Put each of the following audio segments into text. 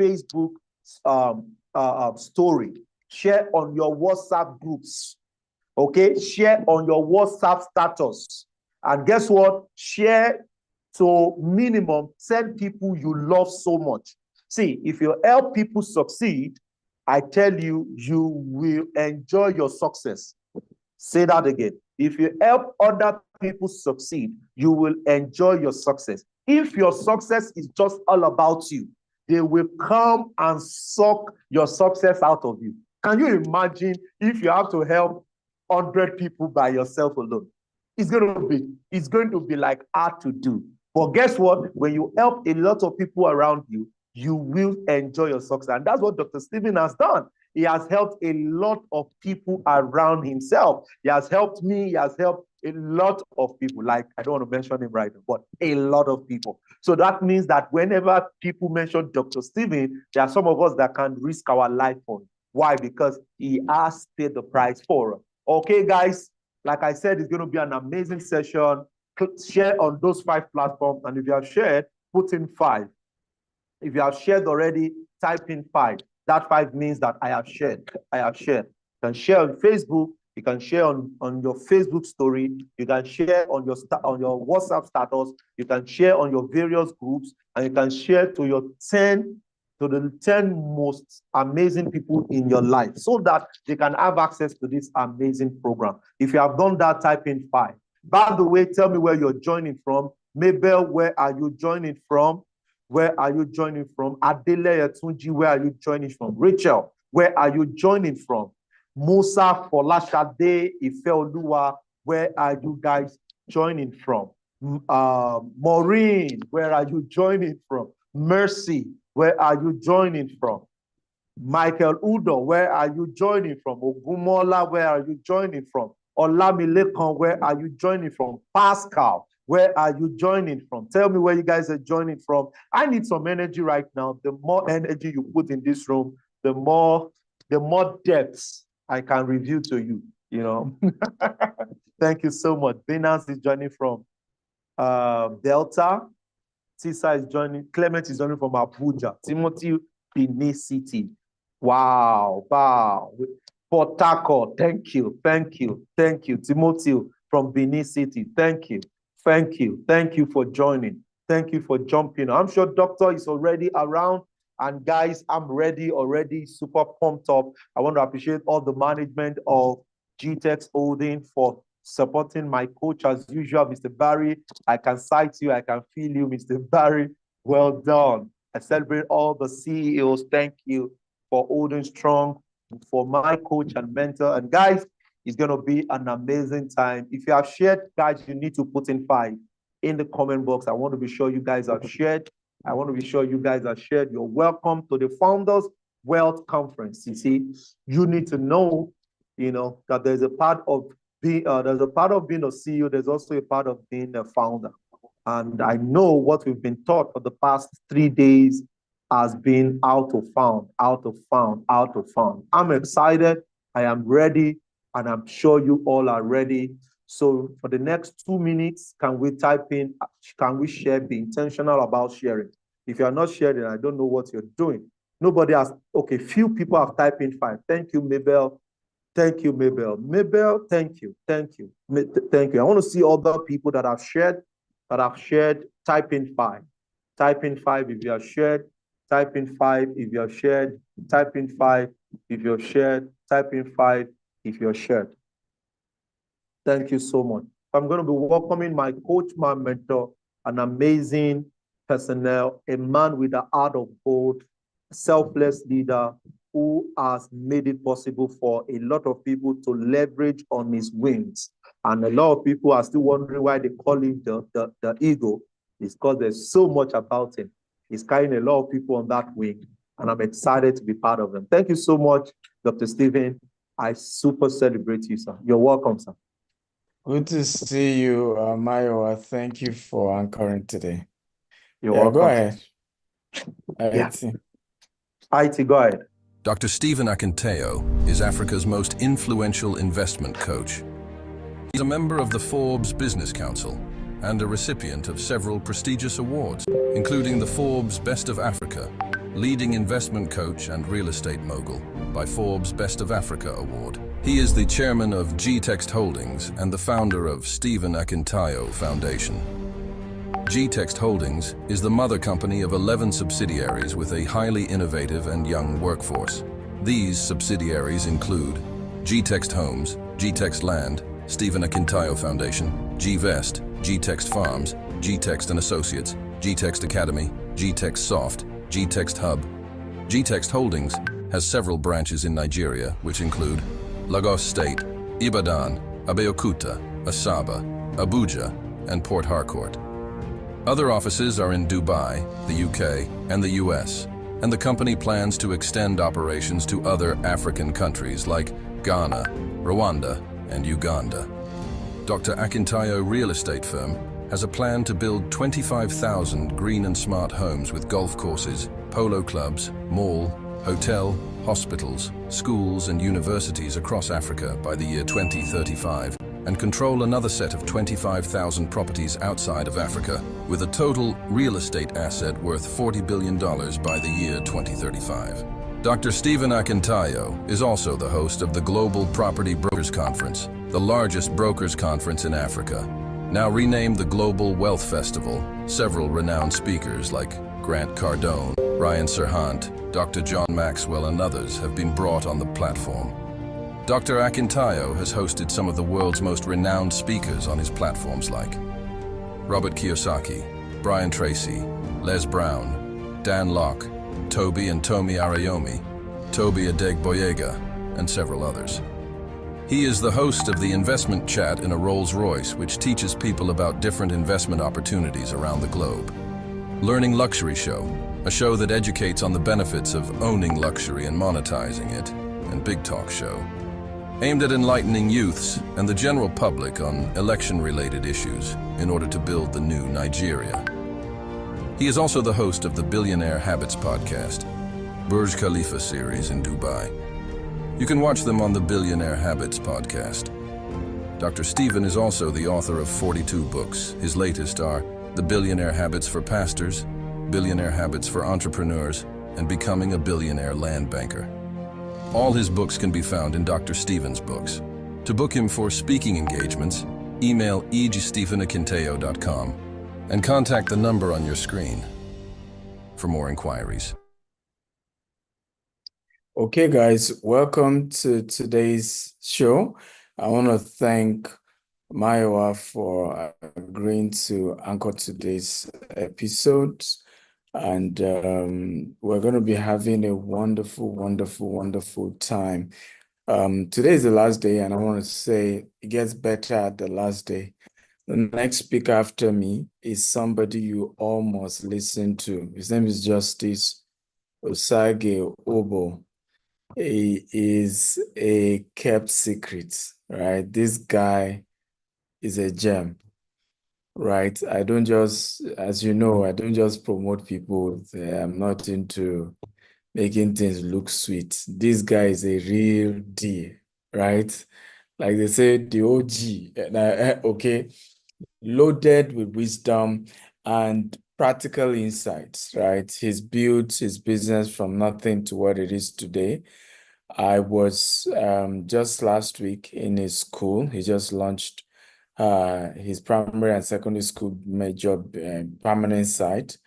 Facebook story. Share on your WhatsApp groups. Okay? Share on your WhatsApp status. And guess what? Share to minimum 10 people you love so much. See, if you help people succeed, I tell you, you will enjoy your success. Say that again. If you help other people succeed, you will enjoy your success. If your success is just all about you, they will come and suck your success out of you. Can you imagine if you have to help 100 people by yourself alone? It's going to be like hard to do. But guess what? When you help a lot of people around you, you will enjoy your success. And that's what Dr. Stephen has done. He has helped a lot of people around himself. He has helped me. He has helped a lot of people. Like, I don't want to mention him right now, but a lot of people. So that means that whenever people mention Dr. Stephen, there are some of us that can risk our life for him. Why? Because he has paid the price for us. Okay, guys, like I said, it's going to be an amazing session. Share on those 5 platforms. And if you have shared, put in 5. If you have shared already, type in 5. That 5 means that I have shared. I have shared. You can share on Facebook. You can share on your Facebook story. You can share on your WhatsApp status. You can share on your various groups, and you can share to the 10 most amazing people in your life, so that they can have access to this amazing program. If you have done that, type in 5. By the way, tell me where you're joining from. Mabel, where are you joining from? Where are you joining from? Adele Tunji, where are you joining from? Rachel, where are you joining from? Musa Folashade Ifeoluwa, where are you guys joining from? Maureen, where are you joining from? Mercy, where are you joining from? Michael Udo, where are you joining from? Ogumola, where are you joining from? Olamilekan, where are you joining from? Pascal, where are you joining from? Tell me where you guys are joining from. I need some energy right now. The more energy you put in this room, the more depths I can reveal to you, you know. Thank you so much. Binance is joining from Delta. Tisa is joining. Clement is joining from Abuja. Timothy, Benin City. Wow. Port Harcourt, thank you. Timothy from Benin City, thank you. Thank you for joining. Thank you for jumping. I'm sure Doctor is already around. And guys, I'm ready already, super pumped up. I want to appreciate all the management of GTEX Holding for supporting my coach as usual, Mr. Barry. I can sight you, I can feel you, Mr. Barry. Well done. I celebrate all the CEOs. Thank you for holding strong for my coach and mentor. And guys, it's going to be an amazing time. If you have shared, guys, you need to put in 5 in the comment box. I want to be sure you guys have shared. You're welcome to the Founders Wealth Conference. You see, you need to know, that there's a part of being a CEO. There's also a part of being a founder. And I know what we've been taught for the past 3 days has been how to found. I'm excited. I am ready. And I'm sure you all are ready. So for the next 2 minutes, can we share, be intentional about sharing? If you are not sharing, I don't know what you're doing. Nobody has, okay, few people have typed in 5. Thank you, Mabel. Mabel, thank you. I want to see other people that have shared, type in 5. Type in 5 if you have shared. Type in 5 if you have shared. Type in 5 if you have shared. Type in 5 if you're shared. Thank you so much. I'm going to be welcoming my coach, my mentor, an amazing personnel, a man with the heart of gold, selfless leader who has made it possible for a lot of people to leverage on his wings. And a lot of people are still wondering why they call him the eagle. It's because there's so much about him. He's carrying a lot of people on that wing, and I'm excited to be part of them. Thank you so much, Dr. Stephen. I super celebrate you, sir. You're welcome, sir. Good to see you, Mayowa. Thank you for anchoring today. You're welcome. Go ahead. IT, go ahead. Dr. Stephen Akinteo is Africa's most influential investment coach. He's a member of the Forbes Business Council and a recipient of several prestigious awards, including the Forbes Best of Africa leading investment coach and real estate mogul by Forbes Best of Africa Award. He is the chairman of G-Text Holdings and the founder of Stephen Akintayo Foundation. G-Text Holdings is the mother company of 11 subsidiaries with a highly innovative and young workforce. These subsidiaries include G-Text Homes, G-Text Land, Stephen Akintayo Foundation, G-Vest, G-Text Farms, G-Text and Associates, G-Text Academy, G-Text Soft, G-Text Hub. G-Text Holdings has several branches in Nigeria, which include Lagos State, Ibadan, Abeokuta, Asaba, Abuja, and Port Harcourt. Other offices are in Dubai, the UK, and the US, and the company plans to extend operations to other African countries like Ghana, Rwanda, and Uganda. Dr. Akintayo Real Estate Firm has a plan to build 25,000 green and smart homes with golf courses, polo clubs, mall, hotel, hospitals, schools, and universities across Africa by the year 2035, and control another set of 25,000 properties outside of Africa, with a total real estate asset worth $40 billion by the year 2035. Dr. Stephen Akintayo is also the host of the Global Property Brokers Conference, the largest brokers conference in Africa. Now renamed the Global Wealth Festival, several renowned speakers like Grant Cardone, Ryan Serhant, Dr. John Maxwell, and others have been brought on the platform. Dr. Akintayo has hosted some of the world's most renowned speakers on his platforms like Robert Kiyosaki, Brian Tracy, Les Brown, Dan Locke, Toby and Tomi Arayomi, Toby Adegboyega, and several others. He is the host of the Investment Chat in a Rolls-Royce, which teaches people about different investment opportunities around the globe. Learning Luxury Show, a show that educates on the benefits of owning luxury and monetizing it, and Big Talk Show, aimed at enlightening youths and the general public on election-related issues in order to build the new Nigeria. He is also the host of the Billionaire Habits podcast, Burj Khalifa series in Dubai. You can watch them on the Billionaire Habits podcast. Dr. Stephen is also the author of 42 books. His latest are The Billionaire Habits for Pastors, Billionaire Habits for Entrepreneurs, and Becoming a Billionaire Land Banker. All his books can be found in Dr. Stephen's books. To book him for speaking engagements, email eg@stephenakintayo.com and contact the number on your screen for more inquiries. Okay, guys, welcome to today's show. I want to thank Maiwa for agreeing to anchor today's episode. And we're going to be having a wonderful, wonderful, wonderful time. Today is the last day, and I want to say it gets better at the last day. The next speaker after me is somebody you all must listen to. His name is Justice Osage Obo. He is a kept secret, right? This guy is a gem. Right. I don't just, as you know, I don't just promote people. I'm not into making things look sweet. This guy is a real deal, right? Like they say, the OG, okay, loaded with wisdom and practical insights, right? He's built his business from nothing to what it is today. I was just last week in his school. He just launched his primary and secondary school major permanent site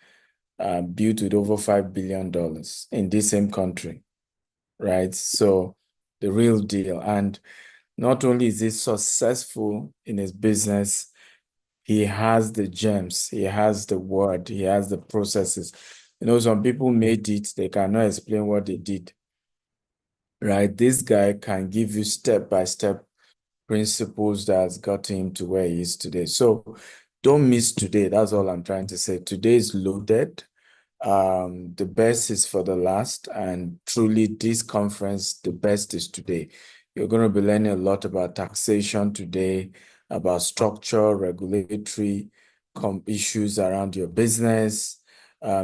built with over $5 billion in this same country, right? So the real deal. And not only is he successful in his business, he has the gems, he has the word, he has the processes. You know, some people made it, they cannot explain what they did, right? This guy can give you step-by-step principles that's got him to where he is today. So don't miss today. That's all I'm trying to say. Today is loaded. The best is for the last, and truly this conference, the best is today. You're going to be learning a lot about taxation today, about structure, regulatory issues around your business.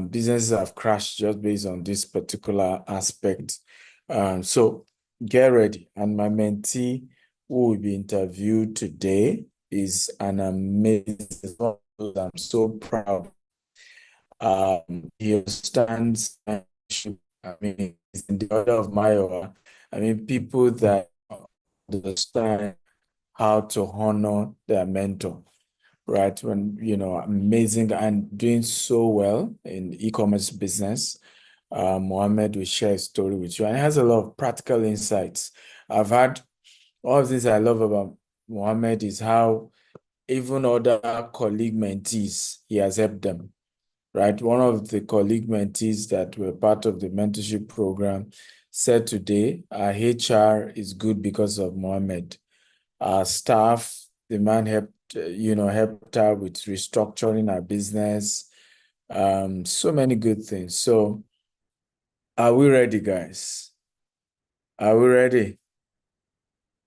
Businesses have crashed just based on this particular aspect. So get ready. And my mentee who will be interviewed today is an amazing, I'm so proud. He stands and mentorship. I mean, it's in the order of Mayowa. I mean, people that understand how to honor their mentor, right? When, amazing and doing so well in e-commerce business. Mohammed will share a story with you, and he has a lot of practical insights. I've had one of the things I love about Mohammed is how even other colleague mentees, he has helped them, right? One of the colleague mentees that were part of the mentorship program said today, our HR is good because of Mohammed. Our staff, the man helped her with restructuring our business. So many good things. So are we ready, guys? Are we ready?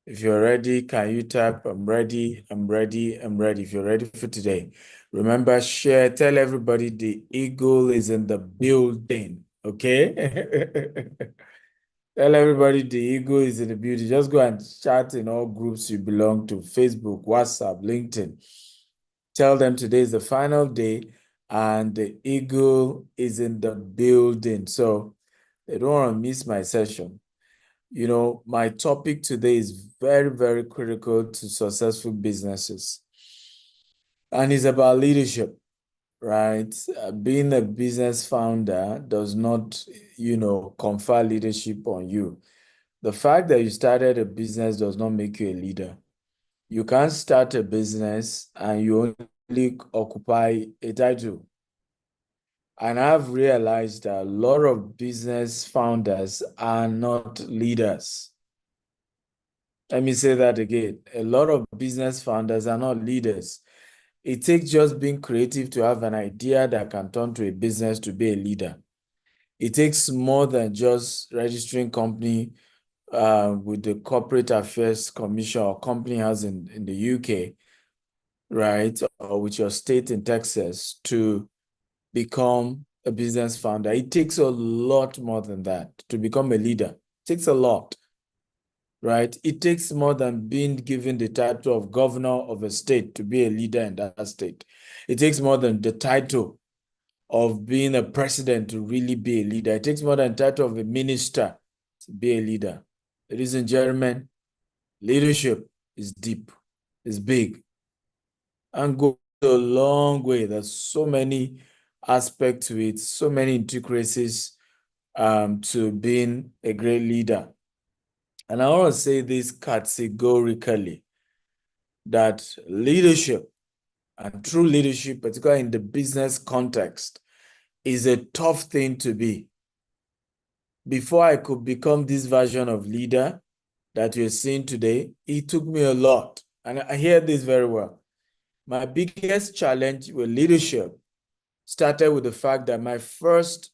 If you're ready, can you type, I'm ready, I'm ready, I'm ready. If you're ready for today, remember, share, tell everybody the eagle is in the building, okay? Tell everybody the eagle is in the building. Just go and chat in all groups you belong to, Facebook, WhatsApp, LinkedIn. Tell them today is the final day and the eagle is in the building. So they don't want to miss my session. My topic today is very, very critical to successful businesses. And it's about leadership, right? Being a business founder does not, confer leadership on you. The fact that you started a business does not make you a leader. You can't start a business and you only occupy a title. And I've realized that a lot of business founders are not leaders. Let me say that again. A lot of business founders are not leaders. It takes just being creative to have an idea that can turn to a business to be a leader. It takes more than just registering company with the Corporate Affairs Commission or company house in the UK, right? Or with your state in Texas to become a business founder. It takes a lot more than that to become a leader. It takes a lot. Right? It takes more than being given the title of governor of a state to be a leader in that state. It takes more than the title of being a president to really be a leader. It takes more than the title of a minister to be a leader. Ladies and gentlemen, leadership is deep, is big, and goes a long way. There's so many aspects to it, so many intricacies to being a great leader. And I want to say this categorically, that leadership and true leadership, particularly in the business context, is a tough thing to be. Before I could become this version of leader that you're seeing today, it took me a lot. And I hear this very well. My biggest challenge with leadership started with the fact that my first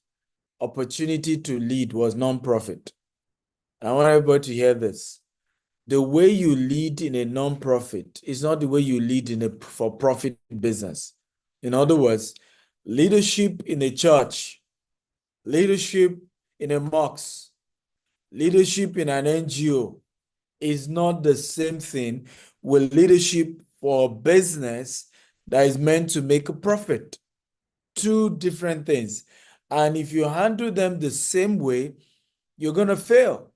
opportunity to lead was nonprofit. I want everybody to hear this. The way you lead in a nonprofit is not the way you lead in a for-profit business. In other words, leadership in a church, leadership in a mosque, leadership in an NGO is not the same thing with leadership for a business that is meant to make a profit. Two different things. And if you handle them the same way, you're going to fail.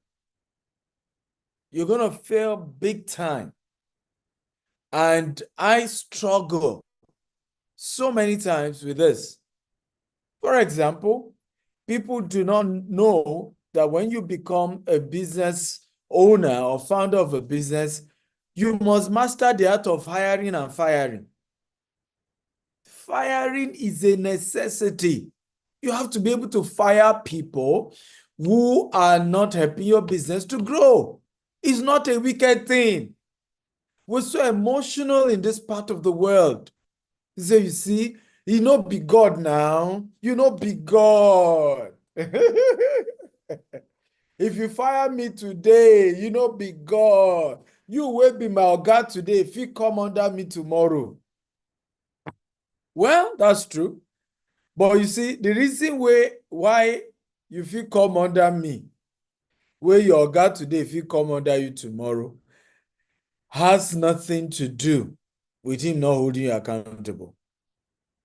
You're going to fail big time. And I struggle so many times with this. For example, people do not know that when you become a business owner or founder of a business, you must master the art of hiring and firing. Firing is a necessity. You have to be able to fire people who are not helping your business to grow. It's not a wicked thing. We're so emotional in this part of the world. So you see, you know be God now. You know be God. If you fire me today, you know be God. You will be my oga today if you come under me tomorrow. Well, that's true. But you see, the reason why you feel come under me, where your oga today if you come under you tomorrow, has nothing to do with him not holding you accountable.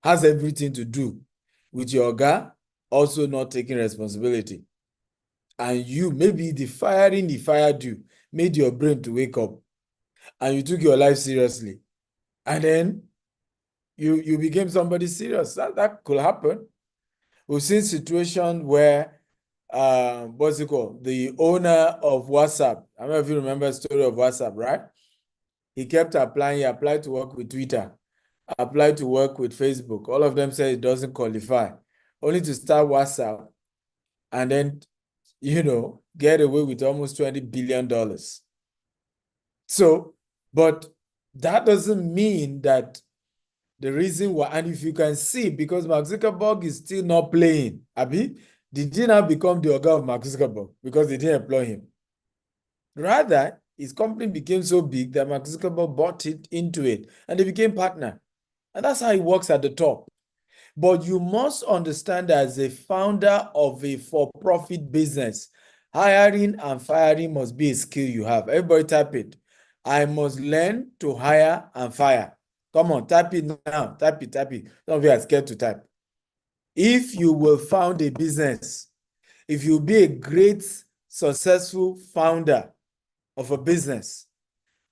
Has everything to do with your oga also not taking responsibility. And you, maybe the firing he fired you made your brain to wake up, and you took your life seriously. And then you became somebody serious. That could happen. We've seen situations where, what's it called? The owner of WhatsApp, I don't know if you remember the story of WhatsApp, right? He kept applying. He applied to work with Twitter, applied to work with Facebook. All of them said it doesn't qualify, only to start WhatsApp and then, get away with almost $20 billion. So, but that doesn't mean that the reason why, and if you can see, because Mark Zuckerberg is still not playing, Abi, did he now become the Oga of Mark Zuckerberg because they didn't employ him? Rather, his company became so big that Mark Zuckerberg bought it into it and they became partner. And that's how it works at the top. But you must understand that as a founder of a for-profit business, hiring and firing must be a skill you have. Everybody type it. I must learn to hire and fire. Come on, type it now. Type it, type it. Some of you are scared to type. If you will found a business, if you'll be a great, successful founder of a business,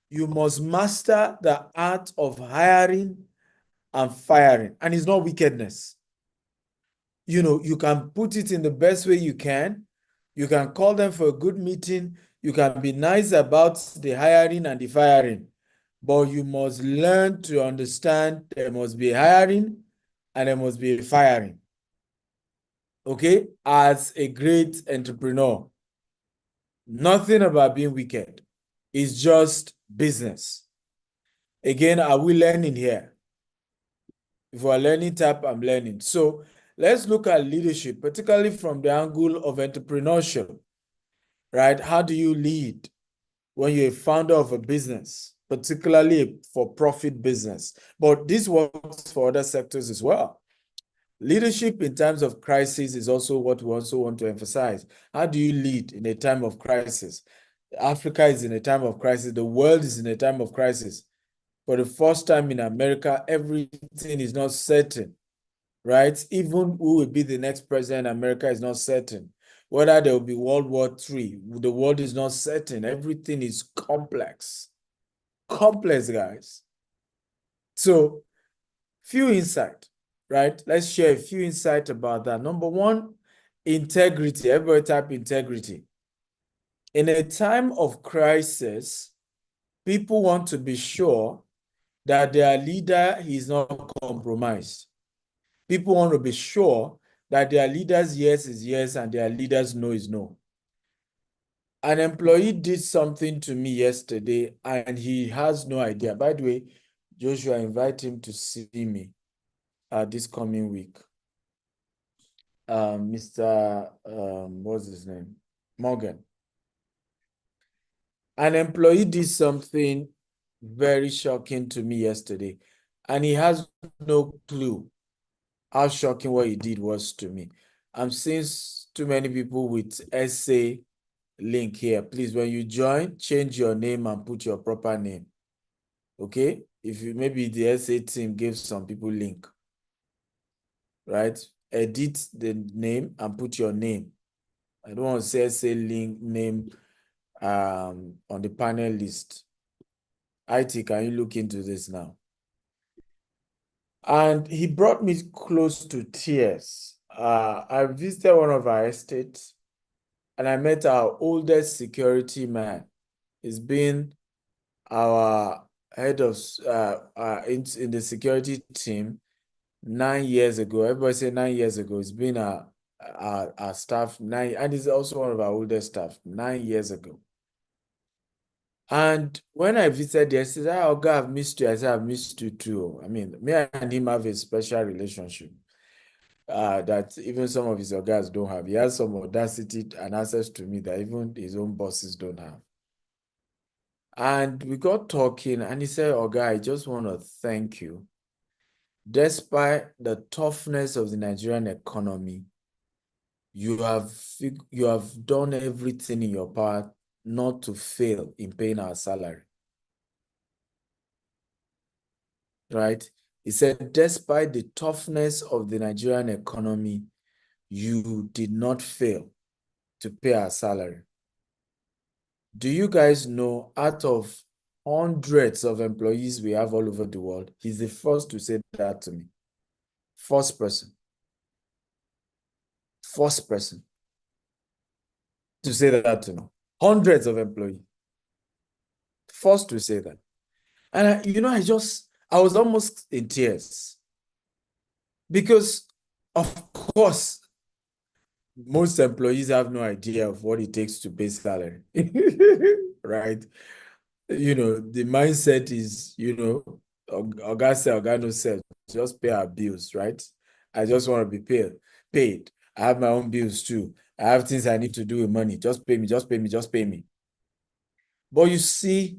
you must master the art of hiring and firing. And it's not wickedness. You can put it in the best way you can. You can call them for a good meeting. You can be nice about the hiring and the firing. But you must learn to understand there must be hiring and there must be firing. Okay? As a great entrepreneur, nothing about being wicked. It's just business. Again, are we learning here? If we're learning, type I'm learning. So let's look at leadership, particularly from the angle of entrepreneurship, right? How do you lead when you're a founder of a business, particularly a for-profit business? But this works for other sectors as well. Leadership in times of crisis is also what we also want to emphasize. How do you lead in a time of crisis? Africa is in a time of crisis. The world is in a time of crisis. For the first time in America, everything is not certain, right? Even who will be the next president in America is not certain. Whether there will be World War III, the world is not certain. Everything is complex. Complex, guys. So, few insight, right? Let's share a few insight about that. Number one, integrity. Everybody type integrity. In a time of crisis, people want to be sure that their leader is not compromised. People want to be sure that their leader's yes is yes and their leader's no is no. An employee did something to me yesterday and he has no idea. By the way, Joshua, invite him to see me this coming week. Mr. What's his name? Morgan. An employee did something very shocking to me yesterday and he has no clue how shocking what he did was to me. I'm seeing too many people with essay link here. Please, when you join, change your name and put your proper name. Okay? If you maybe the essay team gives some people link, right? Edit the name and put your name. I don't want to say essay link name on the panel list. IT, can you look into this now? And he brought me close to tears. I visited one of our estates and I met our oldest security man. He's been our head of in the security team 9 years ago. Everybody say 9 years ago. He's been our staff and he's also one of our oldest staff 9 years ago. And when I visited there, he said, "Oh God, I've missed you." I said, "I've missed you too." I mean, me and him have a special relationship that even some of his guys don't have. He has some audacity and access to me that even his own bosses don't have. And we got talking and he said, "Oh God, I just want to thank you. Despite the toughness of the Nigerian economy, you have done everything in your power not to fail in paying our salary." Right? He said, despite the toughness of the Nigerian economy, you did not fail to pay our salary. Do you guys know, out of hundreds of employees we have all over the world, he's the first to say that to me. First person to say that to me. Hundreds of employees. First to say that. And I was almost in tears. Because, of course, most employees have no idea of what it takes to pay salary. Right? The mindset is, Oga say, Oga no sell, just pay our bills, right? I just want to be paid. I have my own bills too. I have things I need to do with money. Just pay me, just pay me, just pay me. But you see,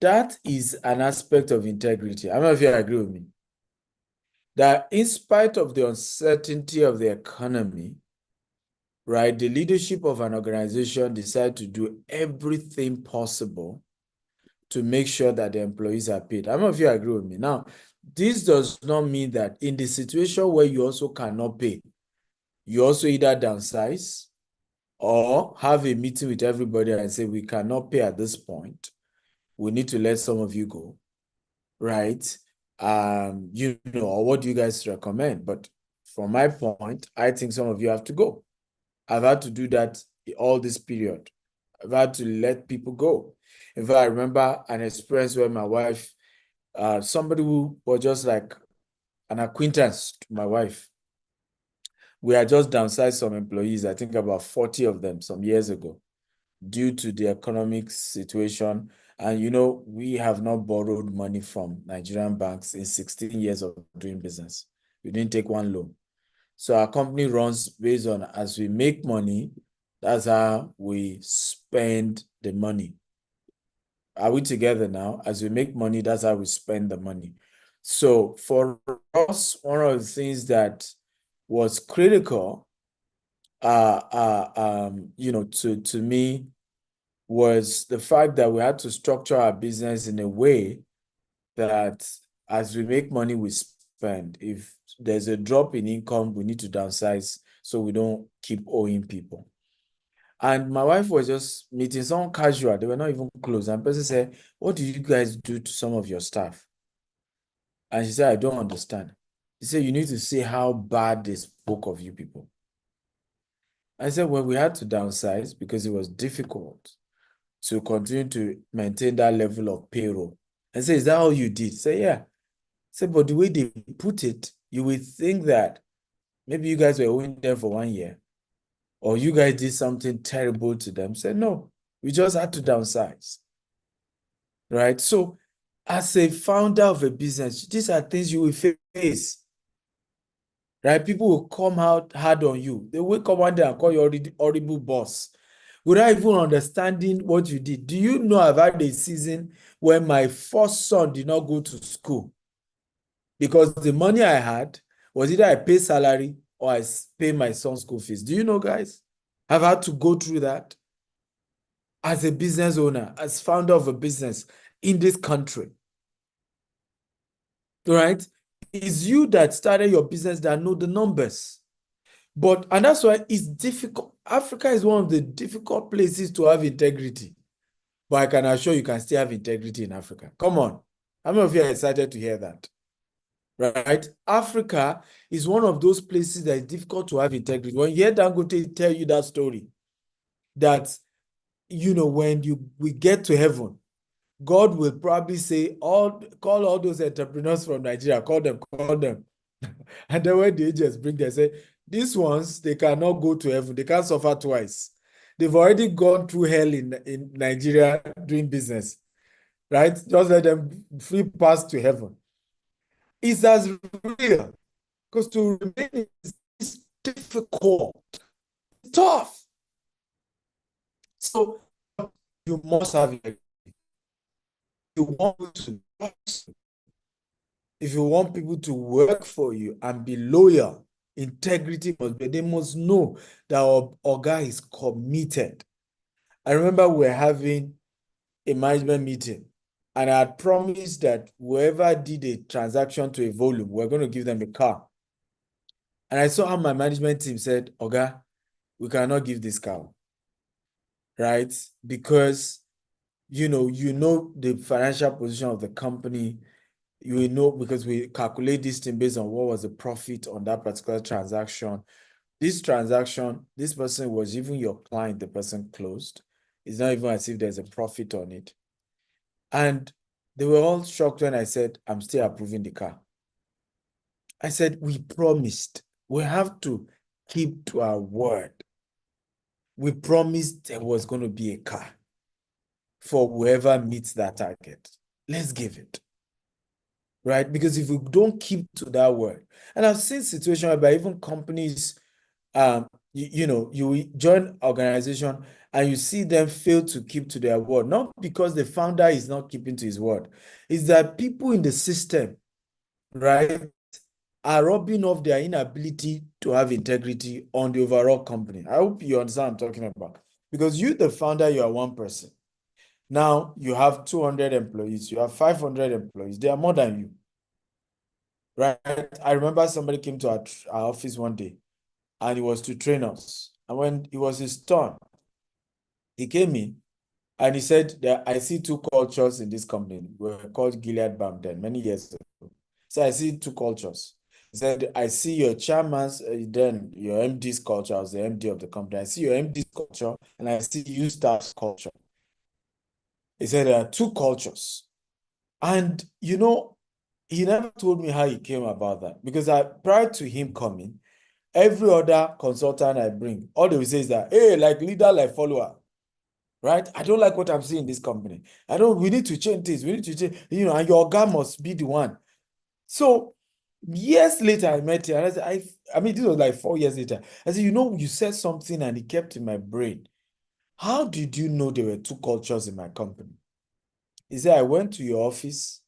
that is an aspect of integrity. I don't know if you agree with me. That in spite of the uncertainty of the economy, right, the leadership of an organization decide to do everything possible to make sure that the employees are paid. I don't know if you agree with me. Now, this does not mean that in the situation where you also cannot pay, you also either downsize or have a meeting with everybody and say, we cannot pay at this point. We need to let some of you go, right? Or what do you guys recommend? But from my point, I think some of you have to go. I've had to do that all this period. I've had to let people go. In fact, I remember an experience where my wife, somebody who was just like an acquaintance to my wife, we had just downsized some employees, I think about 40 of them some years ago, due to the economic situation. And we have not borrowed money from Nigerian banks in 16 years of doing business. We didn't take one loan. So our company runs based on, as we make money, that's how we spend the money. Are we together now? As we make money, that's how we spend the money. So for us, one of the things that was critical, to me, was the fact that we had to structure our business in a way that as we make money, we spend. If there's a drop in income, we need to downsize so we don't keep owing people. And my wife was just meeting someone casual. They were not even close. And the person said, what do you guys do to some of your staff? And she said, I don't understand. He said, you need to see how bad they spoke of you people. I said, well, we had to downsize because it was difficult to continue to maintain that level of payroll. And say, is that how you did? Say, yeah. Say, but the way they put it, you would think that maybe you guys were owing them for 1 year, or you guys did something terrible to them. Say, no, we just had to downsize. Right? So, as a founder of a business, these are things you will face. Right? People will come out hard on you. They will come one day and call you horrible boss without even understanding what you did. Do you know I've had a season where my first son did not go to school because the money I had was either I pay salary or I pay my son's school fees? Do you know, guys? I've had to go through that as a business owner, as founder of a business in this country. Right? It's you that started your business that know the numbers. And that's why it's difficult. Africa is one of the difficult places to have integrity. But I can assure you can still have integrity in Africa. Come on. How many of you are excited to hear that? Right? Africa is one of those places that is difficult to have integrity. When you hear Dangote tell you that story, that, when we get to heaven, God will probably say, call all those entrepreneurs from Nigeria, call them. And then when the angels bring them, say, these ones, they cannot go to heaven. They can't suffer twice. They've already gone through hell in Nigeria doing business, right? Just let them free pass to heaven. It's as real, because to remain is difficult, it's tough. So you must have it. If you want people to work for you and be loyal, integrity must be. They must know that our Oga is committed. I remember we were having a management meeting, and I had promised that whoever did a transaction to a volume, we're going to give them a car. And I saw how my management team said, Oga, we cannot give this car, right? Because, you know the financial position of the company. You know, because we calculate this thing based on what was the profit on that particular transaction. This transaction, this person was even your client, the person closed. It's not even as if there's a profit on it. And they were all shocked when I said, I'm still approving the car. I said, we promised. We have to keep to our word. We promised there was going to be a car for whoever meets that target. Let's give it. Right? Because if we don't keep to that word, and I've seen situations whereby even companies, you join organization and you see them fail to keep to their word, not because the founder is not keeping to his word, it's that people in the system, right, are rubbing off their inability to have integrity on the overall company. I hope you understand what I'm talking about. Because you, the founder, you are one person. Now you have 200 employees, you have 500 employees, they are more than you. Right? I remember somebody came to our office one day and he was to train us. And when it was his turn, he came in and he said that I see two cultures in this company. We were called Gilead back then, many years ago. So I see two cultures. He said, I see your chairman's, then your MD's culture. I was the MD of the company. I see your MD's culture and I see you staff's culture. He said there are two cultures. And, he never told me how he came about that. Because prior to him coming, every other consultant I bring, all they will say is that, hey, like leader, like follower. Right? I don't like what I'm seeing in this company. We need to change this. We need to change, and your guy must be the one. So years later, I met him and I said, this was like 4 years later. I said, you said something and it kept in my brain. How did you know there were two cultures in my company? He said, I went to your office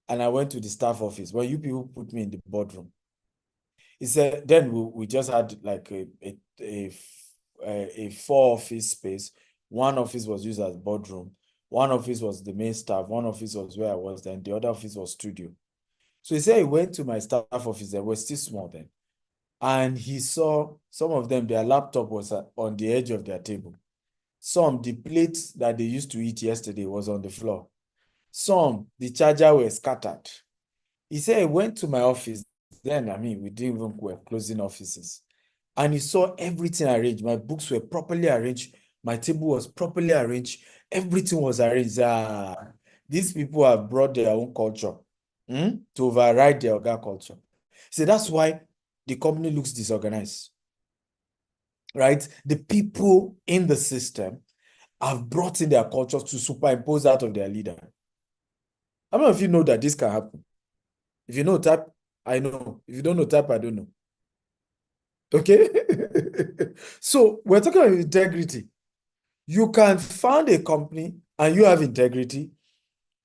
and I went to the staff office when you people put me in the boardroom. He said, then we just had like a 4-office space. One office was used as boardroom. One office was the main staff. One office was where I was then. The other office was studio. So he said he went to my staff office. They were still small then. And he saw some of them, their laptop was on the edge of their table. Some, the plates that they used to eat yesterday was on the floor. Some, the charger were scattered. He said he went to my office. Then, we didn't even were closing offices. And he saw everything arranged. My books were properly arranged. My table was properly arranged. Everything was arranged. These people have brought their own culture to override their other culture. So that's why the company looks disorganized. Right? The people in the system have brought in their culture to superimpose that of their leader. How many of you know that this can happen? If you know, type, I know. If you don't know, type, I don't know. Okay? So we're talking about integrity. You can found a company and you have integrity,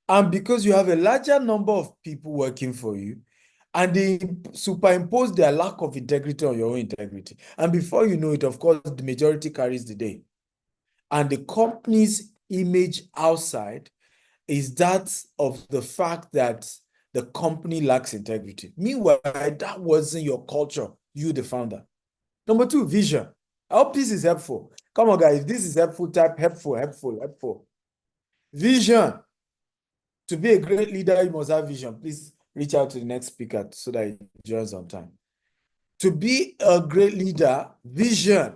and because you have a larger number of people working for you, and they superimpose their lack of integrity on your own integrity. And before you know it, of course, the majority carries the day. And the company's image outside is that of the fact that the company lacks integrity. Meanwhile, that wasn't your culture, you, the founder. Number 2, vision. I hope this is helpful. Come on, guys. If this is helpful, type helpful. Vision. To be a great leader, you must have vision. Please reach out to the next speaker so that he joins on time. To be a great leader, vision.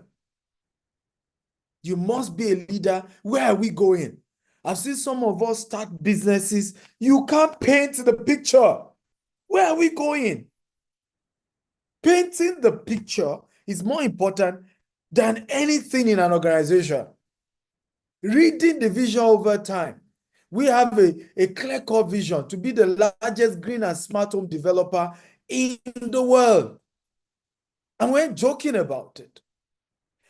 You must be a leader. Where are we going? I've seen some of us start businesses. You can't paint the picture. Where are we going? Painting the picture is more important than anything in an organization. Reading the vision over time. We have a clear-cut vision to be the largest green and smart home developer in the world. And we're joking about it.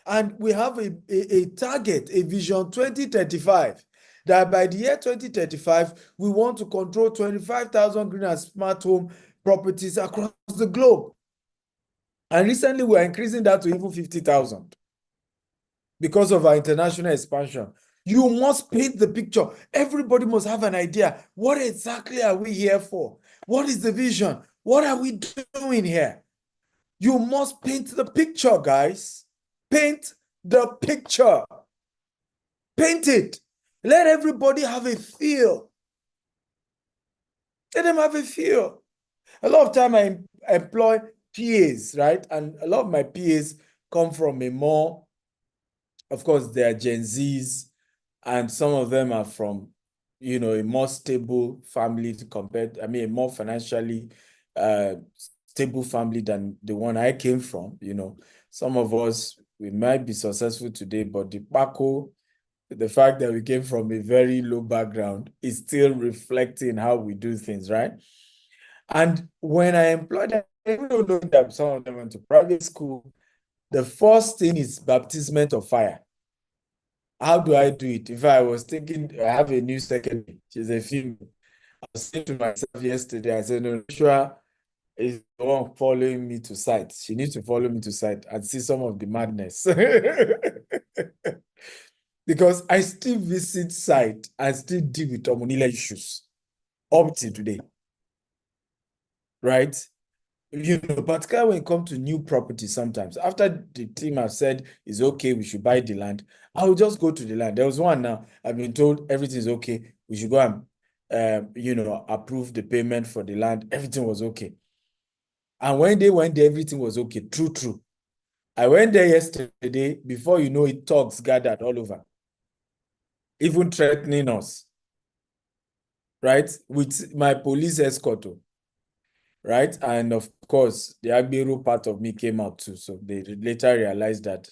And we have a target, a vision 2035, that by the year 2035, we want to control 25,000 green and smart home properties across the globe. And recently, we're increasing that to even 50,000 because of our international expansion. You must paint the picture. Everybody must have an idea. What exactly are we here for? What is the vision? What are we doing here? You must paint the picture, guys. Paint the picture. Paint it. Let everybody have a feel. Let them have a feel. A lot of time I employ PAs, right? And a lot of my PAs come from a more, of course, they are Gen Zs, and some of them are from, a more stable family compared, a more financially stable family than the one I came from. Some of us, we might be successful today, but the fact that we came from a very low background is still reflecting how we do things, right? And when I employ them, even though that some of them went to private school, the first thing is baptism of fire. How do I do it? If I was thinking, I have a new secretary, she's a female. I was saying to myself yesterday, I said, no, Joshua is the one following me to site. She needs to follow me to site and see some of the madness. Because I still visit site and still deal with Omonila issues up to today. Right? Particularly when it comes to new property, sometimes after the team have said it's okay, we should buy the land, I will just go to the land. There was one now, I've been told everything's okay. We should go and, approve the payment for the land. Everything was okay. And when they went there, everything was okay. True. I went there yesterday. Before you know it, talks gathered all over, even threatening us, right? With my police escort. Right? And of course, the Agbero part of me came out too. So they later realized that.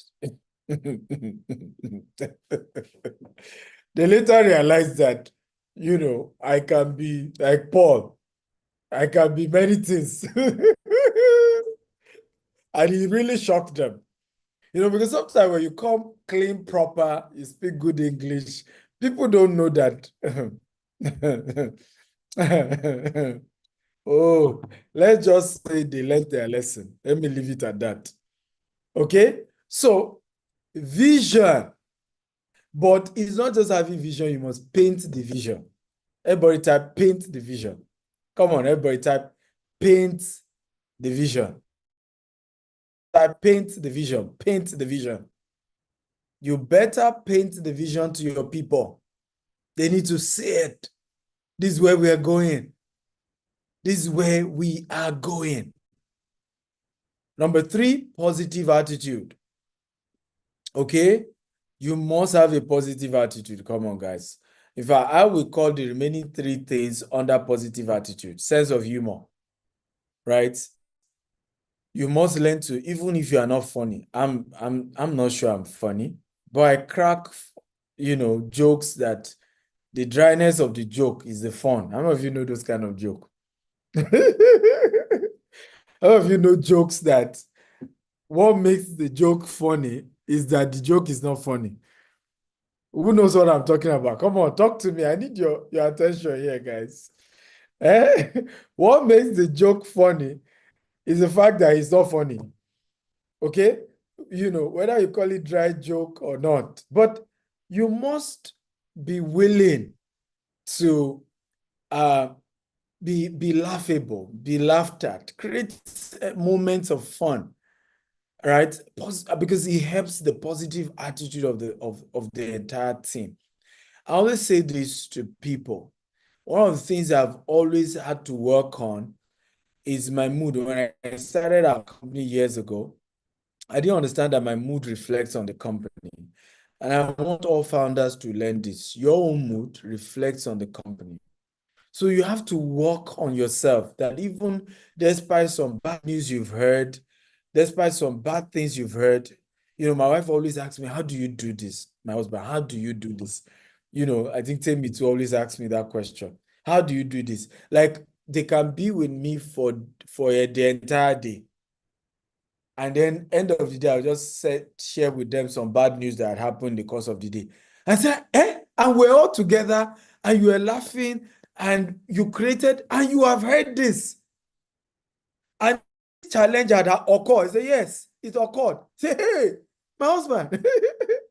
They later realized that, I can be like Paul. I can be many things. And he really shocked them. Because sometimes when you come clean, proper, you speak good English, people don't know that. Oh, let's just say they learned their lesson. Let me leave it at that. Okay? So, vision. But it's not just having vision, you must paint the vision. Everybody type paint the vision. Come on, everybody type paint the vision. Type paint the vision. Paint the vision. You better paint the vision to your people. They need to see it. This is where we are going. This is where we are going. Number 3, positive attitude. Okay? You must have a positive attitude. Come on, guys. In fact, I will call the remaining 3 things under positive attitude. Sense of humor. Right? You must learn to, even if you are not funny. I'm not sure I'm funny, but I crack, jokes that the dryness of the joke is the fun. How many of you know those kind of jokes? How many of you know jokes that what makes the joke funny is that the joke is not funny? Who knows what I'm talking about? Come on, talk to me. I need your attention here, guys. What makes the joke funny is the fact that it's not funny. Okay? Whether you call it dry joke or not. But you must be willing to be laughable, be laughed at, create moments of fun, right? Because it helps the positive attitude of the entire team. I always say this to people. One of the things I've always had to work on is my mood. When I started our company years ago, I didn't understand that my mood reflects on the company. And I want all founders to learn this. Your own mood reflects on the company. So you have to work on yourself, that even despite some bad news you've heard, despite some bad things you've heard, my wife always asks me, how do you do this? My husband, how do you do this? I think Tammy too always asks me that question. How do you do this? Like, they can be with me for the entire day. And then end of the day, I'll just share with them some bad news that had happened in the course of the day. I said, and we're all together, and you are laughing, and you created, and you have heard this. And this challenge had occurred. I say, yes, it occurred. Say, hey, my husband.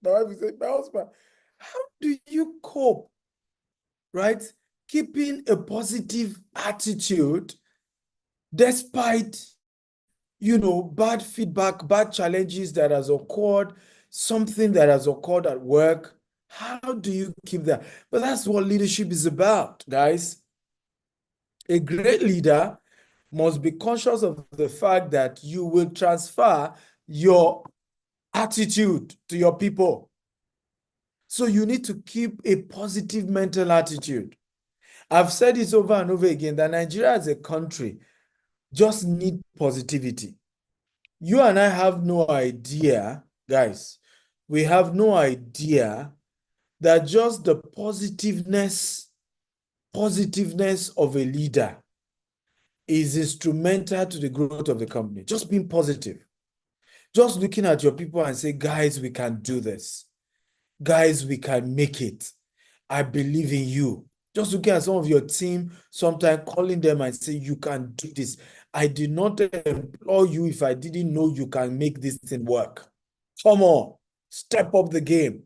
My wife will say, my husband, how do you cope? Right? Keeping a positive attitude despite bad feedback, bad challenges that has occurred, something that has occurred at work. How do you keep that? But that's what leadership is about, guys. A great leader must be conscious of the fact that you will transfer your attitude to your people. So you need to keep a positive mental attitude. I've said this over and over again that Nigeria as a country just need positivity. You and I have no idea, guys, we have no idea that just the positiveness of a leader is instrumental to the growth of the company. Just being positive. Just looking at your people and say, guys, we can do this. Guys, we can make it. I believe in you. Just looking at some of your team, sometimes calling them and say, you can do this. I did not employ you if I didn't know you can make this thing work. Come on, step up the game.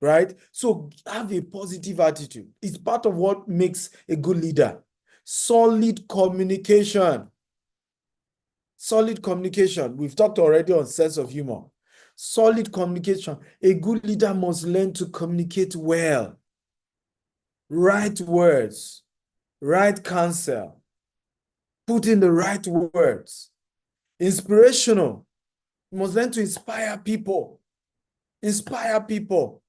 Right? So have a positive attitude. It's part of what makes a good leader. Solid communication. Solid communication. We've talked already on sense of humor. Solid communication. A good leader must learn to communicate well. Right words, right counsel, put in the right words. Inspirational. You must learn to inspire people. Inspire people.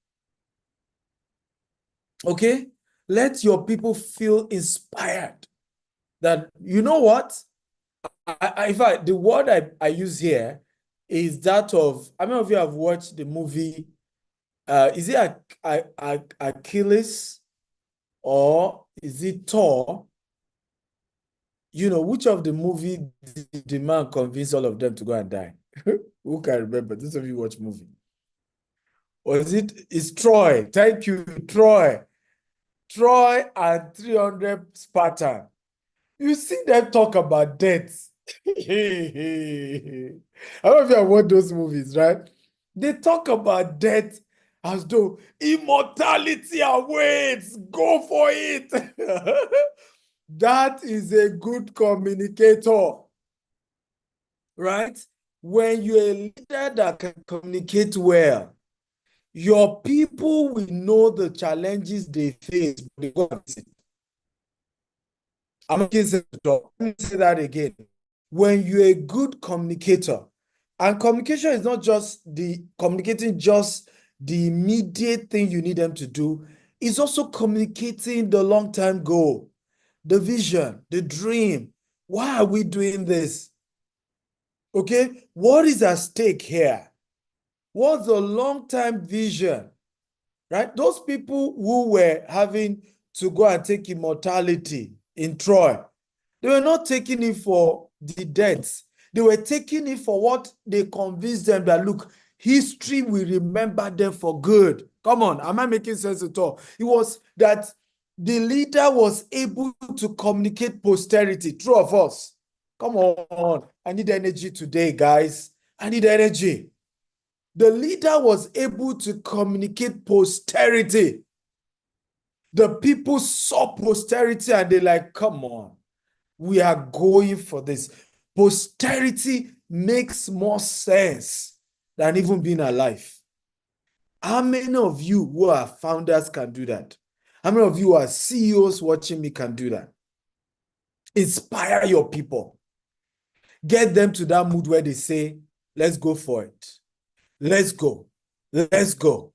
Okay? Let your people feel inspired. That, you know what? In fact, the word I use here is that of, how many of you have watched the movie, is it Achilles or is it Thor? Which of the movie did the man convince all of them to go and die? Who can remember? Those of you watch movie. Or it's Troy. Thank you, Troy. Troy and 300 Spartan. You see them talk about death. I don't know if you have watched those movies, right? They talk about death as though immortality awaits. Go for it. That is a good communicator, right? When you're a leader that can communicate well, your people will know the challenges they face, but they go and sit. I'm making sense. Let me say that again. When you're a good communicator, and communication is not just communicating just the immediate thing you need them to do, it's also communicating the long-term goal, the vision, the dream. Why are we doing this? Okay, what is at stake here? What's the long-term vision? Right? Those people who were having to go and take immortality in Troy, they were not taking it for the deaths. They were taking it for what they convinced them that, look, history will remember them for good. Come on, am I making sense at all? It was that the leader was able to communicate posterity. True of us. Come on, I need energy today, guys. I need energy. The leader was able to communicate posterity. The people saw posterity and they're like, come on, we are going for this. Posterity makes more sense than even being alive. How many of you who are founders can do that? How many of you who are CEOs watching me can do that? Inspire your people. Get them to that mood where they say, let's go for it. Let's go. Let's go.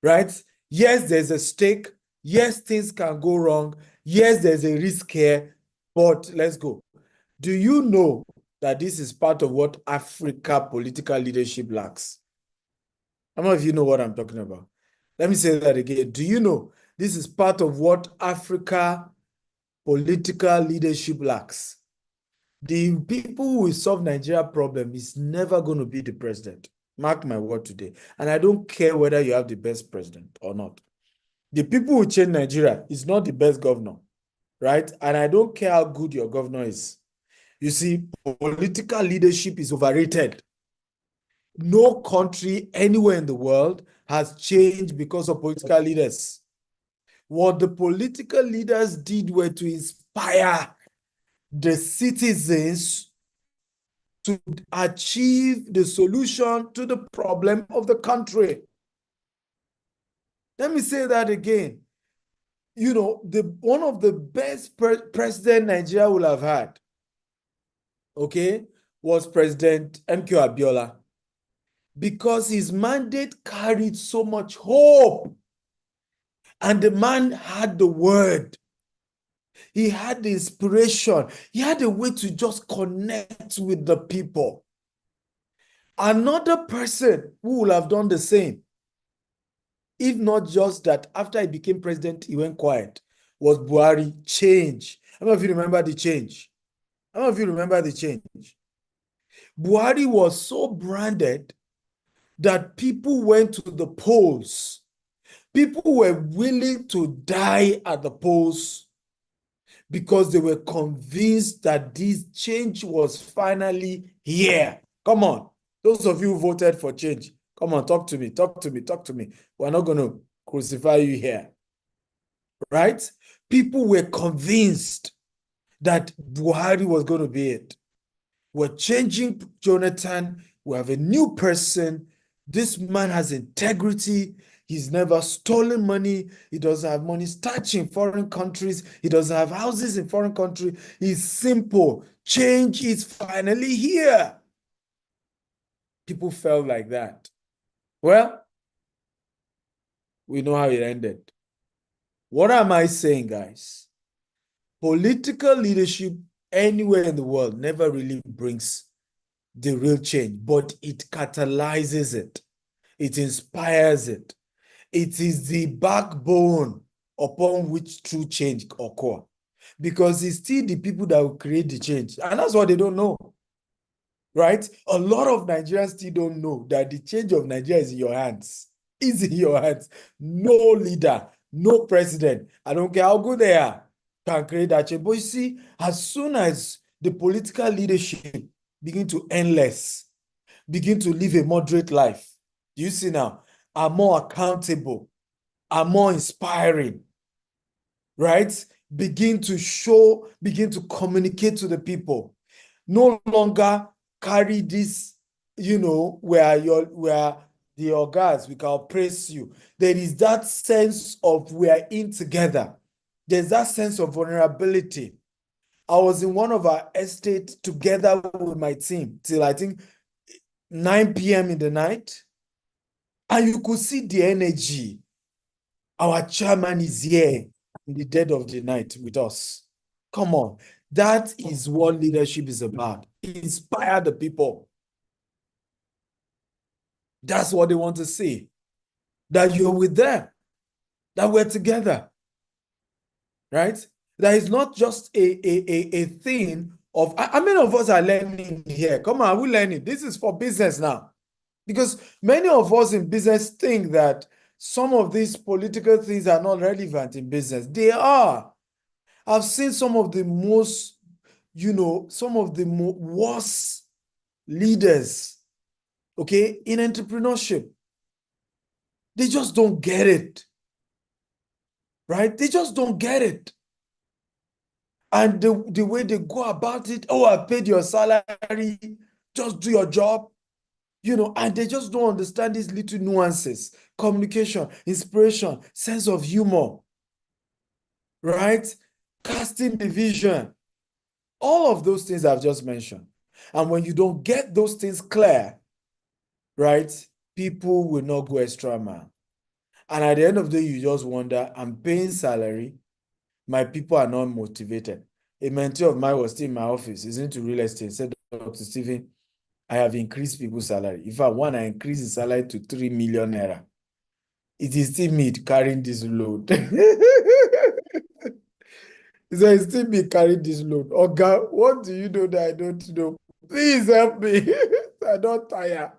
Right? Yes, there's a stake. Yes, things can go wrong. Yes, there's a risk here, but let's go. Do you know that this is part of what Africa political leadership lacks? How many of you know what I'm talking about? Let me say that again. Do you know this is part of what Africa political leadership lacks? The people who will solve Nigeria problem is never going to be the president. Mark my word today. And I don't care whether you have the best president or not. The people who change Nigeria is not the best governor, right? And I don't care how good your governor is. You see, political leadership is overrated. No country anywhere in the world has changed because of political leaders. What the political leaders did were to inspire the citizens to achieve the solution to the problem of the country. Let me say that again. You know, one of the best president Nigeria will have had, okay, was President M.K. Abiola, because his mandate carried so much hope. And the man had the word. He had the inspiration. He had a way to just connect with the people. Another person who would have done the same, if not just that after he became president, he went quiet, was Buhari. Change. How many of you remember the change? How many of you remember the change? Buhari was so branded that people went to the polls. People were willing to die at the polls because they were convinced that this change was finally here. Come on. Those of you who voted for change, come on, talk to me, talk to me, talk to me. We're not going to crucify you here. Right? People were convinced that Buhari was going to be it. We're changing Jonathan. We have a new person. This man has integrity. He's never stolen money. He doesn't have money stashed in foreign countries. He doesn't have houses in foreign countries. He's simple. Change is finally here. People felt like that. Well, we know how it ended. What am I saying, guys? Political leadership anywhere in the world never really brings the real change, but it catalyzes it. It inspires it. It is the backbone upon which true change occur, because it's still the people that will create the change. And that's what they don't know, right? A lot of Nigerians still don't know that the change of Nigeria is in your hands. It's in your hands. No leader, no president, I don't care how good they are, can create that change. But you see, as soon as the political leadership begin to earn less, begin to live a moderate life, you see now, are more accountable, are more inspiring, right? Begin to show, begin to communicate to the people. No longer carry this, you know, where the organs, we can praise you. There is that sense of we are in together. There's that sense of vulnerability. I was in one of our estates together with my team till I think 9 p.m. in the night. And you could see the energy. Our chairman is here in the dead of the night with us. Come on. That is what leadership is about. Inspire the people. That's what they want to see. That you're with them. That we're together. Right? That is not just a thing of, how many of us are learning here? Come on, we're learning. This is for business now. Because many of us in business think that some of these political things are not relevant in business. They are. I've seen some of the most, you know, some of the worst leaders, okay, in entrepreneurship. They just don't get it. Right? They just don't get it. And the way they go about it, oh, I paid your salary, just do your job. You know, and they just don't understand these little nuances, communication, inspiration, sense of humor, right? Casting the vision, all of those things I've just mentioned. And when you don't get those things clear, right, people will not go extra mile. And at the end of the day, you just wonder, I'm paying salary, my people are not motivated. A mentee of mine was still in my office, he's into real estate, said, Dr. Stephen, I have increased people's salary. If I want to increase the salary to 3 million naira, it is still me carrying this load. So it's still me carrying this load. Oh God, what do you know that I don't know? Please help me. I don't tire.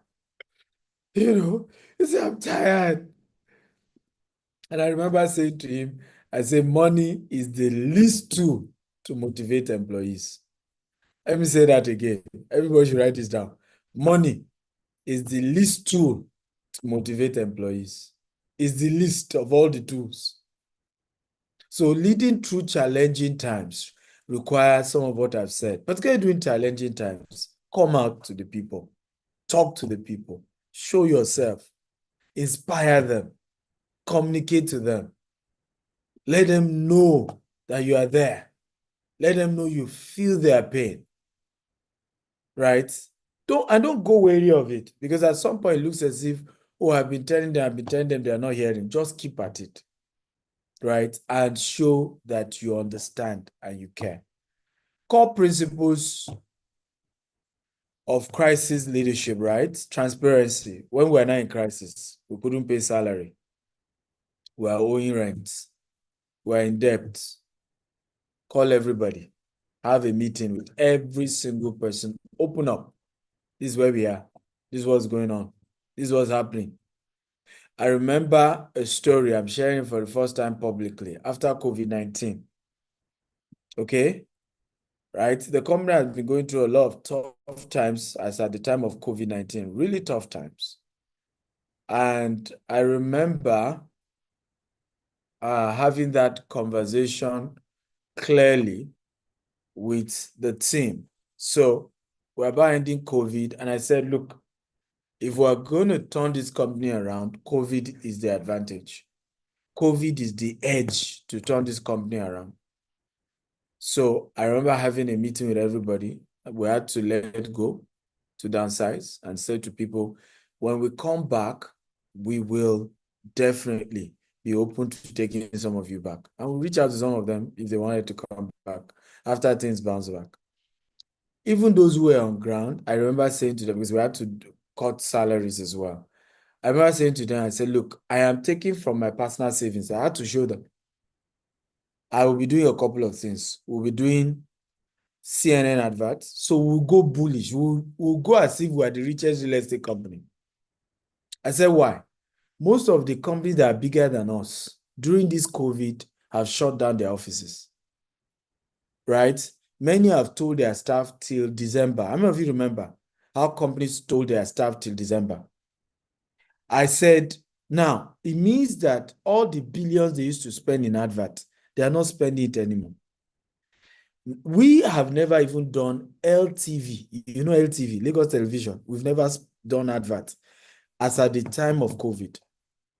You know, he said, I'm tired. And I remember saying to him, I said, money is the least tool to motivate employees. Let me say that again. Everybody should write this down. Money is the least tool to motivate employees. It's the least of all the tools. So leading through challenging times requires some of what I've said, particularly during challenging times, Come out to the people. Talk to the people. Show yourself. Inspire them. Communicate to them. Let them know that you are there. Let them know you feel their pain. Right? Don't go wary of it, because at some point it looks as if, oh, I've been telling them, they are not hearing. Just keep at it. Right? And show that you understand and you care. Core principles of crisis leadership, right? Transparency. When we're not in crisis, we couldn't pay salary. We are owing rent. We're in debt. Call everybody. Have a meeting with every single person. Open up. This is where we are. This is what's going on. This is what's happening. I remember a story I'm sharing for the first time publicly after COVID-19. Okay? Right? The company has been going through a lot of tough times as at the time of COVID-19, really tough times. And I remember having that conversation clearly with the team. So we're about ending COVID, and I said, look, if we're going to turn this company around, COVID is the advantage. COVID is the edge to turn this company around. So I remember having a meeting with everybody. We had to let go, to downsize, and say to people, when we come back, we will definitely be open to taking some of you back. And we'll reach out to some of them if they wanted to come back after things bounce back. Even those who were on ground, I remember saying to them, because we had to cut salaries as well. I remember saying to them, I said, look, I am taking from my personal savings. I had to show them. I will be doing a couple of things. We'll be doing CNN adverts. So we'll go bullish. We'll go as if we are the richest real estate company. I said, why? Most of the companies that are bigger than us during this COVID have shut down their offices. Right? Many have told their staff till December. How many of you remember how companies told their staff till December? I said, now, it means that all the billions they used to spend in advert, they are not spending it anymore. We have never even done LTV. You know LTV, Lagos Television. We've never done advert as at the time of COVID.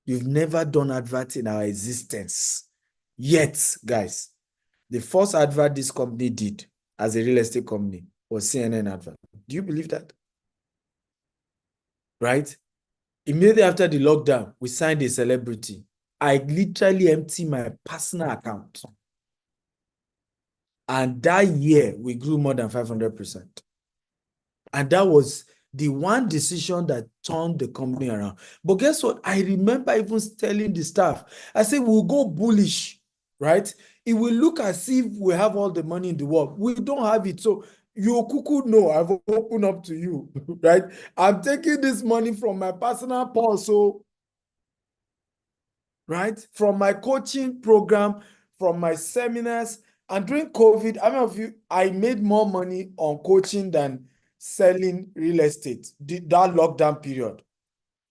You've never done advert in our existence. Yet, guys, the first advert this company did as a real estate company was CNN advert. Do you believe that? Right? Immediately after the lockdown, we signed a celebrity. I literally emptied my personal account. And that year, we grew more than 500%. And that was the one decision that turned the company around. But guess what? I remember even telling the staff, I said, we'll go bullish, right? It will look as if we have all the money in the world. We don't have it. So you cuckoo know, I've opened up to you, right? I'm taking this money from my personal purse, so, right? From my coaching program, from my seminars. And during COVID, how many of you, I made more money on coaching than selling real estate, that lockdown period.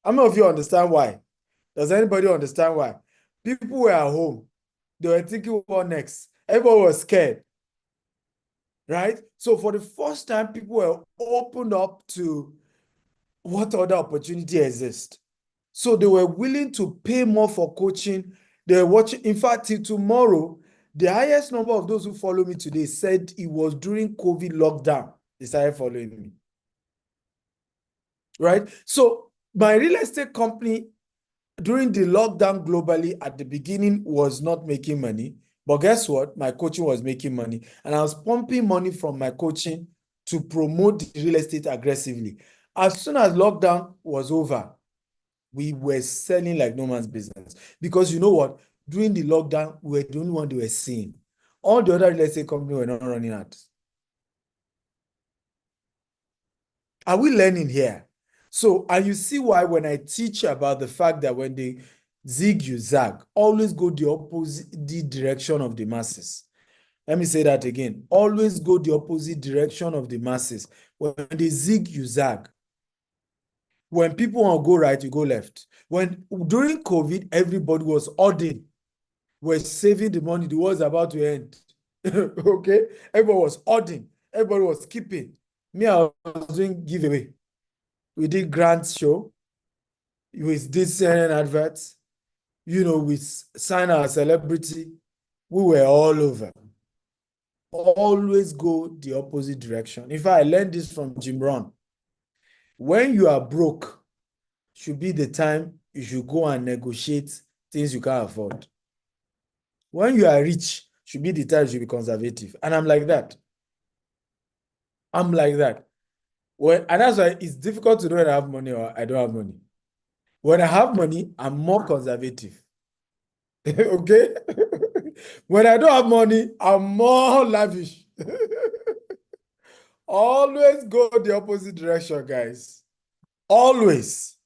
How many of you understand why? Does anybody understand why? People were at home. They were thinking, what next? Everybody was scared. Right? So for the first time, people were opened up to what other opportunity exists. So they were willing to pay more for coaching. They were watching. In fact, till tomorrow, the highest number of those who follow me today said it was during COVID lockdown they started following me. Right? So my real estate company during the lockdown globally at the beginning was not making money. But guess what? My coaching was making money. And I was pumping money from my coaching to promote the real estate aggressively. As soon as lockdown was over, we were selling like no man's business. Because you know what? During the lockdown, we were the only one they were seeing. All the other real estate companies were not running ads. Are we learning here? So, and you see why when I teach about the fact that when they zig, you zag, always go the opposite direction of the masses. Let me say that again. Always go the opposite direction of the masses. When they zig, you zag. When people want to go right, you go left. When during COVID, everybody was hoarding, was saving the money. The war was about to end. Okay? Everybody was hoarding. Everybody was keeping. Me, I was doing giveaway. We did grant show. We did CNN adverts. You know, we sign our celebrity. We were all over. Always go the opposite direction. In fact, I learned this from Jim Rohn. When you are broke, should be the time you should go and negotiate things you can't afford. When you are rich, should be the time you should be conservative. And I'm like that. I'm like that. And that's why it's difficult to know when I have money or I don't have money. When I have money, I'm more conservative. Okay? When I don't have money, I'm more lavish. Always go the opposite direction, guys. Always.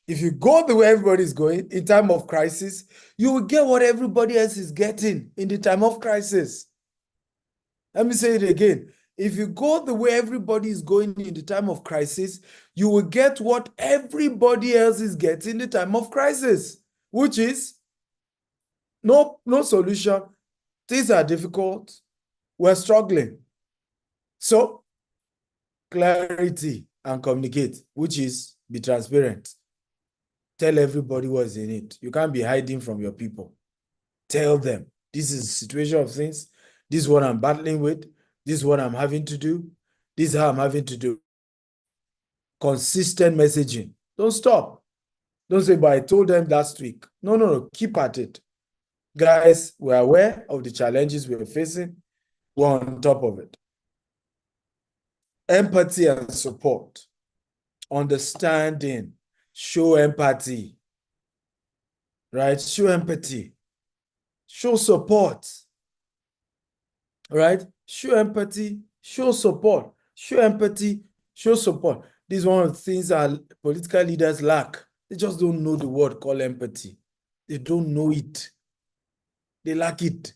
If you go the way everybody is going in time of crisis, you will get what everybody else is getting in the time of crisis. Let me say it again. If you go the way everybody is going in the time of crisis, you will get what everybody else is getting in the time of crisis, which is no solution. Things are difficult. We're struggling. So, clarity and communicate, which is be transparent. Tell everybody what's in it. You can't be hiding from your people. Tell them, this is the situation of things. This is what I'm battling with. This is what I'm having to do. This is how I'm having to do. Consistent messaging. Don't stop. Don't say, but I told them last week. No. Keep at it. Guys, we're aware of the challenges we're facing. We're on top of it. Empathy and support. Understanding. Show empathy. Right? Show empathy. Show support. Right? Show empathy. Show support. Show empathy. Show support. This is one of the things our political leaders lack. They just don't know the word called empathy. They don't know it. They lack it.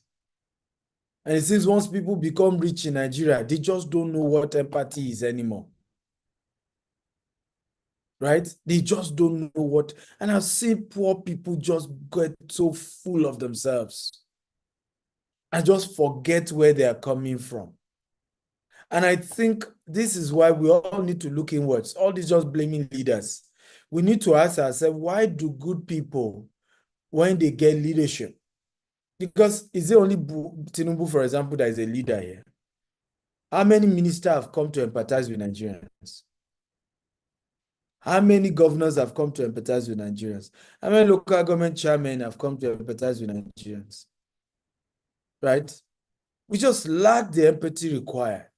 And it seems once people become rich in Nigeria, they just don't know what empathy is anymore. Right? They just don't know what. And I've seen poor people just get so full of themselves and just forget where they are coming from. And I think this is why we all need to look inwards. All this just blaming leaders. We need to ask ourselves, why do good people, when they get leadership? Because is it only Tinubu, for example, that is a leader here? How many ministers have come to empathize with Nigerians? How many governors have come to empathize with Nigerians? How many local government chairmen have come to empathize with Nigerians? Right? We just lack the empathy required.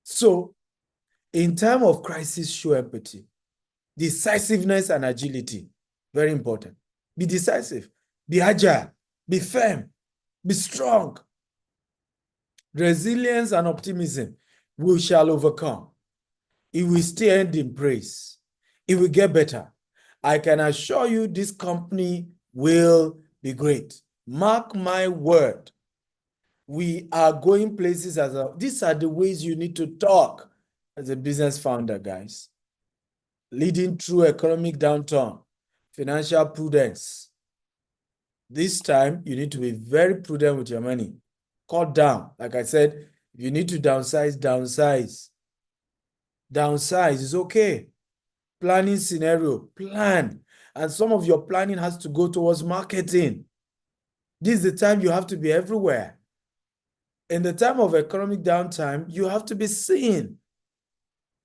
So, in time of crisis, show empathy. Decisiveness and agility, very important. Be decisive, be agile, be firm, be strong. Resilience and optimism, we shall overcome. It will still end in praise. It will get better. I can assure you this company will be great. Mark my word. We are going places these are the ways you need to talk as a business founder, guys. Leading through economic downturn, financial prudence. This time, you need to be very prudent with your money. Cut down. Like I said, if you need to downsize, downsize. Downsize is okay. Planning scenario, plan. And some of your planning has to go towards marketing. This is the time you have to be everywhere. In the time of economic downtime, you have to be seen.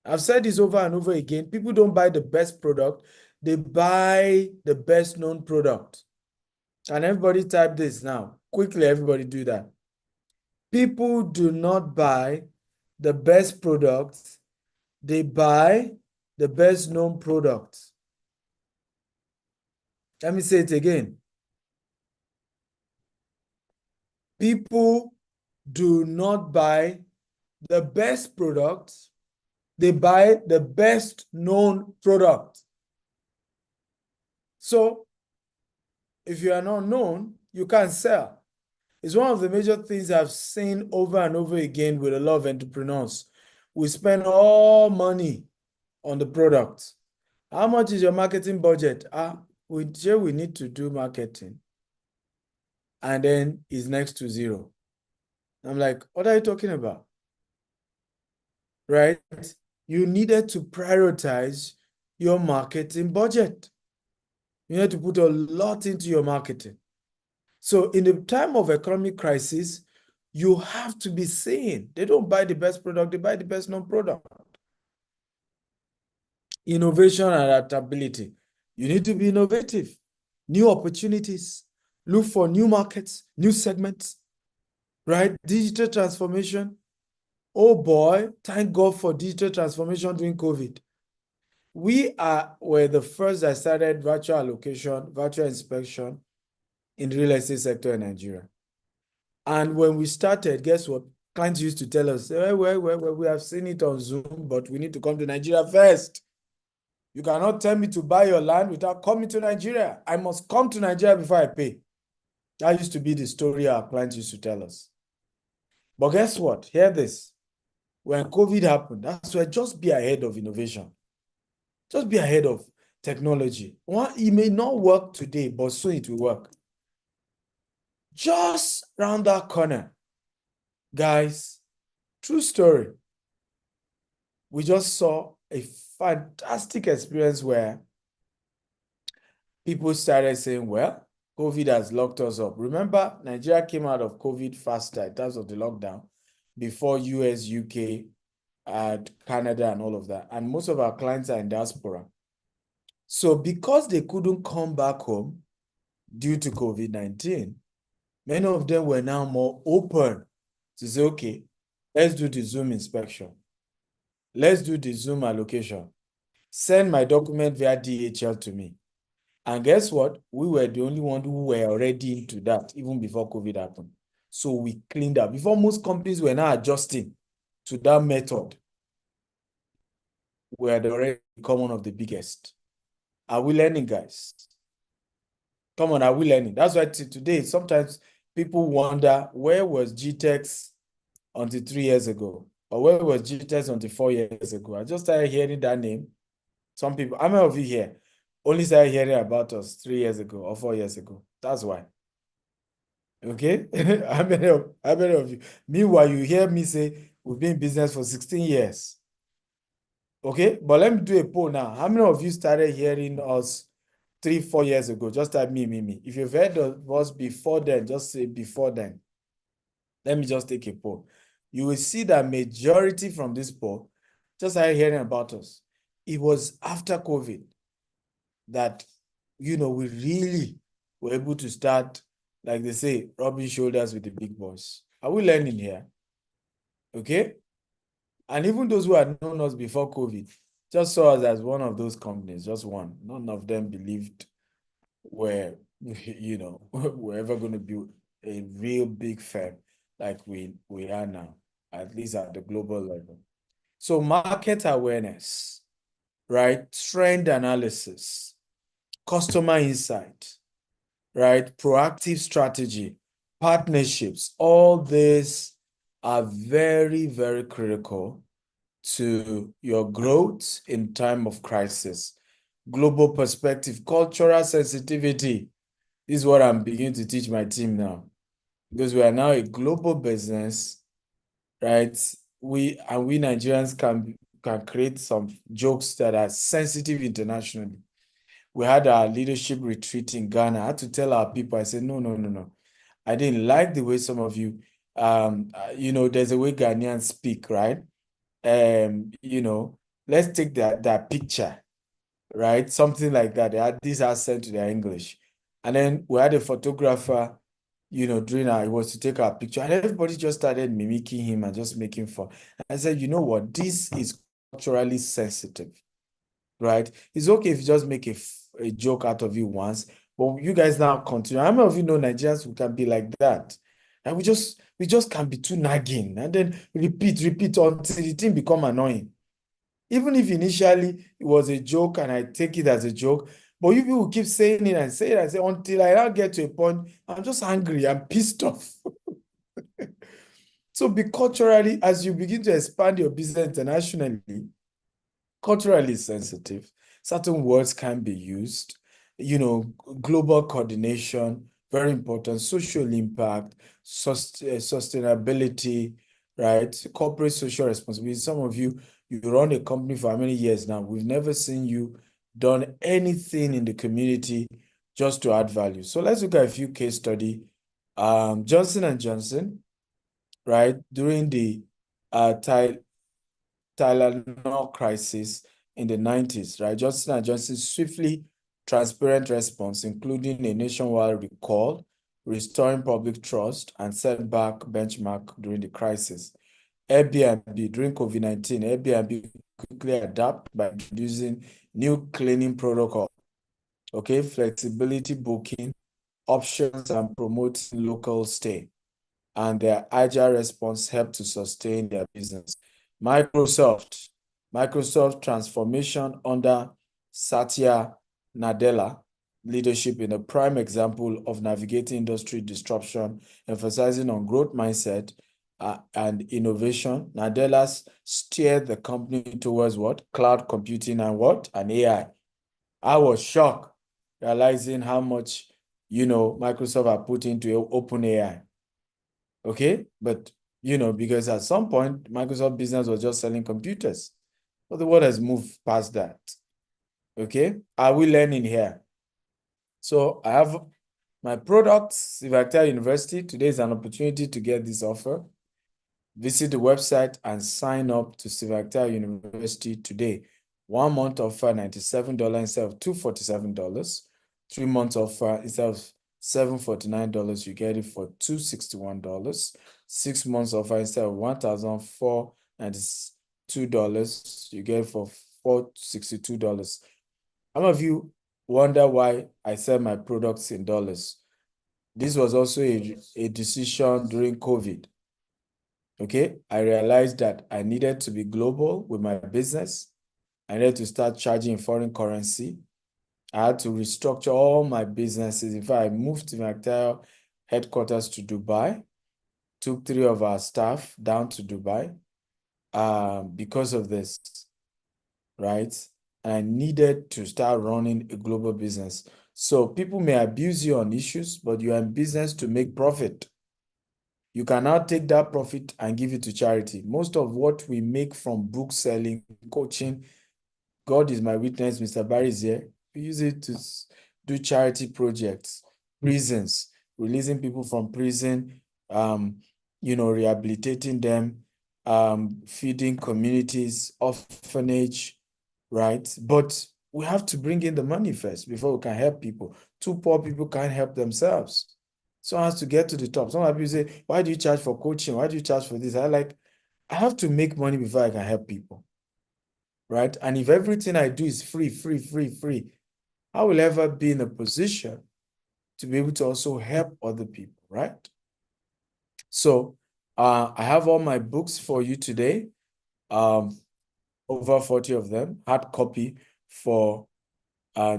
I've said this over and over again. People don't buy the best product. They buy the best known product. And everybody type this now. Quickly, everybody do that. People do not buy the best products. They buy the best known product. Let me say it again. People do not buy the best product. They buy the best known product. So, if you are not known, you can't sell. It's one of the major things I've seen over and over again with a lot of entrepreneurs. We spend all money on the product. How much is your marketing budget? We need to do marketing. And then it's next to zero. I'm like, what are you talking about? right? You needed to prioritize your marketing budget. You need to put a lot into your marketing. So in the time of economic crisis, you have to be saying, they don't buy the best product, they buy the best known product. Innovation and adaptability. You need to be innovative. New opportunities. Look for new markets, new segments, right? Digital transformation. Oh boy, thank God for digital transformation during COVID. We were the first that started virtual allocation, virtual inspection in the real estate sector in Nigeria. And when we started, guess what? Clients used to tell us, well, we have seen it on Zoom, but we need to come to Nigeria first. You cannot tell me to buy your land without coming to Nigeria. I must come to Nigeria before I pay. That used to be the story our clients used to tell us. But guess what? Hear this. When COVID happened, that's why just be ahead of innovation. Just be ahead of technology. It may not work today, but soon it will work. Just round that corner, guys, true story. We just saw a fantastic experience where people started saying, well, COVID has locked us up. Remember, Nigeria came out of COVID faster in terms of the lockdown before US, UK, and Canada and all of that. And most of our clients are in diaspora. So because they couldn't come back home due to COVID-19, many of them were now more open to say, okay, let's do the Zoom inspection. Let's do the Zoom allocation. Send my document via DHL to me. And guess what? We were the only ones who were already into that even before COVID happened. So we cleaned up. Before most companies were now adjusting to that method, we had already become one of the biggest. Are we learning, guys? Come on, are we learning? That's why today, sometimes people wonder, where was GTEx until 3 years ago? Or where was GTEx until 4 years ago? I just started hearing that name. Some people, how many of you here only started hearing about us 3 years ago or 4 years ago? That's why. Okay? How many of you? Meanwhile, you hear me say, we've been in business for 16 years. Okay? But let me do a poll now. How many of you started hearing us 3, 4 years ago? Just type me. If you've heard of us before then, just say before then. Let me just take a poll. You will see that majority from this poll just started hearing about us. It was after COVID that, we really were able to start, like they say, rubbing shoulders with the big boys. Are we learning here? Okay? And even those who had known us before COVID just saw us as one of those companies, just one. None of them believed we're ever going to be a real big firm like we are now, at least at the global level. So market awareness, right? Trend analysis, customer insight, right? Proactive strategy, partnerships, all these are very, very critical to your growth in time of crisis. Global perspective, cultural sensitivity. This is what I'm beginning to teach my team now, because we are now a global business, right? We Nigerians can create some jokes that are sensitive internationally. We had our leadership retreat in Ghana. I had to tell our people, I said, no. I didn't like the way some of you, there's a way Ghanaians speak, right? Let's take that picture, right? Something like that. They had this accent to their English. And then we had a photographer, he was to take our picture, and everybody just started mimicking him and just making fun. I said, you know what? This is culturally sensitive, right? It's okay if you just make a joke out of it once, but you guys now continue. How many of you know Nigerians who can be like that? And we just can be too nagging and then repeat until the thing become annoying. Even if initially it was a joke and I take it as a joke, but you people keep saying it and say it and say until I now get to a point, I'm just angry, I'm pissed off. So be culturally, as you begin to expand your business internationally, culturally sensitive. Certain words can be used. Global coordination, very important. Social impact, sustainability, right? Corporate social responsibility. Some of you run a company for how many years now? We've never seen you done anything in the community just to add value. So let's look at a few case study. Johnson & Johnson, right? During the Tylenol crisis in the 90s, right? Johnson & Johnson's swiftly transparent response, including a nationwide recall, restoring public trust, and setback benchmark during the crisis. Airbnb, during COVID-19, Airbnb quickly adapt by introducing new cleaning protocol, okay, flexibility booking, options, and promoting local stay. And their agile response helped to sustain their business. Microsoft transformation under Satya Nadella leadership in a prime example of navigating industry disruption, emphasizing on growth mindset and innovation. Nadella steered the company towards what? Cloud computing and what? And AI. I was shocked realizing how much, Microsoft had put into OpenAI. Okay, but because at some point Microsoft business was just selling computers, but the world has moved past that. Okay, are we learning here? So I have my products, Sivakta University. Today is an opportunity to get this offer. Visit the website and sign up to Sivakta University today. 1 month offer, $97 instead of $247. 3 months offer instead of $749, you get it for $261. 6 months offer instead of $1,492, you get it for $462. Some of you wonder why I sell my products in dollars. This was also a decision during COVID. Okay, I realized that I needed to be global with my business. I needed to start charging in foreign currency. I had to restructure all my businesses. In fact, I moved to my entire headquarters to Dubai, took 3 of our staff down to Dubai because of this, right? And I needed to start running a global business. So people may abuse you on issues, but you are in business to make profit. You can now take that profit and give it to charity. Most of what we make from book selling, coaching, God is my witness, Mr. Barry is here. We use it to do charity projects, prisons, releasing people from prison, rehabilitating them, feeding communities, orphanage, right? But we have to bring in the money first before we can help people. 2 poor people can't help themselves. Someone has to get to the top. Some people say, why do you charge for coaching? Why do you charge for this? I have to make money before I can help people, right? And if everything I do is free, I will ever be in a position to be able to also help other people, right? So I have all my books for you today, over 40 of them, hard copy for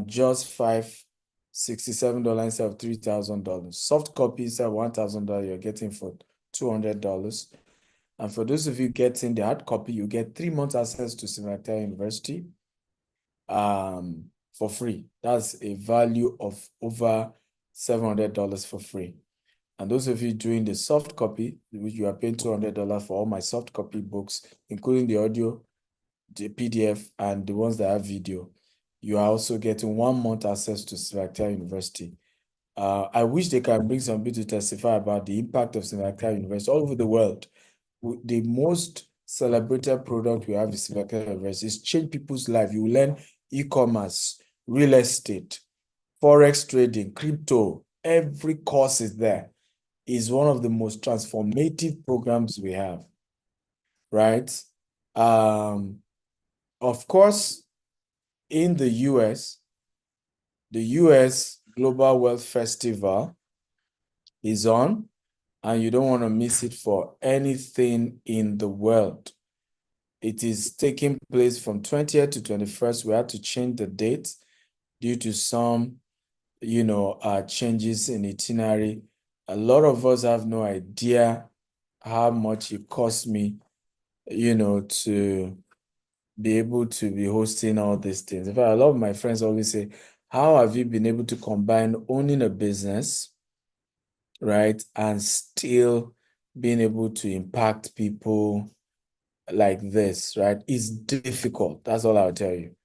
just $567 instead of $3,000. Soft copy instead of $1,000, you're getting for $200. And for those of you getting the hard copy, you get 3 months access to Sivakta University for free. That's a value of over $700 for free. And those of you doing the soft copy, which you are paying $200 for all my soft copy books, including the audio, the PDF, and the ones that have video, you are also getting 1 month access to Sivakta University. I wish they can bring some people to testify about the impact of Sivakta University all over the world. The most celebrated product we have is Sivakta University. It's changed people's life. You learn e-commerce, real estate, forex trading, crypto. Every course is there. It's one of the most transformative programs we have, right? Of course, in the US Global Wealth Festival is on, and you don't want to miss it for anything in the world. It is taking place from 20th to 21st. We had to change the date due to some, changes in itinerary. A lot of us have no idea how much it cost me, to be able to be hosting all these things. In fact, a lot of my friends always say, how have you been able to combine owning a business, right, and still being able to impact people like this, right, is difficult. That's all I'll tell you,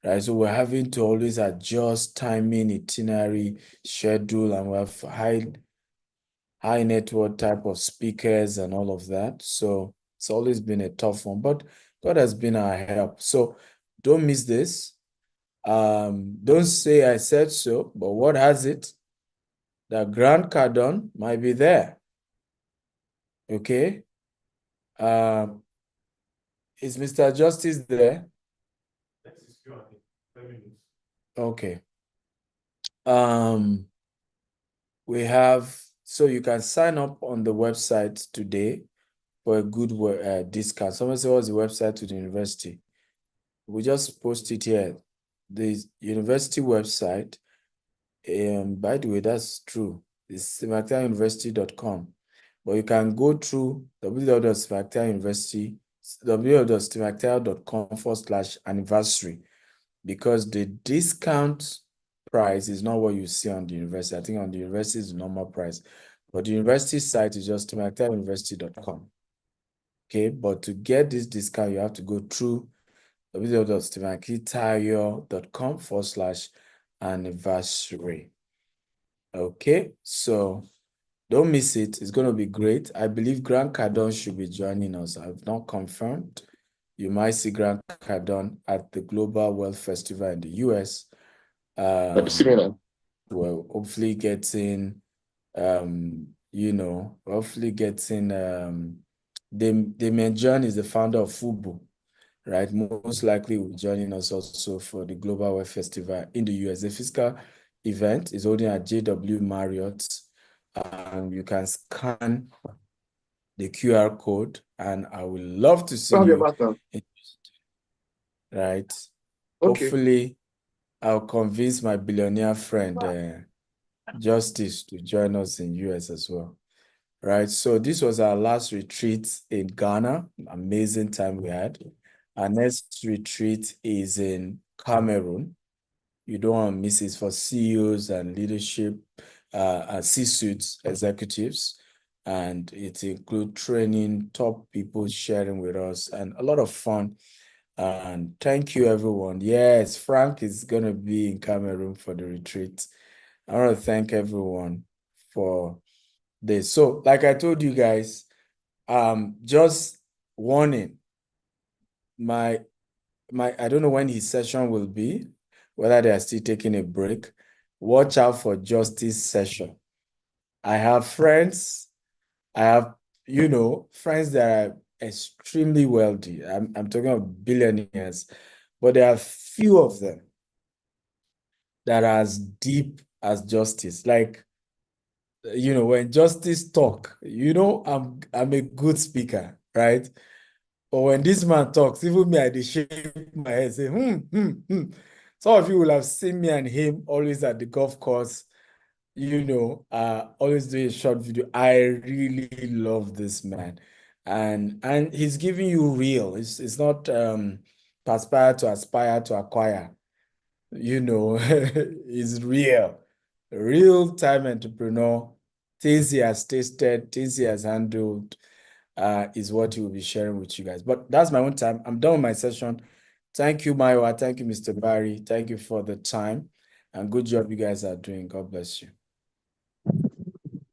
right? So we're having to always adjust timing, itinerary, schedule, and we have high network type of speakers and all of that. So it's always been a tough one, but God has been our help. So don't miss this. Don't say I said so, but what has it? The Grand Cardon might be there. Okay. Is Mr. Justice there? Okay. We have, so you can sign up on the website today for a good discount. Someone said, what's the website to the university? We just post it here. The university website, by the way, that's true. It's stimactiauniversity.com. But you can go through www.stimactia.com/anniversary, because the discount price is not what you see on the university. I think on the university is the normal price, but the university site is just stimactiauniversity.com. Okay, but to get this discount, you have to go through www.stephenkitayo.com/anniversary. Okay, so don't miss it. It's going to be great. I believe Grant Cardone should be joining us. I've not confirmed. You might see Grant Cardone at the Global Wealth Festival in the US. Well, hopefully getting, hopefully getting, Damian John is the founder of FUBU, right? Most likely will be joining us also for the Global Wealth Festival in the US. The physical event is holding at JW Marriott. You can scan the QR code, and I would love to see you. Right? Okay. Hopefully, I'll convince my billionaire friend, Justice, to join us in US as well. Right? So this was our last retreat in Ghana. Amazing time we had. Our next retreat is in Cameroon. You don't want to miss it, for CEOs and leadership, C-suites executives. And it includes training, top people sharing with us, and a lot of fun. And thank you, everyone. Yes, Frank is going to be in Cameroon for the retreat. I want to thank everyone for this. So, like I told you guys, just warning, I don't know when his session will be, whether they are still taking a break. Watch out for Justice session. I have friends, friends that are extremely wealthy. I'm talking about billionaires, but there are few of them that are as deep as Justice. Like, when Justice talk, I'm a good speaker, right? But when this man talks, even me, I shake my head, say, Some of you will have seen me and him always at the golf course, always doing a short video. I really love this man. And he's giving you real. It's not aspire to acquire. It's real-time entrepreneur. Things he has tasted, things he has handled, is what he will be sharing with you guys. But that's my own time. I'm done with my session. Thank you, Maiwa. Thank you, Mr. Barry. Thank you for the time. And good job you guys are doing. God bless you.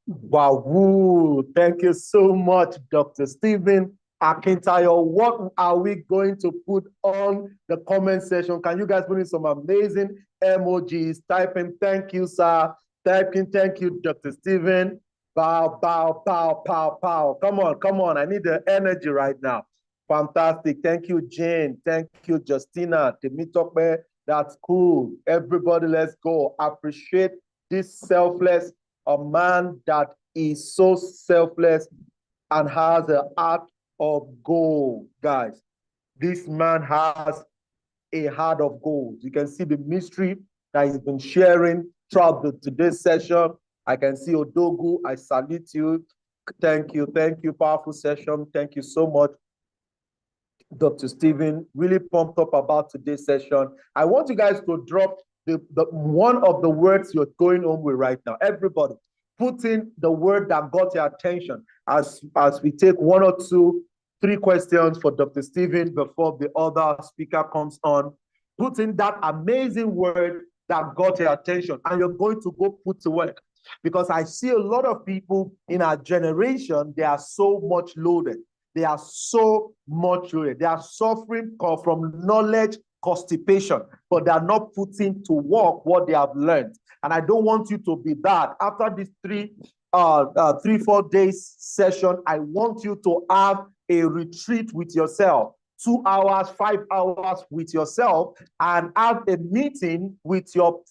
Wow, thank you so much, Dr. Stephen Akintayo. What are we going to put on the comment section? Can you guys put in some amazing emojis? Type in thank you, sir. Type in thank you, Dr. Stephen. Bow, bow, pow, pow, pow. Come on. I need the energy right now. Fantastic. Thank you, Jane. Thank you, Justina. Temitope. That's cool. Everybody, let's go. Appreciate this selfless, a man that is so selfless and has a heart of gold, guys. This man has a heart of gold. You can see the mystery that he's been sharing throughout today's session. I can see Odogu. I salute you. Thank you. Powerful session. Thank you so much, Dr. Stephen. Really pumped up about today's session. I want you guys to drop the one of the words you're going home with right now. Everybody, put in the word that got your attention. as we take one or two, three questions for Dr. Stephen before the other speaker comes on, put in that amazing word that got your attention, and you're going to go put to work. Because I see a lot of people in our generation, they are so much loaded. They are so much loaded. They are suffering from knowledge constipation, but they are not putting to work what they have learned. And I don't want you to be that. After this 3-4 days session, I want you to have a retreat with yourself, 2 hours, 5 hours with yourself, and have a meeting with your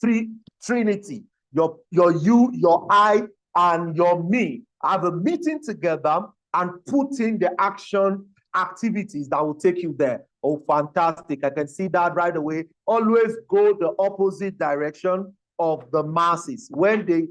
Trinity, your you, your I, and your me. Have a meeting together and put in the action activities that will take you there. Oh, fantastic. I can see that right away. Always go the opposite direction of the masses. When they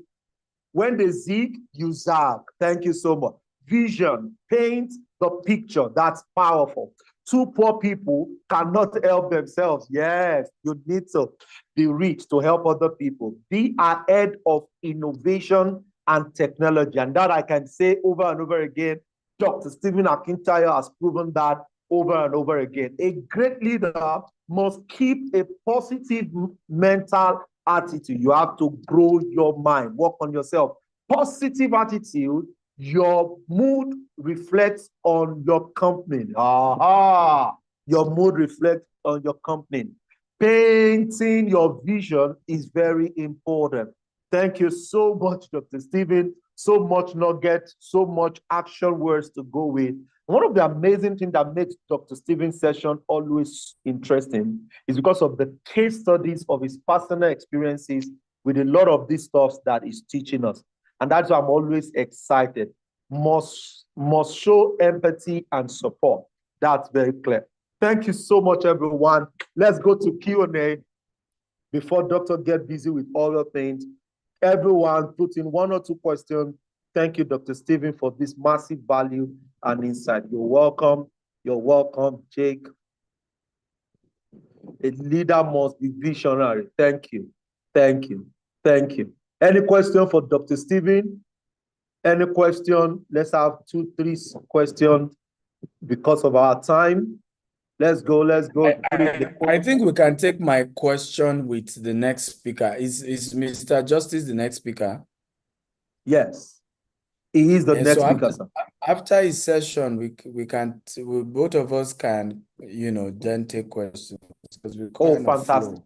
zig, you zag. Thank you so much. Vision, paint the picture. That's powerful. 2 poor people cannot help themselves. Yes, you need to be rich to help other people. Be ahead of innovation and technology. And that I can say over and over again. Dr. Stephen Akintayo has proven that over and over again. A great leader must keep a positive mental attitude. You have to grow your mind, work on yourself. Positive attitude, your mood reflects on your company. Your mood reflects on your company. Painting your vision is very important. Thank you so much, Dr. Stephen. So much nugget, so much action words to go with. One of the amazing things that makes Dr. Stephen's session always interesting is because of the case studies of his personal experiences with a lot of these stuff that he's teaching us. And that's why I'm always excited. Must show empathy and support. That's very clear. Thank you so much, everyone. Let's go to Q&A before Dr. get busy with other things. Everyone put in 1 or 2 questions. Thank you, Dr. Stephen, for this massive value and insight. You're welcome. You're welcome, Jake. A leader must be visionary. Thank you. Thank you. Thank you. Any question for Dr. Stephen? Any question? Let's have 2, 3 questions because of our time. Let's go. Let's go. I think we can take my question with the next speaker. Is Mr. Justice the next speaker? Yes, he is the next speaker, sir. After his session, we both of us can, then take questions because we kind of flow.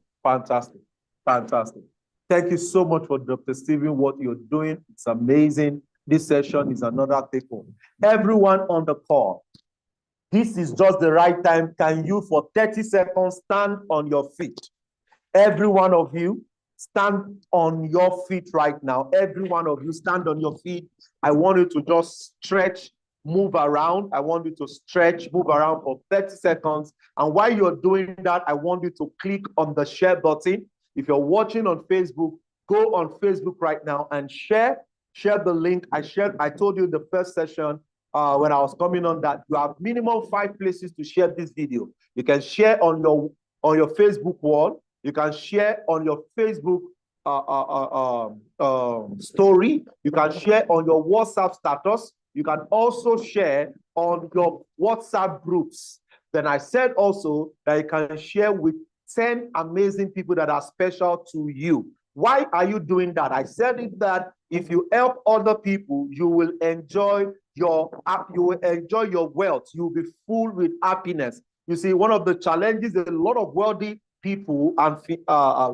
Fantastic. Thank you so much for Dr. Stephen, what you're doing. It's amazing. This session is another take-home. Everyone on the call, this is just the right time. Can you, for 30 seconds, stand on your feet? Every one of you, stand on your feet right now. Every one of you, stand on your feet. I want you to just stretch, move around. I want you to stretch, move around for 30 seconds. And while you're doing that, I want you to click on the share button. If you're watching on Facebook, go on Facebook right now and share the link. I told you in the first session, when I was coming on, that you have minimum 5 places to share this video. You can share on your Facebook wall. You can share on your Facebook story. You can share on your WhatsApp status. You can also share on your WhatsApp groups. Then I said also that you can share with 10 amazing people that are special to you. Why are you doing that? I said it that if you help other people, you will enjoy your wealth. You'll be full with happiness. You see, one of the challenges a lot of wealthy people and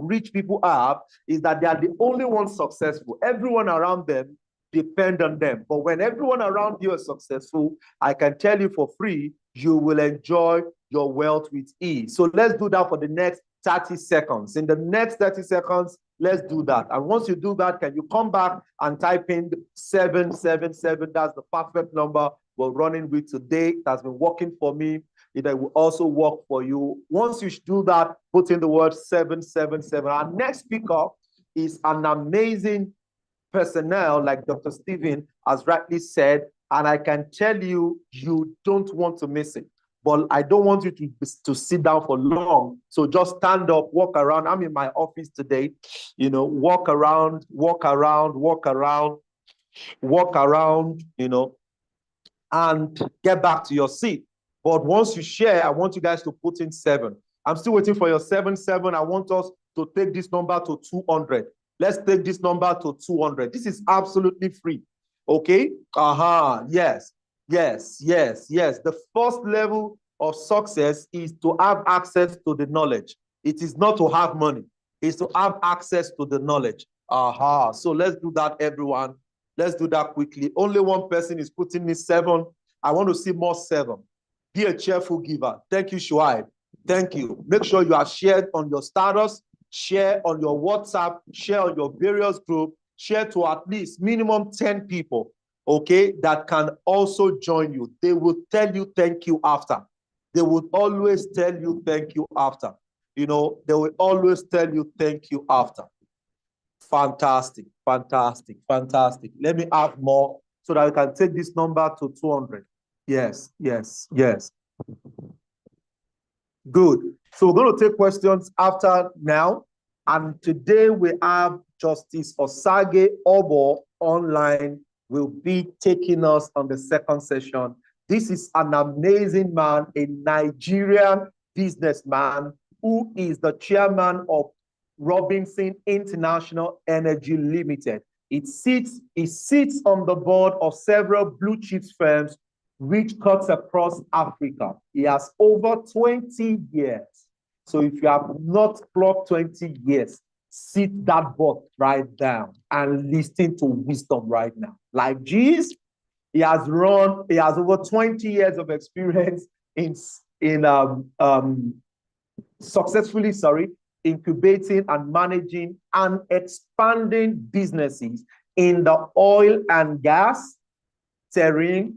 rich people have is that they are the only ones successful. Everyone around them depend on them. But when everyone around you is successful, I can tell you for free, you will enjoy your wealth with ease. So let's do that for the next 30 seconds. In the next 30 seconds, let's do that. And once you do that, can you come back and type in 777? That's the perfect number we're running with today. It has been working for me. It will also work for you. Once you do that, put in the word 777. Our next speaker is an amazing personnel, like Dr. Stephen has rightly said, and I can tell you, you don't want to miss it. But I don't want you to sit down for long. So just stand up, walk around. I'm in my office today, walk around, and get back to your seat. But once you share, I want you guys to put in 7. I'm still waiting for your 7. I want us to take this number to 200. Let's take this number to 200. This is absolutely free. Okay? Yes. The first level of success is to have access to the knowledge. It is not to have money. It's to have access to the knowledge. So let's do that, everyone. Let's do that quickly. Only one person is putting me 7. I want to see more 7. Be a cheerful giver. Thank you, Shuaib. Thank you. Make sure you are shared on your status, share on your WhatsApp, share on your various groups, share to at least minimum 10 people, okay, that can also join you. They will tell you thank you after. They would always tell you thank you after. You know, they will always tell you thank you after. Fantastic. Let me have more so that we can take this number to 200. Yes. Good. So we're going to take questions after now. And today we have Justice Osage Obo online, will be taking us on the second session. This is an amazing man, a Nigerian businessman who is the chairman of Robinson International Energy Limited. He sits on the board of several blue chip firms which cuts across Africa. He has over 20 years. So if you have not clocked 20 years, sit that book right down and listen to wisdom right now. Like geez, he has over 20 years of experience in successfully, incubating and managing and expanding businesses in the oil and gas, terrain,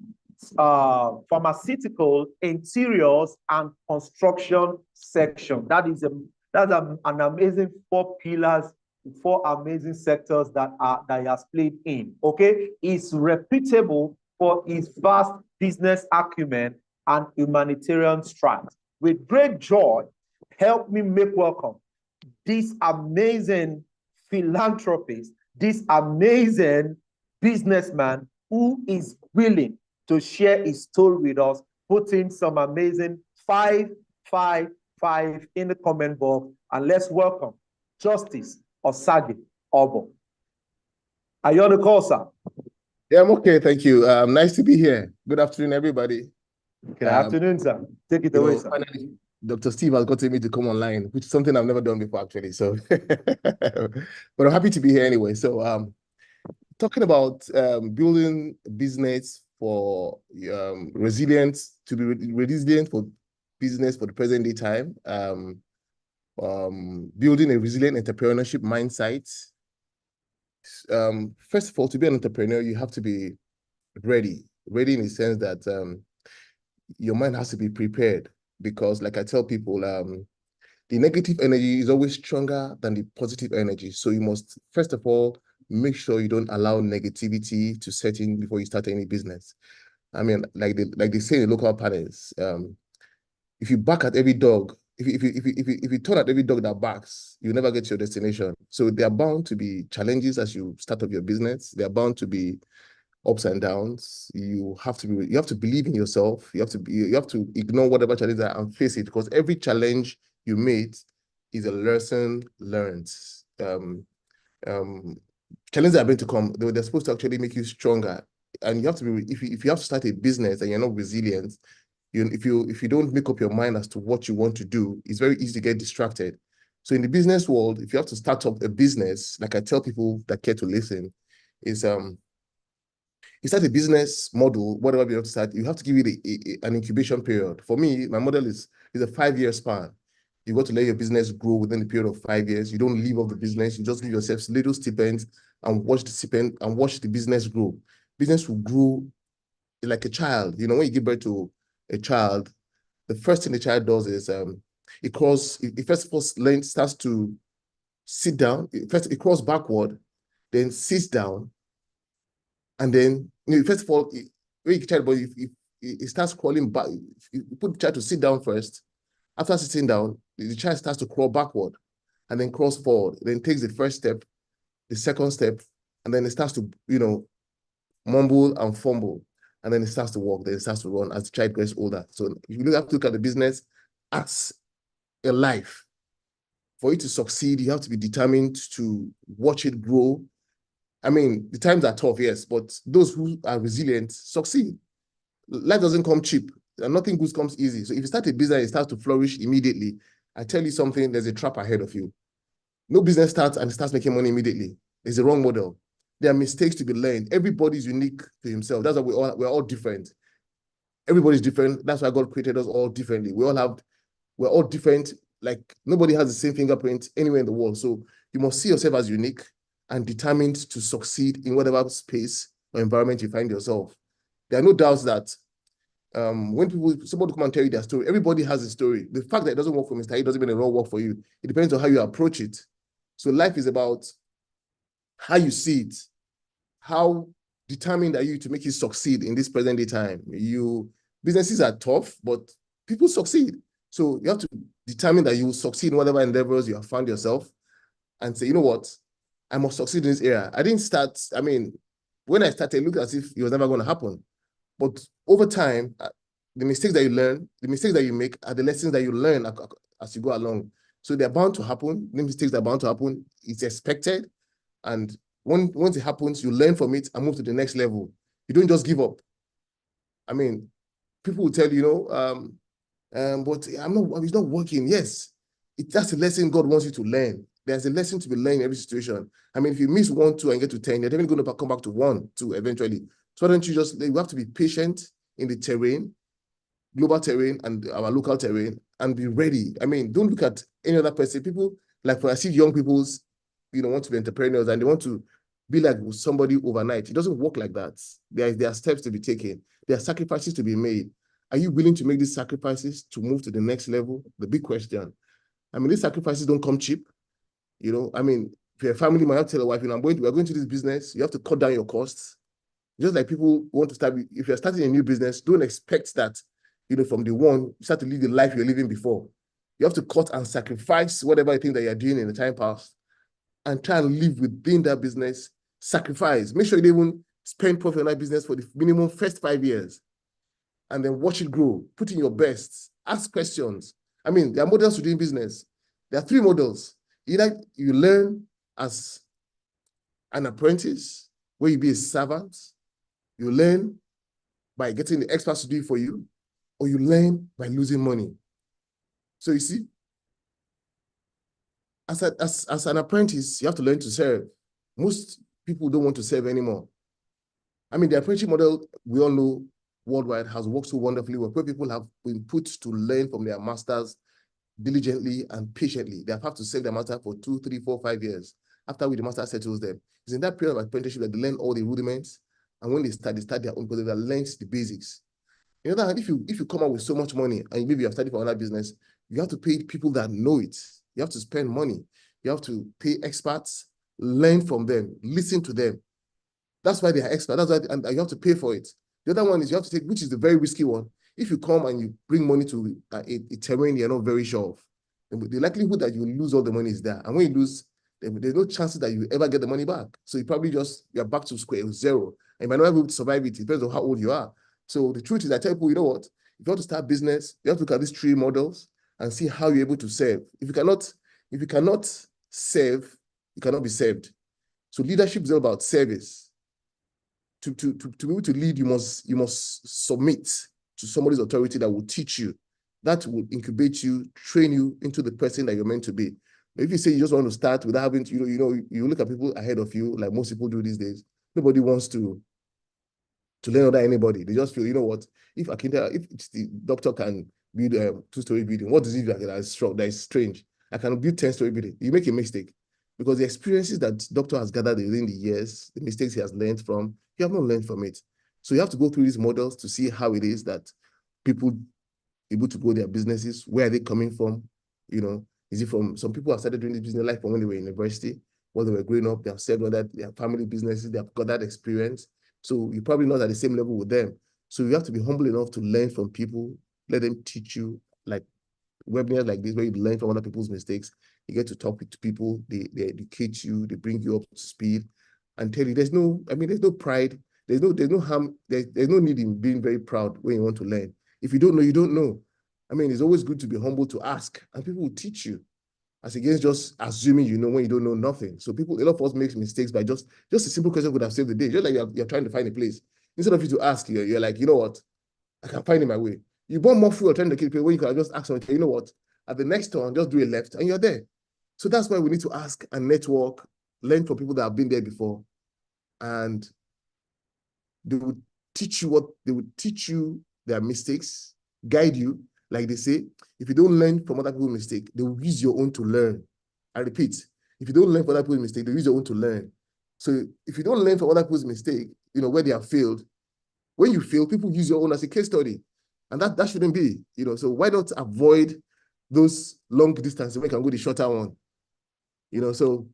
pharmaceutical, interiors, and construction section. That's an amazing 4 pillars, 4 amazing sectors that he has played in. Okay, he's reputable for his vast business acumen and humanitarian strength. With great joy, help me make welcome this amazing philanthropist, this amazing businessman who is willing to share his story with us. Put in some amazing 5 in the comment box, and let's welcome Justice Osage Obo. Are you on the call, sir? Yeah, I'm okay, thank you. Nice to be here. Good afternoon, everybody. Good afternoon, sir. Take it away, sir. Finally, Dr. Steve has gotten me to come online, which is something I've never done before, actually. So, but I'm happy to be here anyway. So, talking about building a business for resilience, to be resilient for business for the present day time, building a resilient entrepreneurship mindset. First of all, to be an entrepreneur, you have to be ready in the sense that your mind has to be prepared, because like I tell people, the negative energy is always stronger than the positive energy. So you must, first of all, make sure you don't allow negativity to set in before you start any business. I mean, like they say in the local parlance, if you bark at every dog, if you turn at every dog that barks, you never get to your destination. So there are bound to be challenges as you start up your business. There are bound to be ups and downs. You have to believe in yourself. You have to ignore whatever challenges are and face it, because every challenge you meet is a lesson learned. Challenges are going to come. They're supposed to actually make you stronger. And you have to be, if you have to start a business and you're not resilient, if you don't make up your mind as to what you want to do, it's very easy to get distracted. So in the business world, if you have to start up a business, like I tell people that care to listen, is you start a business model, whatever you have to start, you have to give it an incubation period. For me, my model is a 5-year span. You got to let your business grow within the period of 5 years. You don't leave off the business. You just give yourself little stipends and watch the business grow. Business will grow like a child. You know, when you give birth to a child, the first thing the child does is it first of all starts to sit down. It crawls backward, then sits down, and then first of all, when you child, but if it starts crawling back, you put the child to sit down first. After sitting down, the child starts to crawl backward, and then crawls forward. Then takes the first step, the second step, and then it starts to mumble and fumble. and then it starts to work, then it starts to run as the child gets older. So you have to look at the business as a life. For it to succeed, you have to be determined to watch it grow. I mean, the times are tough, yes, but those who are resilient succeed. Life doesn't come cheap, and nothing good comes easy. So if you start a business, it starts to flourish immediately. I tell you something, there's a trap ahead of you. No business starts and starts making money immediately. It's the wrong model. There are mistakes to be learned. Everybody's unique to himself. That's why we're all different. Everybody's different. That's why God created us all differently. We're all different. Like nobody has the same fingerprint anywhere in the world. So you must see yourself as unique and determined to succeed in whatever space or environment you find yourself. There are no doubts that when somebody come and tell you their story, everybody has a story. The fact that it doesn't work for Mr. A doesn't mean it won't work for you. It depends on how you approach it. So life is about how you see it. How determined are you to make it succeed in this present day time? Businesses are tough, but people succeed. So you have to determine that you will succeed in whatever endeavors you have found yourself and say, you know what, I must succeed in this area. When I started, it looked as if it was never going to happen. But over time, the mistakes that you learn, the mistakes that you make are the lessons that you learn as you go along. So they're bound to happen. The mistakes are bound to happen. It's expected. And once it happens, you learn from it and move to the next level. You don't just give up. I mean, people will tell you, but it's not working. Yes, that's a lesson God wants you to learn. There's a lesson to be learned in every situation. I mean, if you miss 1, 2, and get to 10, you're definitely going to come back to 1, 2 eventually. So why don't you have to be patient in the terrain, global terrain and our local terrain, and be ready. I mean, don't look at any other person. People, like when I see young people's, want to be entrepreneurs and they want to be like somebody overnight. It doesn't work like that. There are steps to be taken. There are sacrifices to be made. Are you willing to make these sacrifices to move to the next level? The big question. I mean, these sacrifices don't come cheap. I mean, if you're a family man, you have to tell a wife, we're going to this business, you have to cut down your costs. Just like people want to start, if you're starting a new business, don't expect that, from the one, you start to live the life you're living before. You have to cut and sacrifice whatever you think that you're doing in the time past and try and live within that business. Sacrifice. Make sure you don't even spend profit on that business for the minimum first 5 years and then watch it grow. Put in your best. Ask questions. I mean, there are models to doing business. There are 3 models. Either you learn as an apprentice, where you be a servant. You learn by getting the experts to do it for you, or you learn by losing money. So you see, as an apprentice, you have to learn to serve. Most people don't want to serve anymore. I mean, the apprenticeship model, we all know worldwide, has worked so wonderfully well, where people have been put to learn from their masters diligently and patiently. They have to serve their master for 2, 3, 4, 5 years. After the master settles them. It's in that period of apprenticeship that they learn all the rudiments. And when they start their own, because they've learned the basics. That if you come out with so much money and maybe you have studied for another business, you have to pay people that know it. You have to spend money. You have to pay experts, learn from them, listen to them. That's why they are experts. That's why, and you have to pay for it. The other one is you have to take, which is the very risky one. If you come and you bring money to a terrain you're not very sure of, the likelihood that you lose all the money is there. And when you lose, there's no chances that you ever get the money back. So you probably you're back to square 0. And you might not be able to survive it. It depends on how old you are. So the truth is, I tell people, you know what? If you want to start business, you have to look at these 3 models and see how you're able to serve. If you cannot serve, you cannot be served. So leadership is all about service. To be able to lead, you must submit to somebody's authority that will teach you, that will incubate you, train you into the person that you're meant to be. If you say you just want to start without having to, you look at people ahead of you, like most people do these days. Nobody wants to learn under anybody. They just feel, you know what? If the doctor can build a 2-story building, what does he do that is strange? I can build 10-story building. You make a mistake because the experiences that doctor has gathered within the years, the mistakes he has learned from, you have not learned from it. So you have to go through these models to see how it is that people able to grow their businesses. Where are they coming from? Is it from some people have started doing this business life from when they were in university, while they were growing up, they have said that they have family businesses, they have got that experience. So you're probably not at the same level with them. So you have to be humble enough to learn from people, let them teach you, like webinars like this, where you learn from other people's mistakes. You get to talk to people, they educate you, they bring you up to speed and tell you there's no pride, There's no harm, there's no need in being very proud when you want to learn. If you don't know, you don't know. I mean, it's always good to be humble to ask, and people will teach you, as against just assuming you know when you don't know nothing. So a lot of us make mistakes by just a simple question would have saved the day. Just like you're trying to find a place. Instead of you to ask, you're like, you know what? I can find it my way. You burn more fuel trying to keep it when you can just ask someone, you know what? At the next turn, just do a left and you're there. So that's why we need to ask and network, learn from people that have been there before. And they would teach you their mistakes, guide you. Like they say, if you don't learn from other people's mistakes, they will use your own to learn. I repeat, if you don't learn from other people's mistakes, they use your own to learn. So if you don't learn from other people's mistakes, where they have failed, when you fail, people use your own as a case study. And that shouldn't be, so why not avoid those long distances when you can go the shorter one? So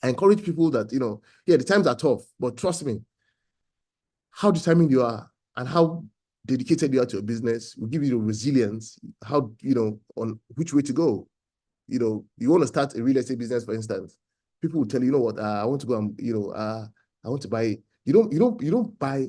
I encourage people that, the times are tough, but trust me, how determined you are and how dedicated you are to your business will give you the resilience, how, on which way to go. You want to start a real estate business, for instance. People will tell you, what, I want to go and, I want to buy. You don't buy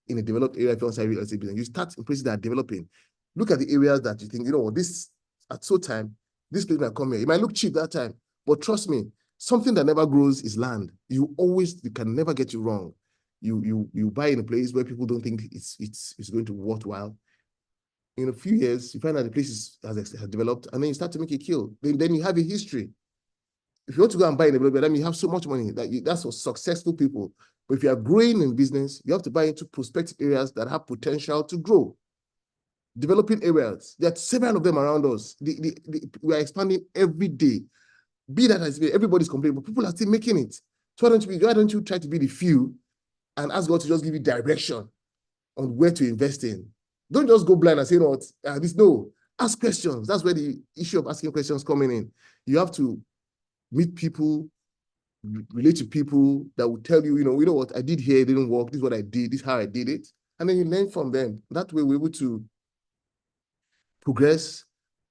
in a developed area if you want to start real estate business. You start in places that are developing. Look at the areas that you think, this at so time, this place might come here. It might look cheap that time, but trust me, something that never grows is land. You can never get it wrong. You buy in a place where people don't think it's going to be worthwhile. In a few years, you find that the place has developed, and then you start to make a kill. Then you have a history. If you want to go and buy in a development, I mean, you have so much money that's for successful people. But if you are growing in business, you have to buy into prospective areas that have potential to grow. Developing areas, there are several of them around us. We are expanding every day. Be that as everybody's complaining, but people are still making it. So why don't you try to be the few and ask God to just give you direction on where to invest in? Don't just go blind and say, no. Ask questions. That's where the issue of asking questions coming in. You have to meet people, relate to people that will tell you, you know what I did here, it didn't work. This is what I did. This is how I did it. And then you learn from them. That way we're able to progress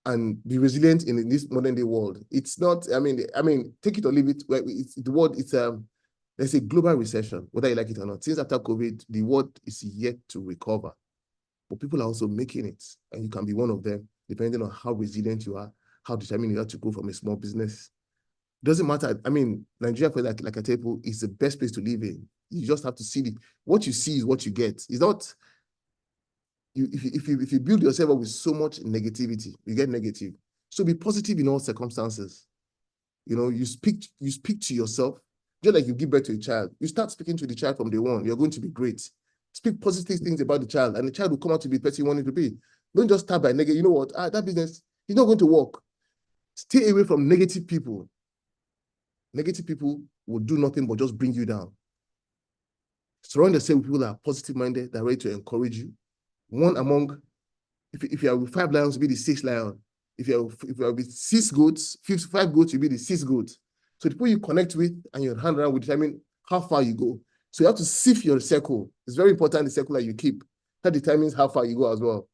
and be resilient in this modern day world. It's not, I mean, take it or leave it. There's a global recession, whether you like it or not. Since after COVID, the world is yet to recover. But people are also making it, and you can be one of them, depending on how resilient you are, how determined you are to go from a small business. It doesn't matter. I mean, Nigeria, like I tell people, is the best place to live in. You just have to see what you see is what you get. It's not, if you build yourself up with so much negativity, you get negative. So be positive in all circumstances. You speak to yourself, just like you give birth to a child. You start speaking to the child from day one. You're going to be great. Speak positive things about the child, and the child will come out to be the person you want it to be. Don't just start by negative. You know what? That business is not going to work. Stay away from negative people. Negative people will do nothing but just bring you down. Surround yourself with people that are positive-minded, that are ready to encourage you. One among, if you are with 5 lions, you'll be the 6th lion. If you are with 6 goats, 5 goats, you'll be the 6th goat. So the people you connect with and your hand around will determine how far you go. So you have to sift your circle. It's very important, the circle that you keep. That determines how far you go as well.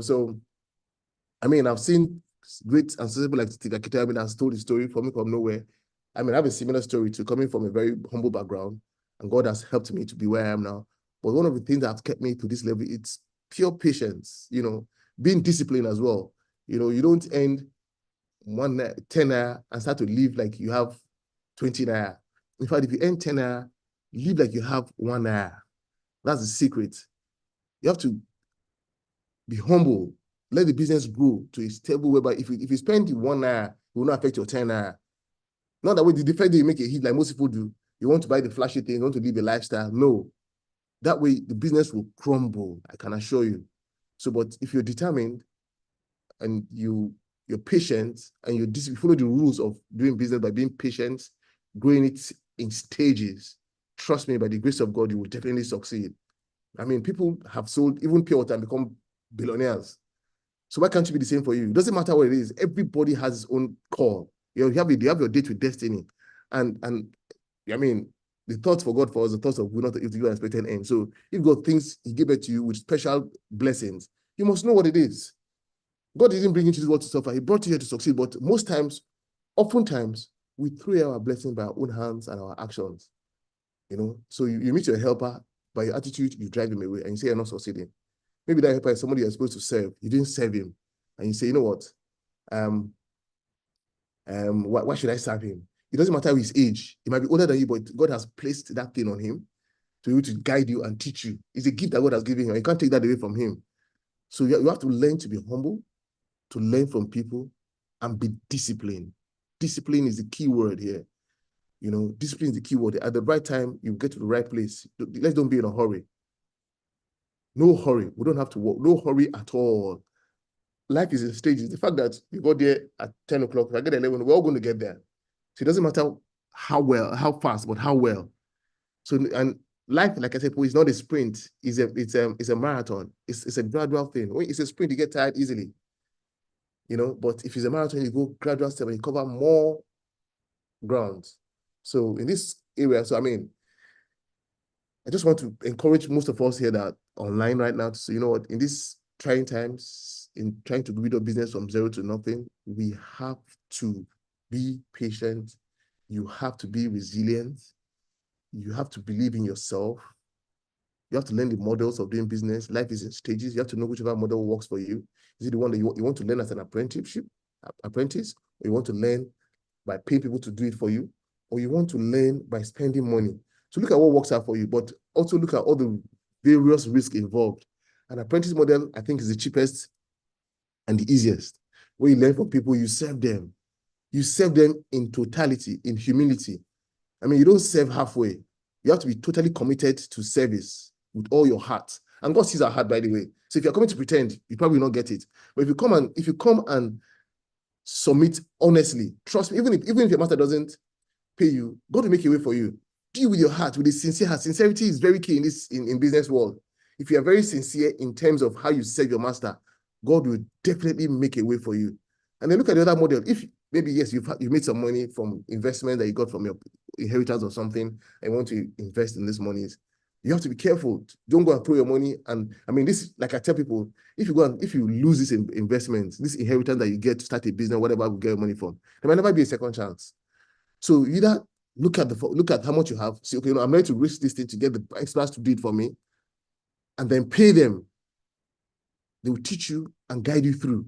So, I mean, I've seen great and successful like Steve Akitabi has told the story for me from nowhere. I mean, I have a similar story to coming from a very humble background, and God has helped me to be where I am now. But one of the things that have kept me to this level, it's pure patience, being disciplined as well. You don't end 10 naira and start to live like you have 20 naira. In fact, if you earn 10 naira, live like you have 1 naira. That's the secret. You have to be humble. Let the business grow to a stable whereby if you spend 1 naira, it will not affect your 10 naira. Not that way, the first day you make a hit like most people do, you want to buy the flashy thing, you want to live a lifestyle. No. That way, the business will crumble, I can assure you. So, but if you're determined and you're patient and you follow the rules of doing business by being patient, growing it in stages, trust me, by the grace of God, you will definitely succeed. I mean, people have sold even pure water and become billionaires. So why can't you be the same for you? It doesn't matter what it is. Everybody has his own call. You have your date with destiny. And I mean, the thoughts for God for us, the thoughts of will not if you expected end. So if God thinks he gave it to you with special blessings, you must know what it is. God didn't bring you to this world to suffer. He brought you here to succeed. But oftentimes, we throw our blessing by our own hands and our actions. You know, so you meet your helper, by your attitude, you drive him away and you say you're not succeeding. Maybe that helper is somebody you're supposed to serve. You didn't serve him. And you say, you know what? Why should I serve him? It doesn't matter his age. He might be older than you, but God has placed that thing on him to be able to guide you and teach you. It's a gift that God has given him. You can't take that away from him. So you have to learn to be humble, to learn from people, and be disciplined. Discipline is the key word here. You know, discipline is the key word. At the right time, you get to the right place. Let's don't be in a hurry. No hurry. We don't have to walk. No hurry at all. Life is in stages. The fact that you got there at 10 o'clock, if I get at 11, we're all going to get there. So it doesn't matter how fast, but how well. So, and life, like I said, is not a sprint. It's a marathon. It's a gradual thing. When it's a sprint, you get tired easily. You know, but if it's a marathon, you go gradual step and you cover more ground. So in this area, so I mean, I just want to encourage most of us here that are online right now to say, you know what, in these trying times, in trying to build a business from zero to nothing, we have to be patient. You have to be resilient. You have to believe in yourself. You have to learn the models of doing business. Life is in stages. You have to know whichever model works for you. Is it the one that you want to learn as an apprentice, or you want to learn by paying people to do it for you, or you want to learn by spending money? So look at what works out for you, but also look at all the various risks involved. An apprentice model, I think, is the cheapest and the easiest. Where you learn from people, you serve them. You serve them in totality, in humility. I mean, you don't serve halfway. You have to be totally committed to service with all your heart. And God sees our heart, by the way. So if you're coming to pretend, you probably will not get it. But if you come and submit honestly, trust me, even if your master doesn't pay you, God will make a way for you. Deal with your heart, with a sincere heart. Sincerity is very key in business world. If you are very sincere in terms of how you serve your master, God will definitely make a way for you. And then look at the other model. If maybe, yes, you've made some money from investment that you got from your inheritance or something, and want to invest in these monies, you have to be careful. Don't go and throw your money. And I mean, this, like I tell people, if you lose this investment, this inheritance that you get to start a business, whatever you get your money from, there might never be a second chance. So either look at how much you have, say, okay, I'm ready to risk this thing to get the experts to do it for me, and then pay them. They will teach you and guide you through.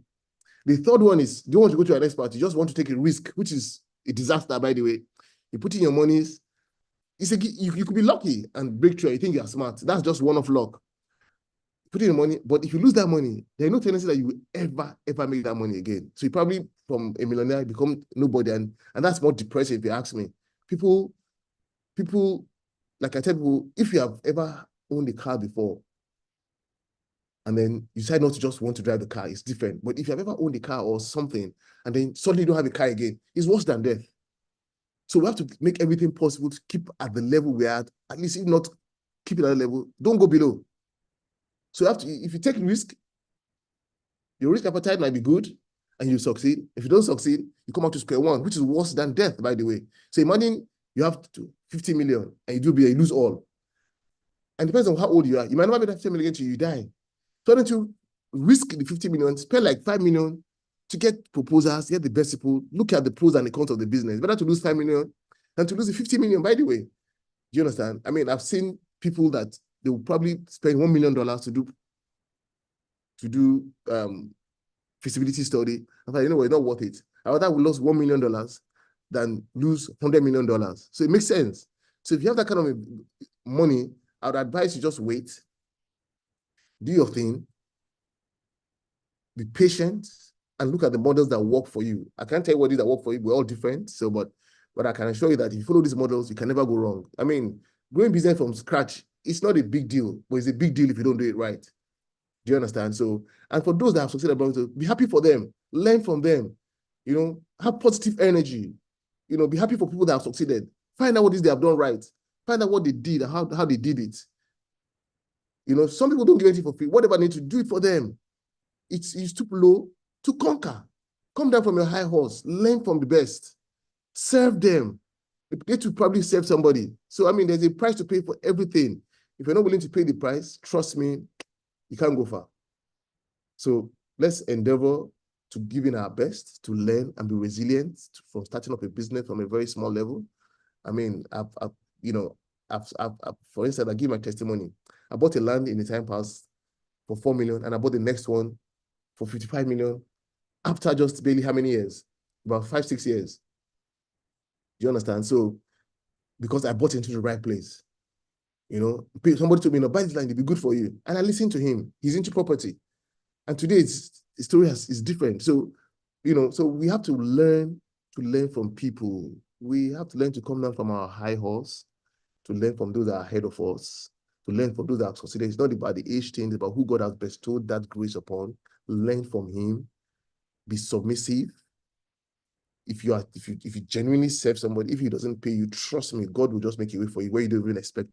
The third one is, you don't want to go to an expert, you just want to take a risk, which is a disaster, by the way. You put in your monies, you could be lucky and break through, you think you're smart. That's just one-off luck. Put in your money, but if you lose that money, there's no tendency that you will ever make that money again. So you probably, from a millionaire, become nobody, and that's more depressing if you ask me. People, like I tell people, if you have ever owned a car before, and then you decide not to just want to drive the car, it's different. But if you have ever owned a car or something, and then suddenly you don't have a car again, it's worse than death. So we have to make everything possible to keep at the level we're at least if not keep it at that level, don't go below. So if you take risk, your risk appetite might be good and you succeed. If you don't succeed, you come out to square one, which is worse than death, by the way. So imagine you have 50 million and you lose all. And it depends on how old you are. You might never be that 50 million until you die. So why don't you risk the 50 million, spend like 5 million to get proposals, get the best people, look at the pros and the cons of the business. Better to lose 5 million than to lose the 50 million, by the way. Do you understand? I mean, I've seen people that they will probably spend $1 million to do feasibility study. I thought, you know what, it's not worth it. I would have lost $1 million than lose $100 million. So it makes sense. So if you have that kind of money, I would advise you just wait, do your thing, be patient, and look at the models that work for you. I can't tell you what it is that work for you. We're all different. So, but I can assure you that if you follow these models, you can never go wrong. I mean, growing business from scratch, it's not a big deal, but it's a big deal if you don't do it right. Do you understand? So, and for those that have succeeded about it, be happy for them, learn from them, you know, have positive energy, you know, be happy for people that have succeeded. Find out what it is they have done right. Find out what they did and how they did it. You know, some people don't give anything for free. Whatever they need to do it for them. It's too low to conquer. Come down from your high horse, learn from the best, serve them. They to probably serve somebody. So, I mean, there's a price to pay for everything. If you're not willing to pay the price, trust me, you can't go far. So let's endeavor to give in our best, to learn and be resilient from starting up a business from a very small level. I mean, you know, for instance, I give my testimony. I bought a land in the time past for 4 million, and I bought the next one for 55 million after just barely how many years? About 5-6 years. Do you understand? So, because I bought into the right place. You know, somebody told me, no, buy this land, it'll be good for you. And I listened to him. He's into property. And today his story is different. So, you know, so we have to learn from people. We have to learn to come down from our high horse, to learn from those that are ahead of us, to learn from those that have succeeded. It's not about the age thing, it's about who God has bestowed that grace upon. Learn from him. Be submissive. If you genuinely serve somebody, if he doesn't pay you, trust me, God will just make a way for you where you don't even expect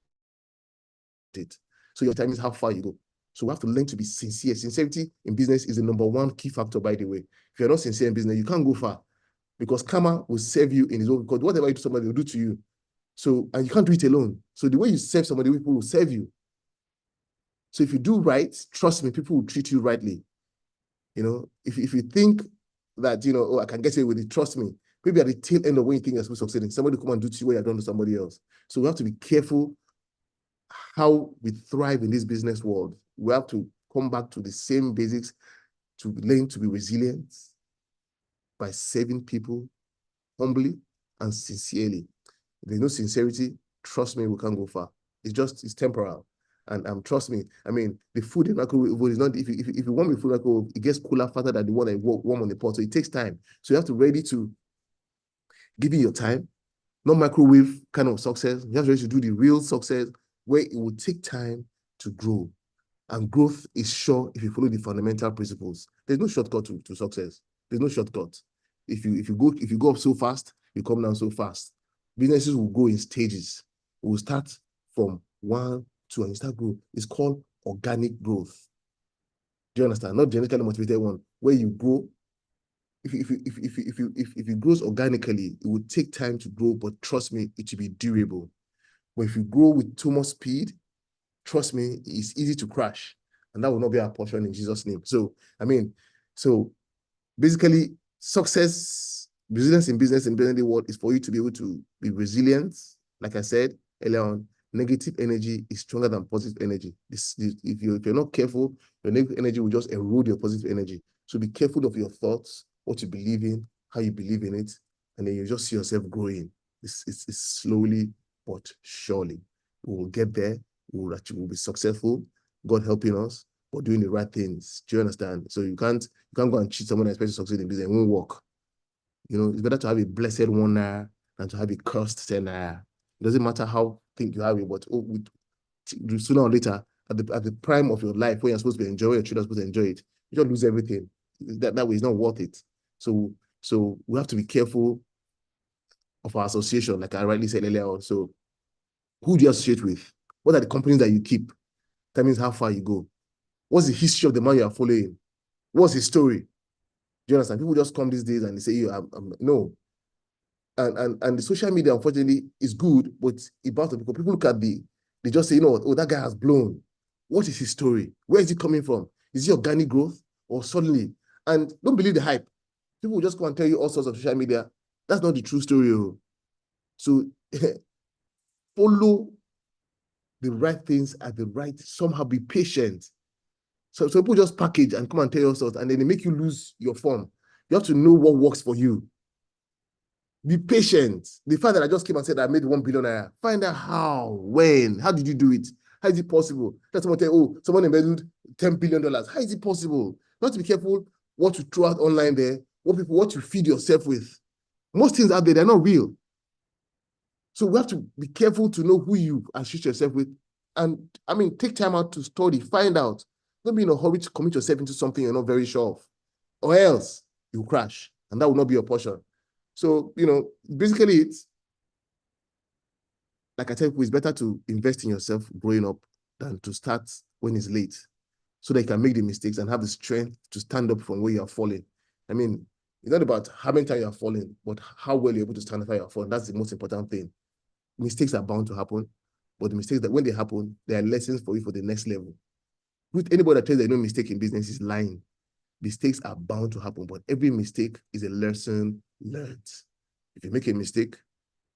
it. So your time is how far you go. So we have to learn to be sincere. Sincerity in business is the #1 key factor, by the way. If you're not sincere in business, you can't go far, because karma will serve you in his own, because whatever you do, somebody will do to you. So, and you can't do it alone. So the way you serve somebody, people will serve you. So if you do right, trust me, people will treat you rightly. You know, if you think that, you know, oh, I can get away with it, trust me, maybe at the tail end of when you think you're supposed to succeed, somebody come and do to you what you've done to somebody else. So we have to be careful how we thrive in this business world. We have to come back to the same basics, to learn to be resilient by serving people humbly and sincerely. If there's no sincerity, trust me, we can't go far. It's temporal. And trust me, I mean, the food in microwave is not, if you want the food in microwave, it gets cooler faster than the one that warm on the pot. So it takes time. So you have to be ready to give it your time, not microwave kind of success. You have to be ready to do the real success where it will take time to grow. And growth is sure if you follow the fundamental principles. There's no shortcut to success. There's no shortcut. If you go up so fast, you come down so fast. Businesses will go in stages. We'll start from 1, 2, and you start growth. It's called organic growth. Do you understand? Not genetically motivated one, where you grow. If it grows organically, it will take time to grow, but trust me, it will be durable. But if you grow with too much speed, trust me, it's easy to crash. And that will not be our portion in Jesus' name. So, I mean, so basically, resilience in business and business world is for you to be able to be resilient. Like I said earlier on, negative energy is stronger than positive energy. If you're not careful, your negative energy will just erode your positive energy. So be careful of your thoughts, what you believe in, how you believe in it, and then you just see yourself growing. It's slowly but surely. We will get there. We'll be successful, God helping us, but doing the right things. Do you understand? So you can't go and cheat someone and expect to succeed in business. It won't work. You know, it's better to have a blessed 1 naira than to have a cursed 10 naira. It doesn't matter how think you have it, but sooner or later, at the prime of your life, when you're supposed to enjoy, your children are supposed to enjoy it, you just lose everything. That way, it's not worth it. So we have to be careful of our association, like I rightly said earlier on. So who do you associate with? What are the companies that you keep? That means how far you go. What's the history of the man you are following? What's his story? Do you understand? People just come these days and they say, no. And the social media, unfortunately, is good, but about it, because people look at they just say, you know what, oh, that guy has blown. What is his story? Where is he coming from? Is he organic growth or suddenly? And don't believe the hype. People will just come and tell you all sorts of social media. That's not the true story. So follow the right things at the right, somehow be patient. So people just package and come and tell you all sorts, and then they make you lose your form. You have to know what works for you. Be patient. The fact that I just came and said I made 1 billion naira, find out how, when, how did you do it? How is it possible? Let someone tell you, oh, someone invested $10 billion. How is it possible? You have to be careful what you throw out online there, what you feed yourself with. Most things out there, they're not real. So we have to be careful to know who you associate yourself with. And I mean, take time out to study, find out. Don't be in a hurry to commit yourself into something you're not very sure of, or else you'll crash, and that will not be your portion. So, you know, basically it's, like I tell people, it's better to invest in yourself growing up than to start when it's late, so that you can make the mistakes and have the strength to stand up from where you are falling. I mean, it's not about how many times you are falling, but how well you're able to stand up when you are falling. That's the most important thing. Mistakes are bound to happen, but the mistakes that when they happen, they are lessons for you for the next level. With anybody that tells you no mistake in business is lying. Mistakes are bound to happen, but every mistake is a lesson learned. If you make a mistake,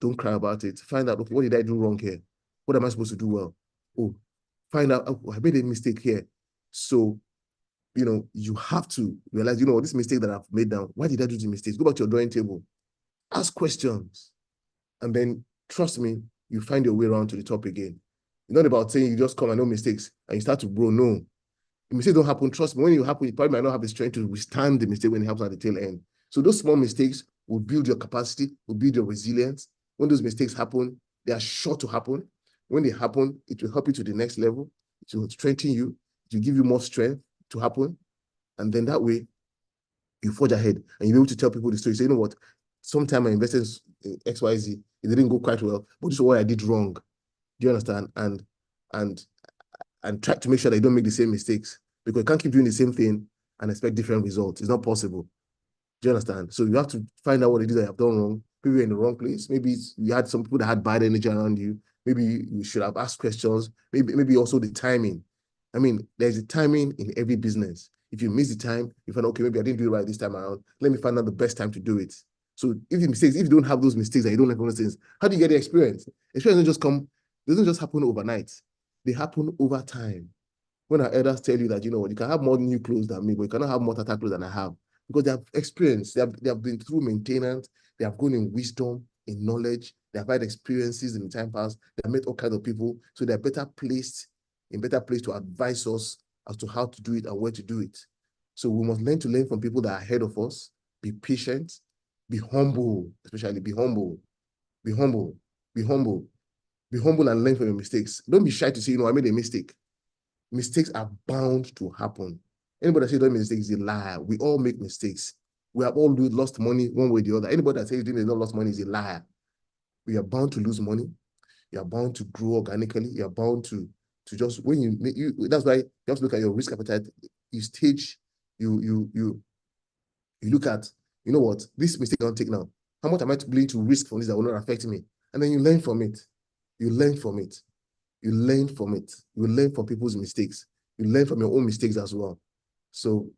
don't cry about it. Find out, okay, what did I do wrong here? What am I supposed to do well? Oh, find out, oh, I made a mistake here. So, you have to realize, this mistake that I've made now, why did I do the mistakes? Go back to your drawing table, ask questions, and then trust me, you find your way around to the top again. It's not about saying you just come and no mistakes and you start to grow. No, the mistakes don't happen. Trust me, when you happen, you probably might not have the strength to withstand the mistake when it happens at the tail end. So those small mistakes will build your capacity, will build your resilience. When those mistakes happen, they are sure to happen. When they happen, it will help you to the next level. It will strengthen you. It will give you more strength to happen. And then that way, you forge ahead and you'll be able to tell people the story. Say, you know what? Sometime I invested in XYZ. It didn't go quite well, but this is what I did wrong. Do you understand? And try to make sure that you don't make the same mistakes, because you can't keep doing the same thing and expect different results. It's not possible. Do you understand? So you have to find out what it is that you have done wrong. Maybe you're in the wrong place. Maybe you had some people that had bad energy around you. Maybe you should have asked questions. Maybe also the timing. I mean, there's a timing in every business. If you miss the time, you find, okay, maybe I didn't do it right this time around. Let me find out the best time to do it. So if you don't have those mistakes and you don't learn from those things, how do you get the experience? Experience doesn't just happen overnight. They happen over time. When our elders tell you that, you can have more new clothes than me, but you cannot have more tata clothes than I have, because they have experience, they have been through maintenance, they have grown in wisdom, in knowledge, they have had experiences in the time past, they have met all kinds of people, so they're better place to advise us as to how to do it and where to do it. So we must learn from people that are ahead of us, be patient, be humble, especially be humble and learn from your mistakes. Don't be shy to say, I made a mistake. Mistakes are bound to happen. Anybody that says don't make mistakes is a liar. We all make mistakes. We have all lost money one way or the other. Anybody that says you didn't lost money is a liar. We are bound to lose money. You are bound to grow organically. You are bound to just, when that's why you have to look at your risk appetite. You look at, this mistake I'll take now. How much am I willing to risk from this that will not affect me? And then you learn from it. You learn from it. You learn from it. You learn from people's mistakes. You learn from your own mistakes as well. So,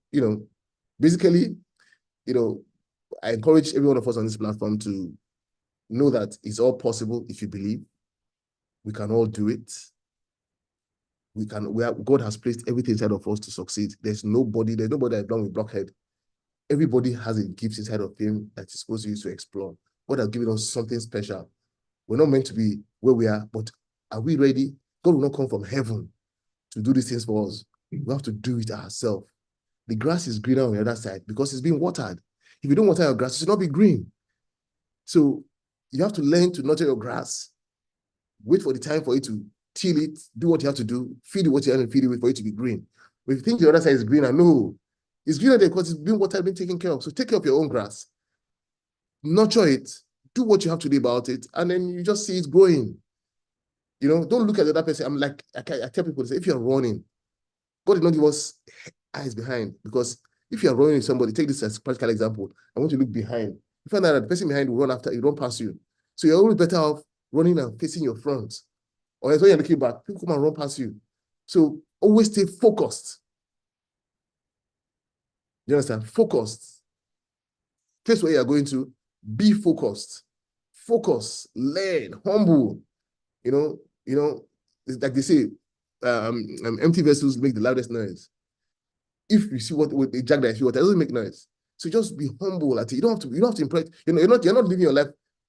basically, I encourage every one of us on this platform to know that it's all possible if you believe. We can all do it. God has placed everything inside of us to succeed. There's nobody that's born with blockhead. Everybody has a gift inside of him that is supposed to use to explore. God has given us something special. We're not meant to be where we are, but are we ready? God will not come from heaven to do these things for us. We have to do it ourselves. The grass is greener on the other side because it's being watered. If you don't water your grass, it will not be green. So you have to learn to nurture your grass. Wait for the time for it to till it, do what you have to do, feed it what you have to feed it for it to be green. But if you think the other side is greener, no. It's greener there because it's being watered, being taken care of. So take care of your own grass. Nurture it. Do what you have to do about it. And then you just see it growing. Don't look at the other person. I tell people, if you're running, God did not give us eyes behind, because if you're running with somebody, take this as a practical example. I want you to look behind. You find out that the person behind will run after you, run past you. So you're always better off running and facing your front. Or as when you're looking back, people come and run past you. So always stay focused. You understand? Focused. Place where you're going to, be focused. Focus, learn, humble. Like they say, empty vessels make the loudest noise. If you see what with a jug that is water, it doesn't make noise. So just be humble at it. You don't have to impress. You're not living your life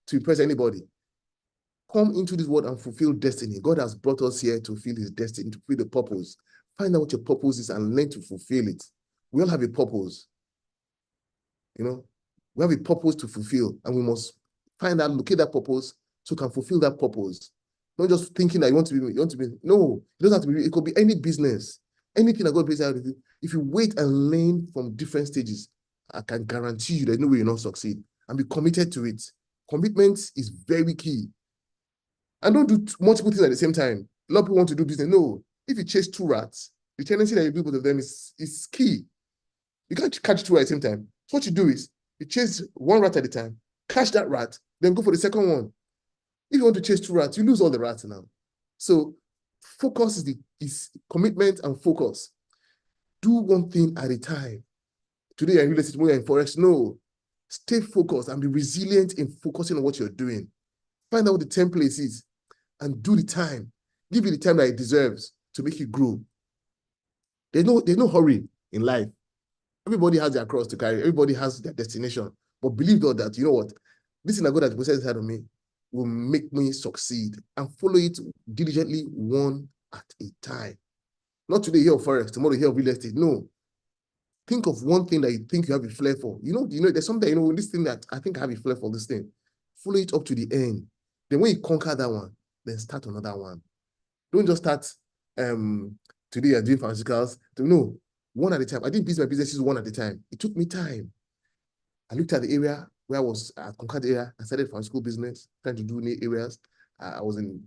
to impress anybody. Come into this world and fulfill destiny. God has brought us here to fulfill his destiny, to fulfill the purpose. Find out what your purpose is and learn to fulfill it. We all have a purpose. We have a purpose to fulfill, and we must locate that purpose so we can fulfill that purpose. Not just thinking that you want to be. No, it doesn't have to be. It could be any business, anything that God places out of you. If you wait and learn from different stages, I can guarantee you there's no way you'll not succeed. And be committed to it. Commitment is very key. And don't do multiple things at the same time. A lot of people want to do business. No, if you chase two rats, the tendency that you do both of them is key. You can't catch two at the same time. So what you do is you chase one rat at a time, catch that rat, then go for the second one. If you want to chase two rats, you lose all the rats now. So focus is commitment and focus. Do one thing at a time. Today you're in real estate, tomorrow you're in forex. No. Stay focused and be resilient in focusing on what you're doing. Find out what the template is and do the time. Give it the time that it deserves to make you grow. There's no hurry in life. Everybody has their cross to carry. Everybody has their destination. But believe God that, you know what? This thing I God has possessed inside of me will make me succeed, and follow it diligently, one at a time. Not today here of Forex, tomorrow here of real estate. No. Think of one thing that you think you have a flair for. There's something, this thing that I think I have a flair for this thing. Follow it up to the end. Then when you conquer that one, then start another one. Don't just start, today you're doing pharmaceuticals. No, one at a time. I didn't build my businesses one at a time. It took me time. I looked at the area where I was at, conquered the area. I started pharmaceutical business, trying to do new areas. I was in,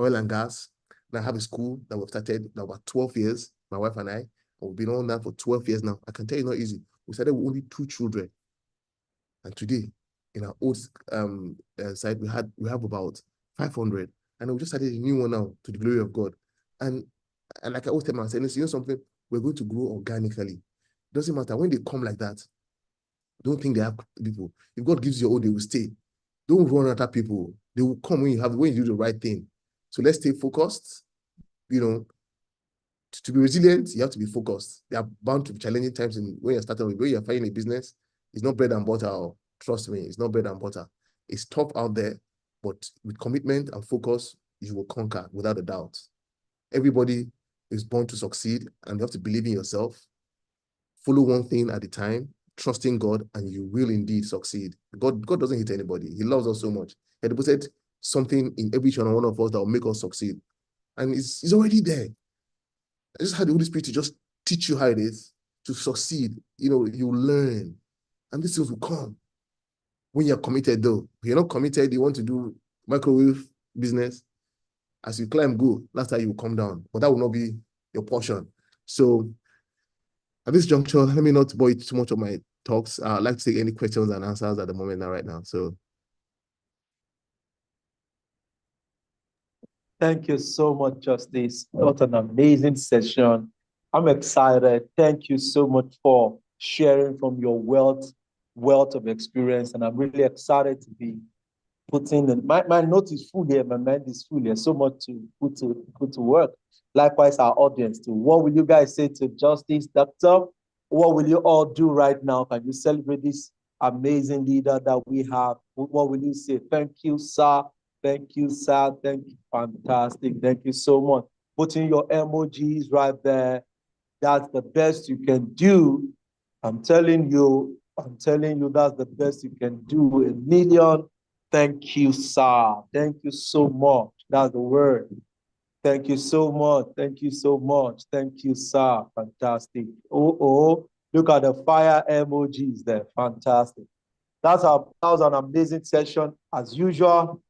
oil and gas. Now I have a school that we've started now about 12 years, my wife and I. We've been on that for 12 years now. I can tell you, it's not easy. We started with only 2 children. And today, in our old side, we have about 500. And we just started a new one now, to the glory of God. And like I always tell myself, something, we're going to grow organically. It doesn't matter. When they come like that, don't think they have people. If God gives you your own, they will stay. Don't run after people. They will come when you do the right thing. So let's stay focused. To be resilient, you have to be focused. There are bound to be challenging times when you're starting, when you're finding a business. It's not bread and butter. Trust me, it's not bread and butter. It's tough out there, but with commitment and focus, you will conquer without a doubt. Everybody is born to succeed, and you have to believe in yourself. Follow one thing at a time, trusting God, and you will indeed succeed. God doesn't hate anybody. He loves us so much. He deposited something in every one of us that will make us succeed. And it's already there. I just had the Holy Spirit to just teach you how it is to succeed. You learn. And these things will come when you're committed, though. If you're not committed, you want to do microwave business, as you climb, go. That's how you will come down. But that will not be your portion. So at this juncture, let me not bore you too much of my talks. I'd like to take any questions and answers at the moment right now. So thank you so much, Justice. What an amazing session. I'm excited. Thank you so much for sharing from your wealth of experience. And I'm really excited to be putting in. My note is full here. My mind is full here. So much to put to work. Likewise, our audience too. What will you guys say to Justice, Doctor? What will you all do right now? Can you celebrate this amazing leader that we have? What will you say? Thank you, sir. Thank you, sir. Thank you. Fantastic. Thank you so much. Putting your emojis right there. That's the best you can do. I'm telling you, that's the best you can do. 1 million. Thank you, sir. Thank you so much. That's the word. Thank you so much. Thank you so much. Thank you, sir. Fantastic. Look at the fire emojis there. Fantastic. That was an amazing session as usual.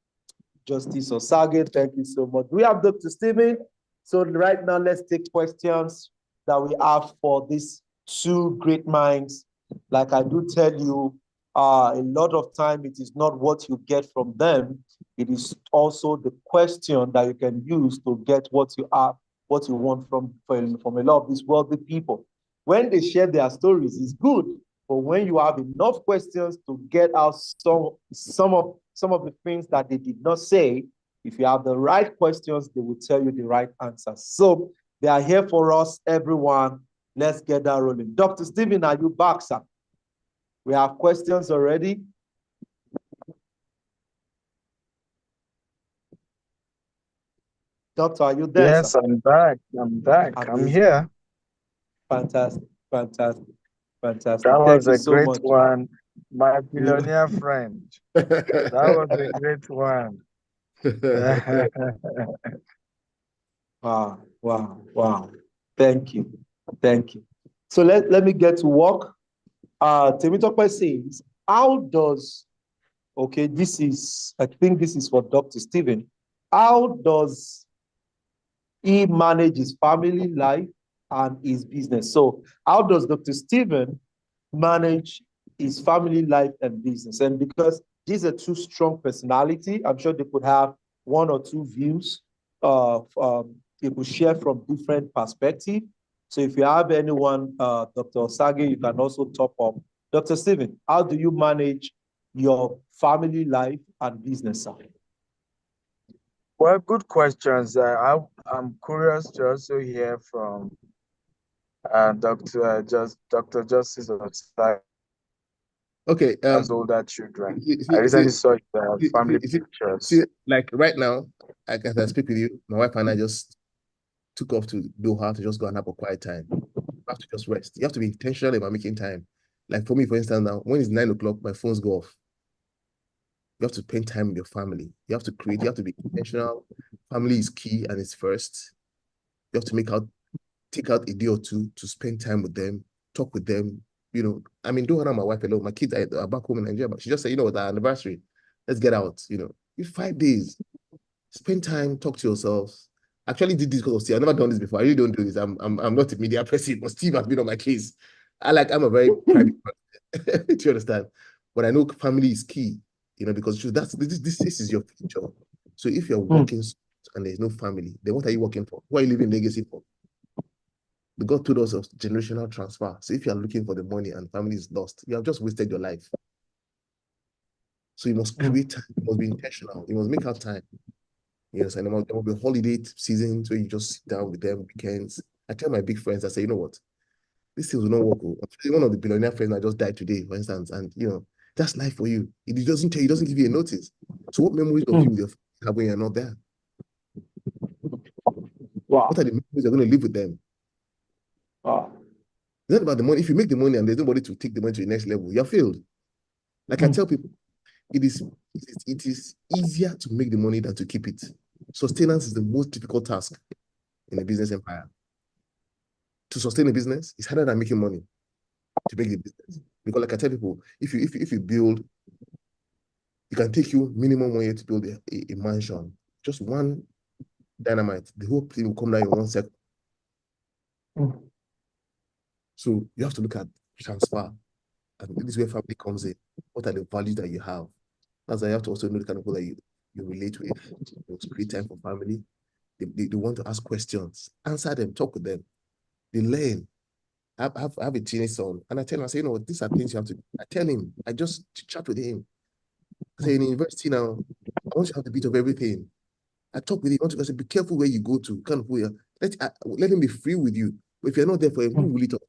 Justice Osage, thank you so much. We have Dr. Stephen. So right now, let's take questions that we have for these 2 great minds. Like I do tell you, a lot of time it is not what you get from them. It is also the question that you can use to get what you want from a lot of these wealthy people. When they share their stories, it's good. But when you have enough questions to get out some of the things that they did not say, if you have the right questions, they will tell you the right answers. So they are here for us, everyone. Let's get that rolling. Dr. Stephen, are you back, sir? We have questions already. Doctor, are you there? Yes, sir? I'm back. I'm here. Fantastic. Fantastic. That was Thank you a so great much. one, my billionaire friend. That was a great one. Wow. Thank you. So let me get to work. Temitope says, how does, I think this is for Dr. Stephen. How does he manage his family life and his business? So how does Dr. Stephen manage his family life and business? And because these are 2 strong personality, I'm sure they could have 1 or 2 views they could share from different perspectives. So if you have anyone, Dr. Osage, you can also top up. Dr. Stephen, how do you manage your family life and business side? Well, good questions. I'm curious to also hear from Dr. Justice Osai Okay. has older children. You I see, recently saw family you see, pictures. like right now, as I speak with you, my wife and I just took off to Doha to just go and have a quiet time. You have to just rest. You have to be intentional about making time. Like for me, for instance, now when it's 9 o'clock, my phones go off. You have to spend time with your family. You have to create, you have to be intentional. Family is key and it's first. You have to take out a day or two to spend time with them, talk with them. You know, I mean, don't have my wife alone. My kids are back home in Nigeria, but she just said, you know what, our anniversary, let's get out. You know, in 5 days, spend time, talk to yourselves. Actually did this because of Steve. I've never done this before. I really don't do this. I'm not a media person, but Steve has been on my case. I'm a very private person. Do you understand? But I know family is key, you know, because this is your future. So if you're working and there's no family, then what are you working for? What are you leaving legacy for? The God told us of generational transfer. So if you're looking for the money and family is lost, you have just wasted your life. So you must create time, you must be intentional, you must make out time. Yes, and there will be holiday seasons where you just sit down with them, weekends. I tell my big friends, I say, you know what? This thing will not work. One of the billionaire friends that just died today, for instance, and you know, that's life for you. It doesn't tell you, it doesn't give you a notice. So what memories of you with your family have when you're not there? Wow. What are the memories you're going to live with them? Wow. It's not about the money. If you make the money and there's nobody to take the money to the next level, you're failed. Like I tell people, it is easier to make the money than to keep it. Sustenance is the most difficult task in a business empire. To sustain a business, it's harder than making money to make the business. Because like I tell people, if you build, it can take you minimum 1 year to build a mansion. Just one dynamite, the whole thing will come down in 1 second. So you have to look at transfer. And this is where family comes in. What are the values that you have? That's why you have to also know the kind of people that you relate with. You create time for family. They want to ask questions. Answer them, talk with them. They learn. I have a teenage son, and I tell him, I say, you know what, these are things you have to do. I tell him, I just chat with him. I say, in university now, I want you to have a bit of everything. I talk with him. I say, be careful where you go to, kind of where let him be free with you. But if you're not there for him, who will he talk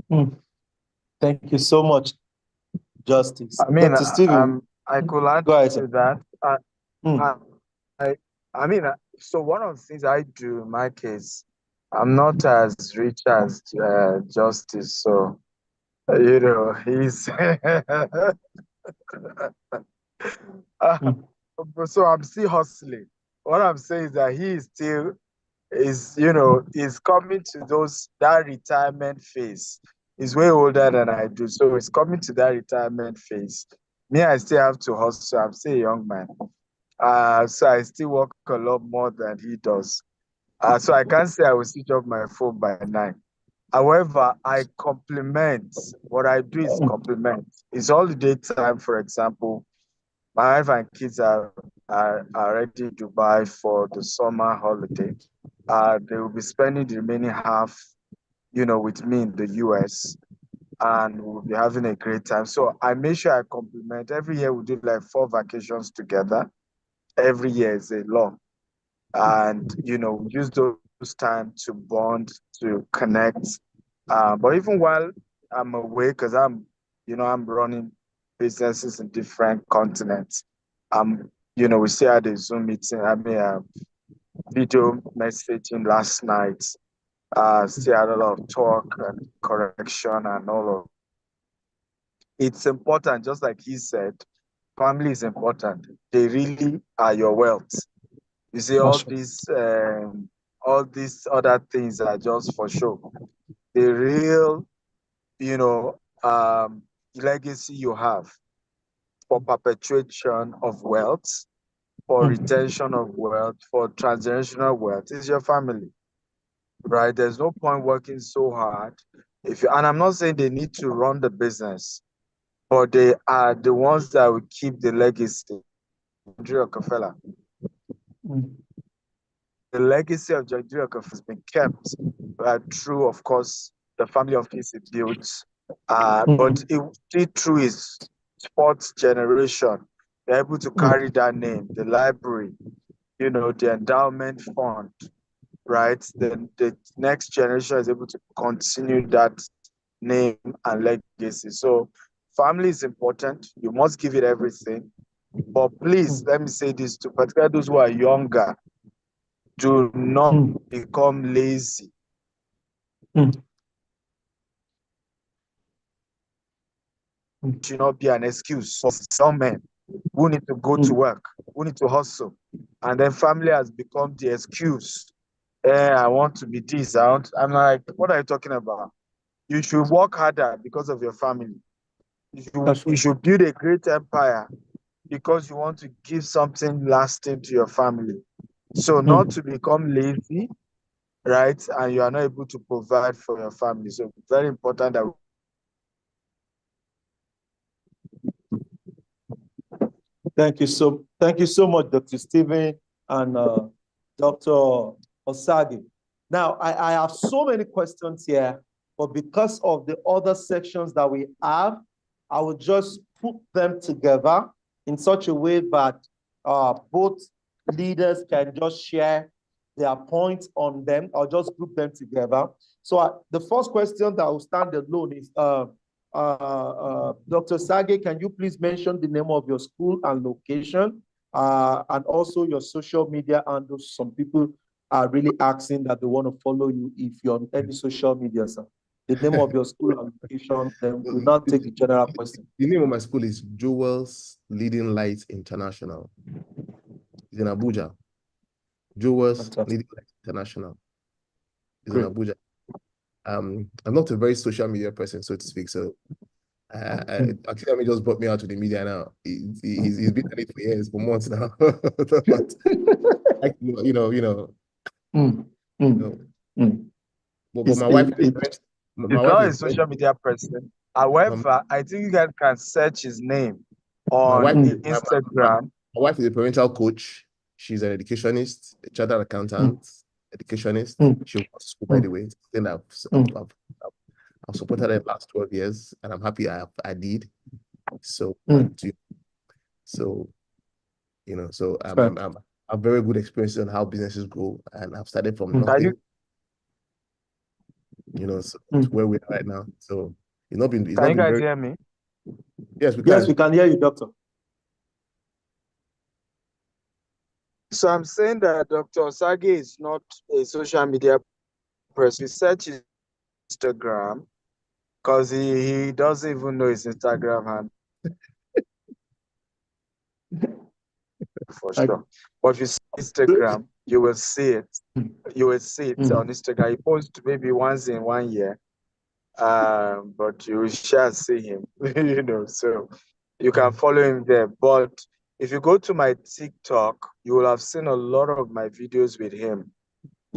to? Thank you so much, Justice. I mean, Dr. Stephen, I could add go ahead, to sir. that. I mean, so one of the things I do in my case, I'm not as rich as Justice, so you know he's. So I'm still hustling. What I'm saying is that he is still is coming to that retirement phase. He's way older than I do, so he's coming to that retirement phase. Me, I still have to hustle. I'm still a young man. So I still work a lot more than he does. So I can't say I will switch off my phone by 9. However, I complement. What I do is complement. It's holiday time, for example. My wife and kids are already in Dubai for the summer holiday. They will be spending the remaining half, with me in the US, and we'll be having a great time. So I make sure I complement. Every year we do like 4 vacations together. Every year is a long, and use those time to bond, to connect. But even while I'm away, because I'm running businesses in different continents. We still had a Zoom meeting. I mean, video messaging last night. Still had a lot of talk and correction and all of. It's important, just like he said. Family is important. They really are your wealth. You see, all these other things are just for show. The real, legacy you have for perpetuation of wealth, for retention of wealth, for transgenerational wealth is your family, right? There's no point working so hard and I'm not saying they need to run the business, but they are the ones that will keep the legacy. Andrew Rockefeller. The legacy of George Rockefeller has been kept through, of course, the family of his he built, but it still through his fourth generation. they're able to carry that name, the library, you know, the endowment fund, right? Then the next generation is able to continue that name and legacy. So family is important. You must give it everything. But please, let me say this to particularly those who are younger, do not become lazy. Should not be an excuse for some men who need to go to work, who need to hustle. And then family has become the excuse. I want to be this. I'm like, what are you talking about? You should work harder because of your family. You should build a great empire because you want to give something lasting to your family. So not to become lazy, right? And you are not able to provide for your family. So very important that Thank you so much, Dr. Stephen and Dr. Osagi. Now, I have so many questions here, but because of the other sections that we have, I will just put them together in such a way that both leaders can just share their points on them. I'll just group them together. So the first question that will stand alone is, Dr. Sage, can you please mention the name of your school and location, and also your social media handles? Some people are really asking that they want to follow you if you're on any social media, sir. The name of your school and location, then we'll not take the general question. The name of my school is Joel's Leading Lights International. It's in Abuja. Joel's Leading Lights International. It's in Abuja. I'm not a very social media person, so to speak. So actually, just brought me out to the media now. He's been at it for years, for months now. But But my wife, he's not a social media person. However, I think you guys can search his name on Instagram. My wife is a parental coach. She's an educationist, a chartered accountant, educationist. She went to school, by the way. Then I've supported her the last 12 years, and I'm happy I did. So, so I'm a very good experience on how businesses grow, and I've started from nothing. So where we are right now. So it's not been. Can you guys hear me? Yes, we can. Yes, we can hear you, doctor. So I'm saying that Dr. Osage is not a social media person. He search his Instagram because he doesn't even know his Instagram handle for sure. But if you see Instagram, you will see it. You will see it on Instagram. He posts maybe once in 1 year. But you shall see him, so you can follow him there. But if you go to my TikTok, you will have seen a lot of my videos with him.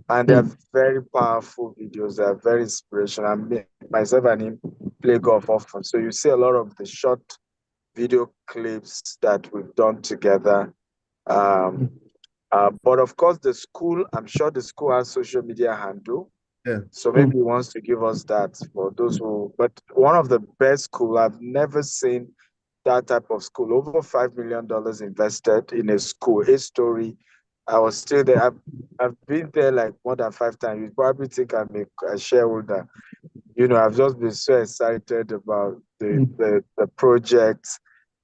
And they're very powerful videos. They're very inspirational. Myself and him play golf often. So you see a lot of the short video clips that we've done together. But of course, the school, I'm sure the school has social media handle. Yeah. So maybe he wants to give us that for those who, but one of the best school, I've never seen that type of school. Over $5 million invested in a school, a story. I was still there. I've been there like more than 5 times. You probably think I'm a shareholder. I've just been so excited about the project.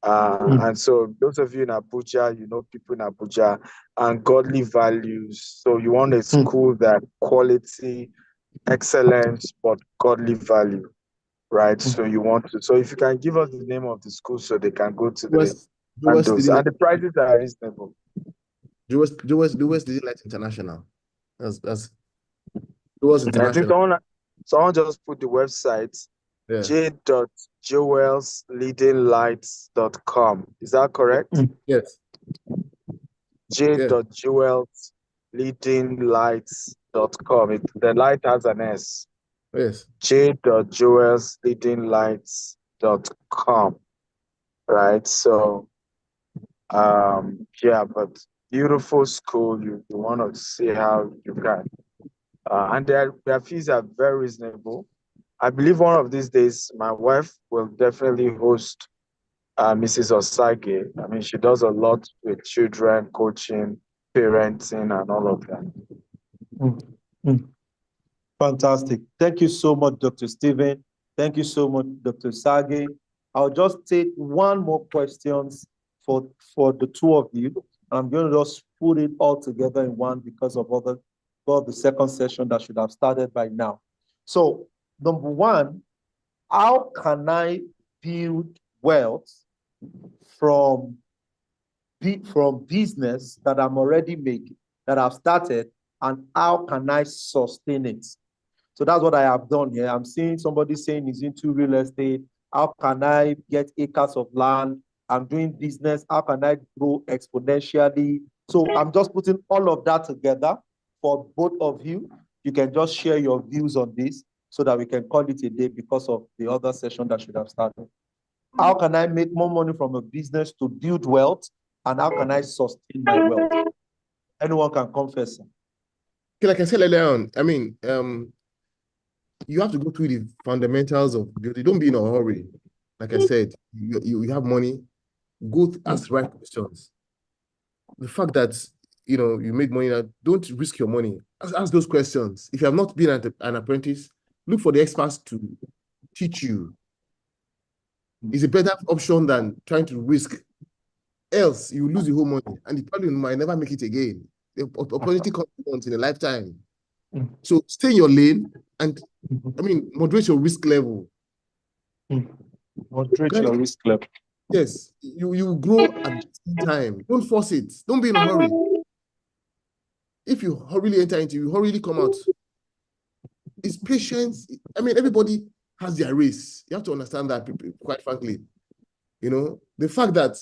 And so those of you in Abuja, people in Abuja, and godly values. So you want a school that quality, excellence, but godly value, right? So you want to. So if you can give us the name of the school so they can go to and the prices are reasonable. Joel's Leading Lights International. That's Joel's International. I think someone just put the website, j.joelsleadinglights.com. Is that correct? Yes. j.joelsleadinglights.com. The light has an S. Yes. j.joelsleadinglights.com. Right. So but beautiful school. You want to see how you can. And their fees are very reasonable. I believe one of these days my wife will definitely host Mrs. Osage. I mean, she does a lot with children, coaching, parenting, and all of that. Fantastic. Thank you so much, Dr. Stephen. Thank you so much, Dr. Sage. I'll just take one more questions for the two of you. I'm going to just put it all together in one because of the second session that should have started by now. So, number one, how can I build wealth from business that I'm already making, that I've started, and how can I sustain it? So that's what I have done here. I'm seeing somebody saying he's into real estate. How can I get acres of land? I'm doing business. How can I grow exponentially? So I'm just putting all of that together for both of you. You can just share your views on this so that we can call it a day because of the other session that should have started. How can I make more money from a business to build wealth? And how can I sustain my wealth? Anyone can confess. Okay, like I said earlier on, I mean, you have to go through the fundamentals of building. Don't be in a hurry. Like I said, you have money, ask the right questions. The fact that you make money now, don't risk your money. Ask those questions. If you have not been an apprentice, look for the experts to teach you. It's a better option than trying to risk. Else, you lose the whole money, and you probably might never make it again. The opportunity comes once in a lifetime. So stay in your lane, and I mean, moderate your risk level. Moderate your risk level. Yes, you grow at the same time. Don't force it. Don't be in a hurry. If you hurriedly enter into, you hurriedly come out. It's patience. I mean, everybody has their race. You have to understand that, quite frankly. The fact that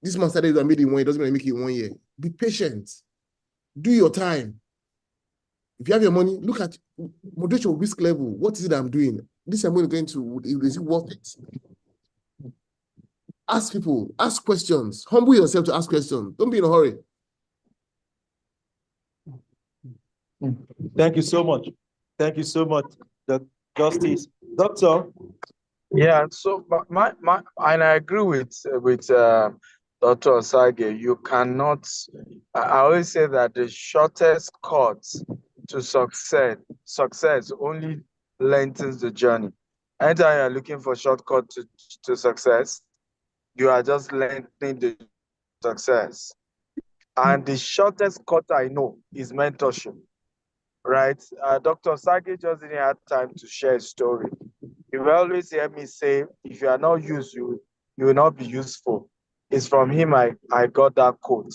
this man started and made it 1 year doesn't make it 1 year. Be patient. Do your time. If you have your money, look at, moderate your risk level. What is it I'm doing? This I'm going to, is it worth it? Ask people, ask questions. Humble yourself to ask questions. Don't be in a hurry. Thank you so much. Thank you so much, Justice. Doctor? Yeah, so my and I agree with Dr. Osage. You cannot. I always say that the shortest cut to success only lengthens the journey. Anytime you're looking for shortcut to success, you are just lengthening the success. And the shortest cut I know is mentorship, right? Dr. Sage just didn't have time to share a story. You will always hear me say, if you are not used, you will not be useful. It's from him I got that quote.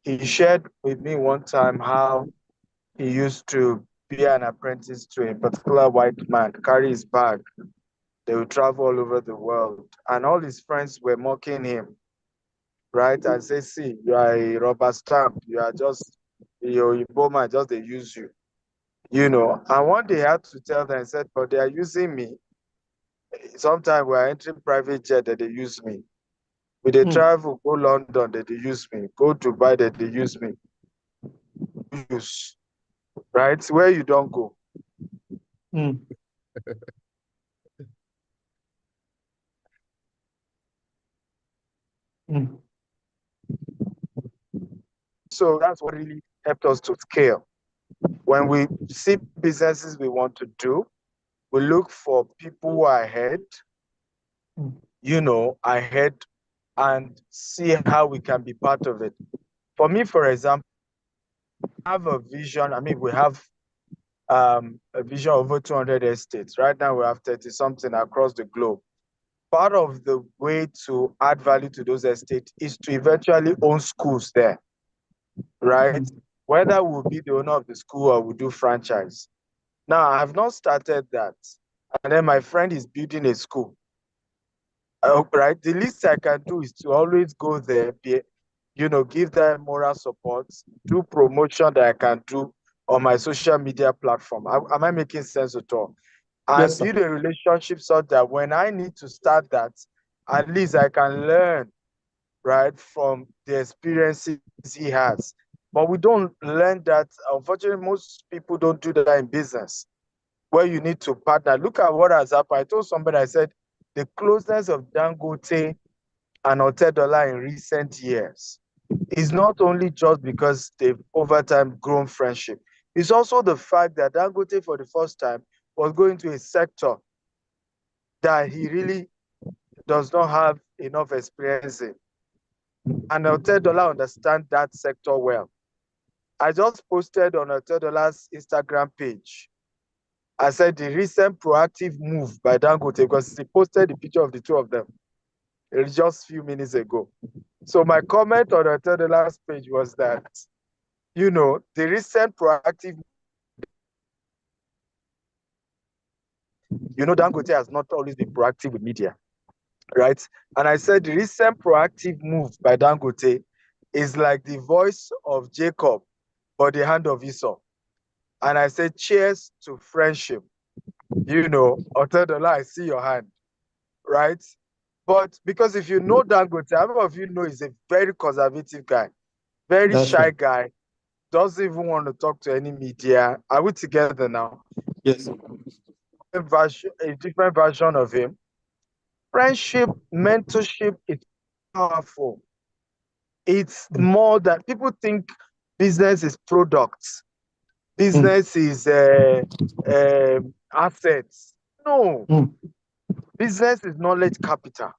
He shared with me one time how he used to be an apprentice to a particular white man, carry his bag. They would travel all over the world. And all his friends were mocking him, right? And say, see, you are a rubber stamp. You are just, your Iboma, just they use you. And one day I had to tell them, I said, but they are using me. Sometimes we're entering private jet that they use me. When they travel, go London, that they use me. Go Dubai, that they use me. Use, right? Where you don't go. So that's what really helped us to scale. When we see businesses we want to do, we look for people who are ahead, ahead, and see how we can be part of it. For me, for example, I have a vision. I mean, we have a vision of over 200 estates. Right now, we have 30 something across the globe. Part of the way to add value to those estates is to eventually own schools there, right? Whether we'll be the owner of the school or we'll do franchise. Now, I have not started that. And then my friend is building a school. Right? The least I can do is to always go there, give them moral support, do promotion that I can do on my social media platform. Am I making sense at all? And Yes, build a relationship so that when I need to start that, at least I can learn, right, from the experiences he has. But we don't learn that. Unfortunately, most people don't do that in business, where you need to partner. Look at what has happened. I told somebody, I said, the closeness of Dangote and Otedola in recent years is not only just because they've over time grown friendship, it's also the fact that Dangote for the first time was going to a sector that he really does not have enough experience in. And Otedola understands that sector well. I just posted on Otedola's Instagram page. I said the recent proactive move by Dangote, because he posted the picture of the two of them just a few minutes ago. So my comment on Otedola's page was that, you know, the recent proactive, you know, Dangote has not always been proactive with media, right? And I said the recent proactive move by Dangote is like the voice of Jacob, but the hand of Esau. And I said, cheers to friendship. You know, Otedola, I see your hand, right? But because if you know Dangote, how many of you know he's a very conservative guy, very That's shy right. guy, doesn't even want to talk to any media. Are we together now? Yes. A different version of him. Friendship, mentorship is powerful. It's more that people think business is products, business is assets. No, business is knowledge capital,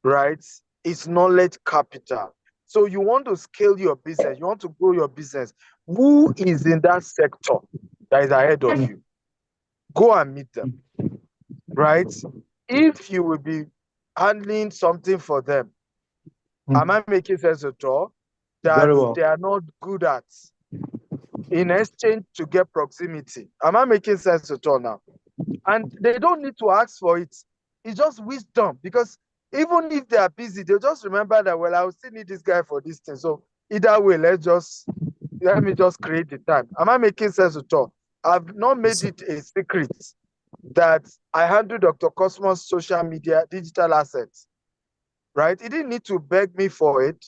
right? It's knowledge capital. So you want to scale your business, you want to grow your business. Who is in that sector that is ahead of you? Go and meet them, right? If you will be handling something for them, am I making sense at all? That Very well. they are not good at in exchange to get proximity. Am I making sense at all now? And they don't need to ask for it. It's just wisdom, because even if they are busy, they'll just remember that, well, I will still need this guy for this thing. So either way, let me just create the time. Am I making sense at all? I've not made it a secret that I handle Dr. Cosmos' social media digital assets, right? He didn't need to beg me for it,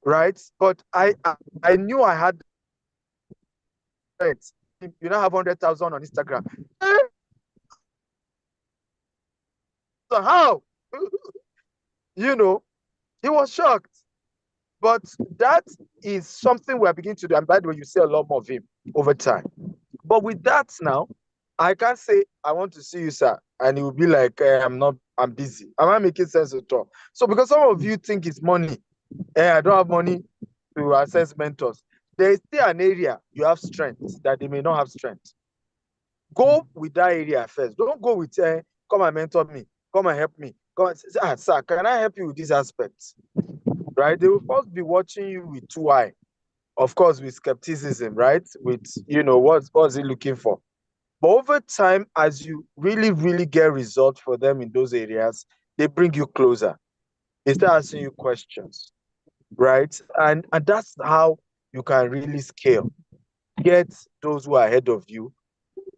right? But I knew I had it. You now have 100,000 on Instagram. So how? You know, he was shocked. But that is something we're beginning to do. And by the way, you see a lot more of him over time. But with that now, I can't say, I want to see you, sir. And he will be like, I'm busy. Am I making sense at all? So because some of you think it's money, I don't have money to access mentors. There is still an area you have strength that they may not have strength. Go with that area first. Don't go with, come and mentor me, come and help me. Come and say, sir, can I help you with this aspect? Right? They will first be watching you with two eyes. Of course, with skepticism, right? With, you know, what's he looking for? But over time, as you really, really get results for them in those areas, they bring you closer. They start asking you questions, right? And that's how you can really scale. Get those who are ahead of you,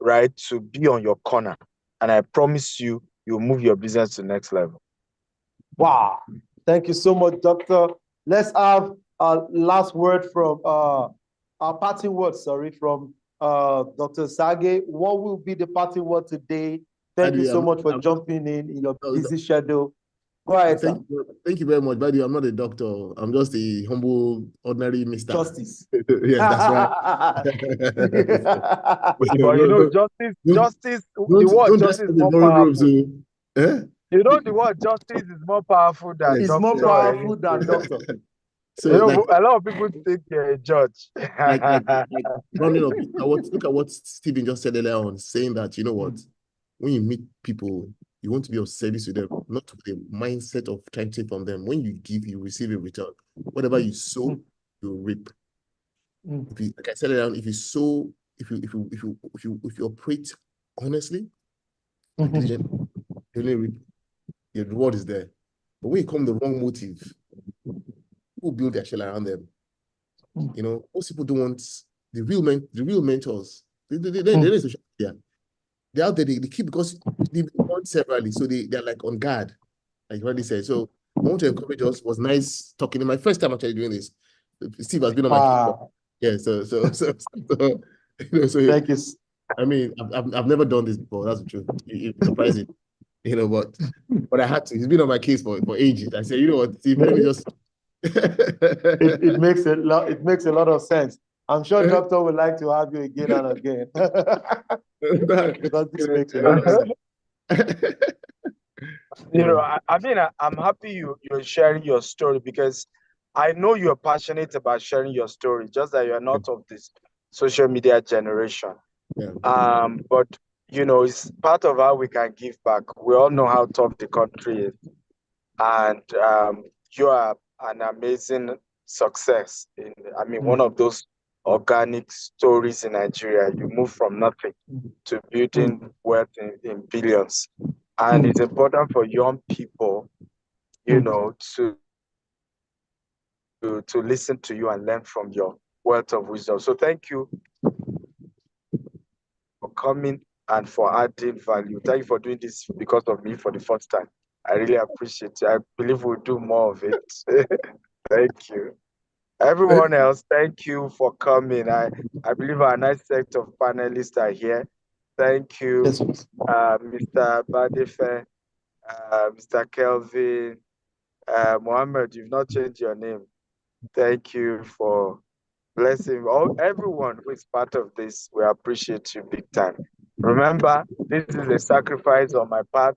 right, to be on your corner. And I promise you, you'll move your business to the next level. Wow. Thank you so much, Doctor. Let's have a last word from our parting word, from Dr. Sage. What will be the parting word today? Thank you so much for jumping in your busy schedule. Go ahead, sir. Thank you very much. By the way, I'm not a doctor. I'm just a humble, ordinary Mr. Justice. Yes, that's right. But you know, justice, the word justice is more powerful. You know, the word justice is more powerful than it's doctor. more powerful than doctor. So you know, like, a lot of people think you're a judge. like running up. Look at what Stephen just said earlier on, saying that, you know what, when you meet people, you want to be of service to them, not with the mindset of trying to take from them. When you give, you receive in return. Whatever you sow, you reap. If you, like I said earlier on, if you sow, if you operate honestly, diligently, you reap. Your reward is there. But when you come the wrong motive, people build their shell around them. You know, most people don't want the real mentors. They're social media. They're out there, they keep, because they've been born severally, so they're like on guard, like what they said. So I want to encourage us. It was nice talking. In my first time actually doing this. Steve has been on my podcast. Yeah, so you know, so thank you. I mean, I've never done this before. That's the truth. It's surprising. but I had to. He's been on my case for ages. I said, you know what, Steve, let me just. it makes a lot. It makes a lot of sense. I'm sure Doctor would like to have you again and again because this makes a lot of sense. You know, I mean, I'm happy you're sharing your story because I know you're passionate about sharing your story, just that you're not of this social media generation. Yeah. But you know, it's part of how we can give back. We all know how tough the country is, and you are an amazing success. I mean, one of those organic stories in Nigeria. You move from nothing to building wealth in billions. And it's important for young people, you know, to listen to you and learn from your wealth of wisdom. So thank you for coming and for adding value. Thank you for doing this because of me for the first time. I really appreciate it. I believe we'll do more of it. Thank you. Everyone else, thank you for coming. I believe our nice set of panelists are here. Thank you, Mr. Badefe, Mr. Kelvin, Mohammed, you've not changed your name. Thank you for blessing everyone who is part of this. We appreciate you big time. Remember, this is a sacrifice on my part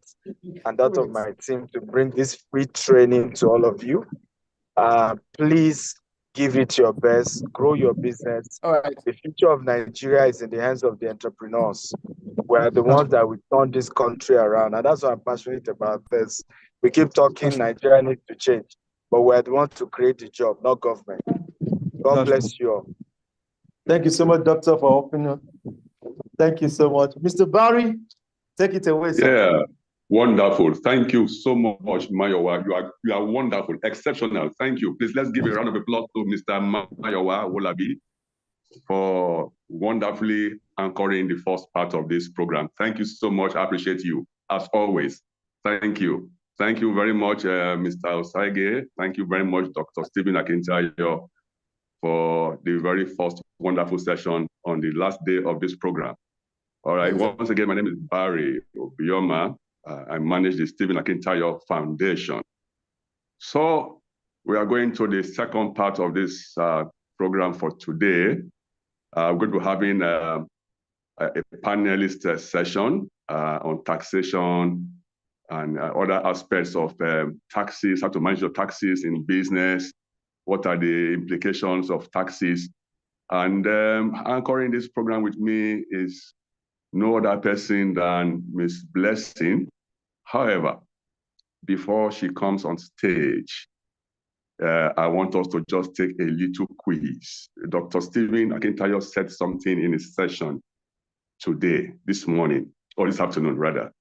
and that of my team to bring this free training to all of you. Please give it your best, grow your business. All right. The future of Nigeria is in the hands of the entrepreneurs. We're the ones that will turn this country around. And that's why I'm passionate about this. We keep talking Nigeria needs to change, but we're the ones to create the job, not government. God bless you all. Thank you so much, Doctor, for opening up. Thank you so much. Mr. Barry, take it away, sir. Yeah, wonderful. Thank you so much, Mayowa. You are wonderful, exceptional. Thank you. Please, let's give a round of applause to Mr. Mayowa Wolabi for wonderfully anchoring the first part of this program. Thank you so much. I appreciate you, as always. Thank you. Thank you very much, Mr. Osaige. Thank you very much, Dr. Stephen Akintayo, for the very first wonderful session on the last day of this program. All right, once again, my name is Barry Obioma. I manage the Stephen Akintayo Foundation. So we are going to the second part of this program for today. We're going to be having a panelist session on taxation and other aspects of taxes, how to manage your taxes in business, what are the implications of taxes. And anchoring this program with me is no other person than Miss Blessing. However, before she comes on stage, I want us to just take a little quiz. Dr. Stephen Akintayo said something in his session today, this morning, or this afternoon rather.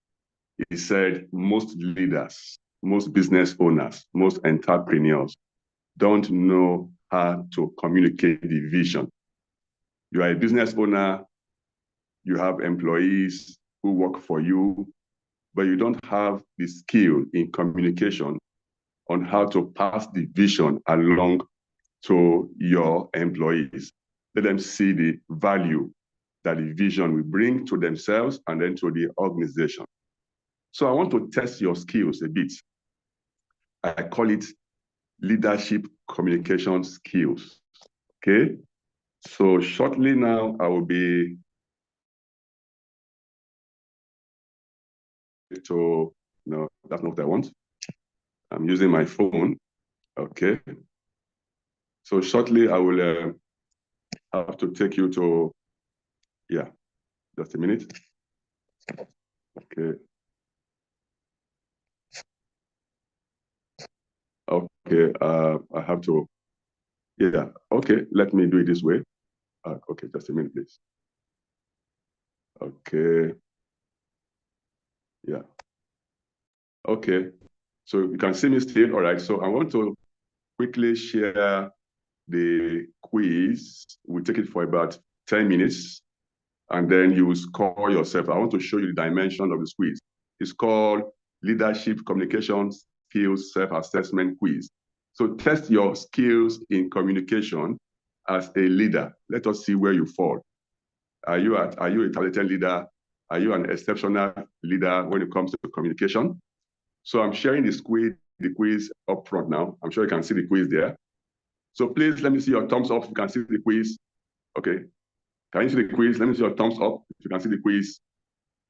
He said most leaders, most business owners, most entrepreneurs don't know how to communicate the vision. You are a business owner, you have employees who work for you, but you don't have the skill in communication on how to pass the vision along to your employees. Let them see the value that the vision will bring to themselves and then to the organization. So I want to test your skills a bit. I call it leadership communication skills, okay? So shortly now, I will be no, that's not what I want. I'm using my phone, okay? So shortly, I will have to take you to, yeah, just a minute. Okay. Okay, I have to, yeah, okay, let me do it this way. Okay, just a minute, please. Okay. Yeah. Okay, so you can see me still, all right. So I want to quickly share the quiz. We'll take it for about 10 minutes, and then you will score yourself. I want to show you the dimension of this quiz. It's called Leadership Communication Skills Self-Assessment Quiz. So test your skills in communication as a leader. Let us see where you fall. Are you a talented leader? Are you an exceptional leader when it comes to communication? So I'm sharing the quiz up front now. I'm sure you can see the quiz there. So please let me see your thumbs up if you can see the quiz. Okay. Can you see the quiz? Let me see your thumbs up if you can see the quiz.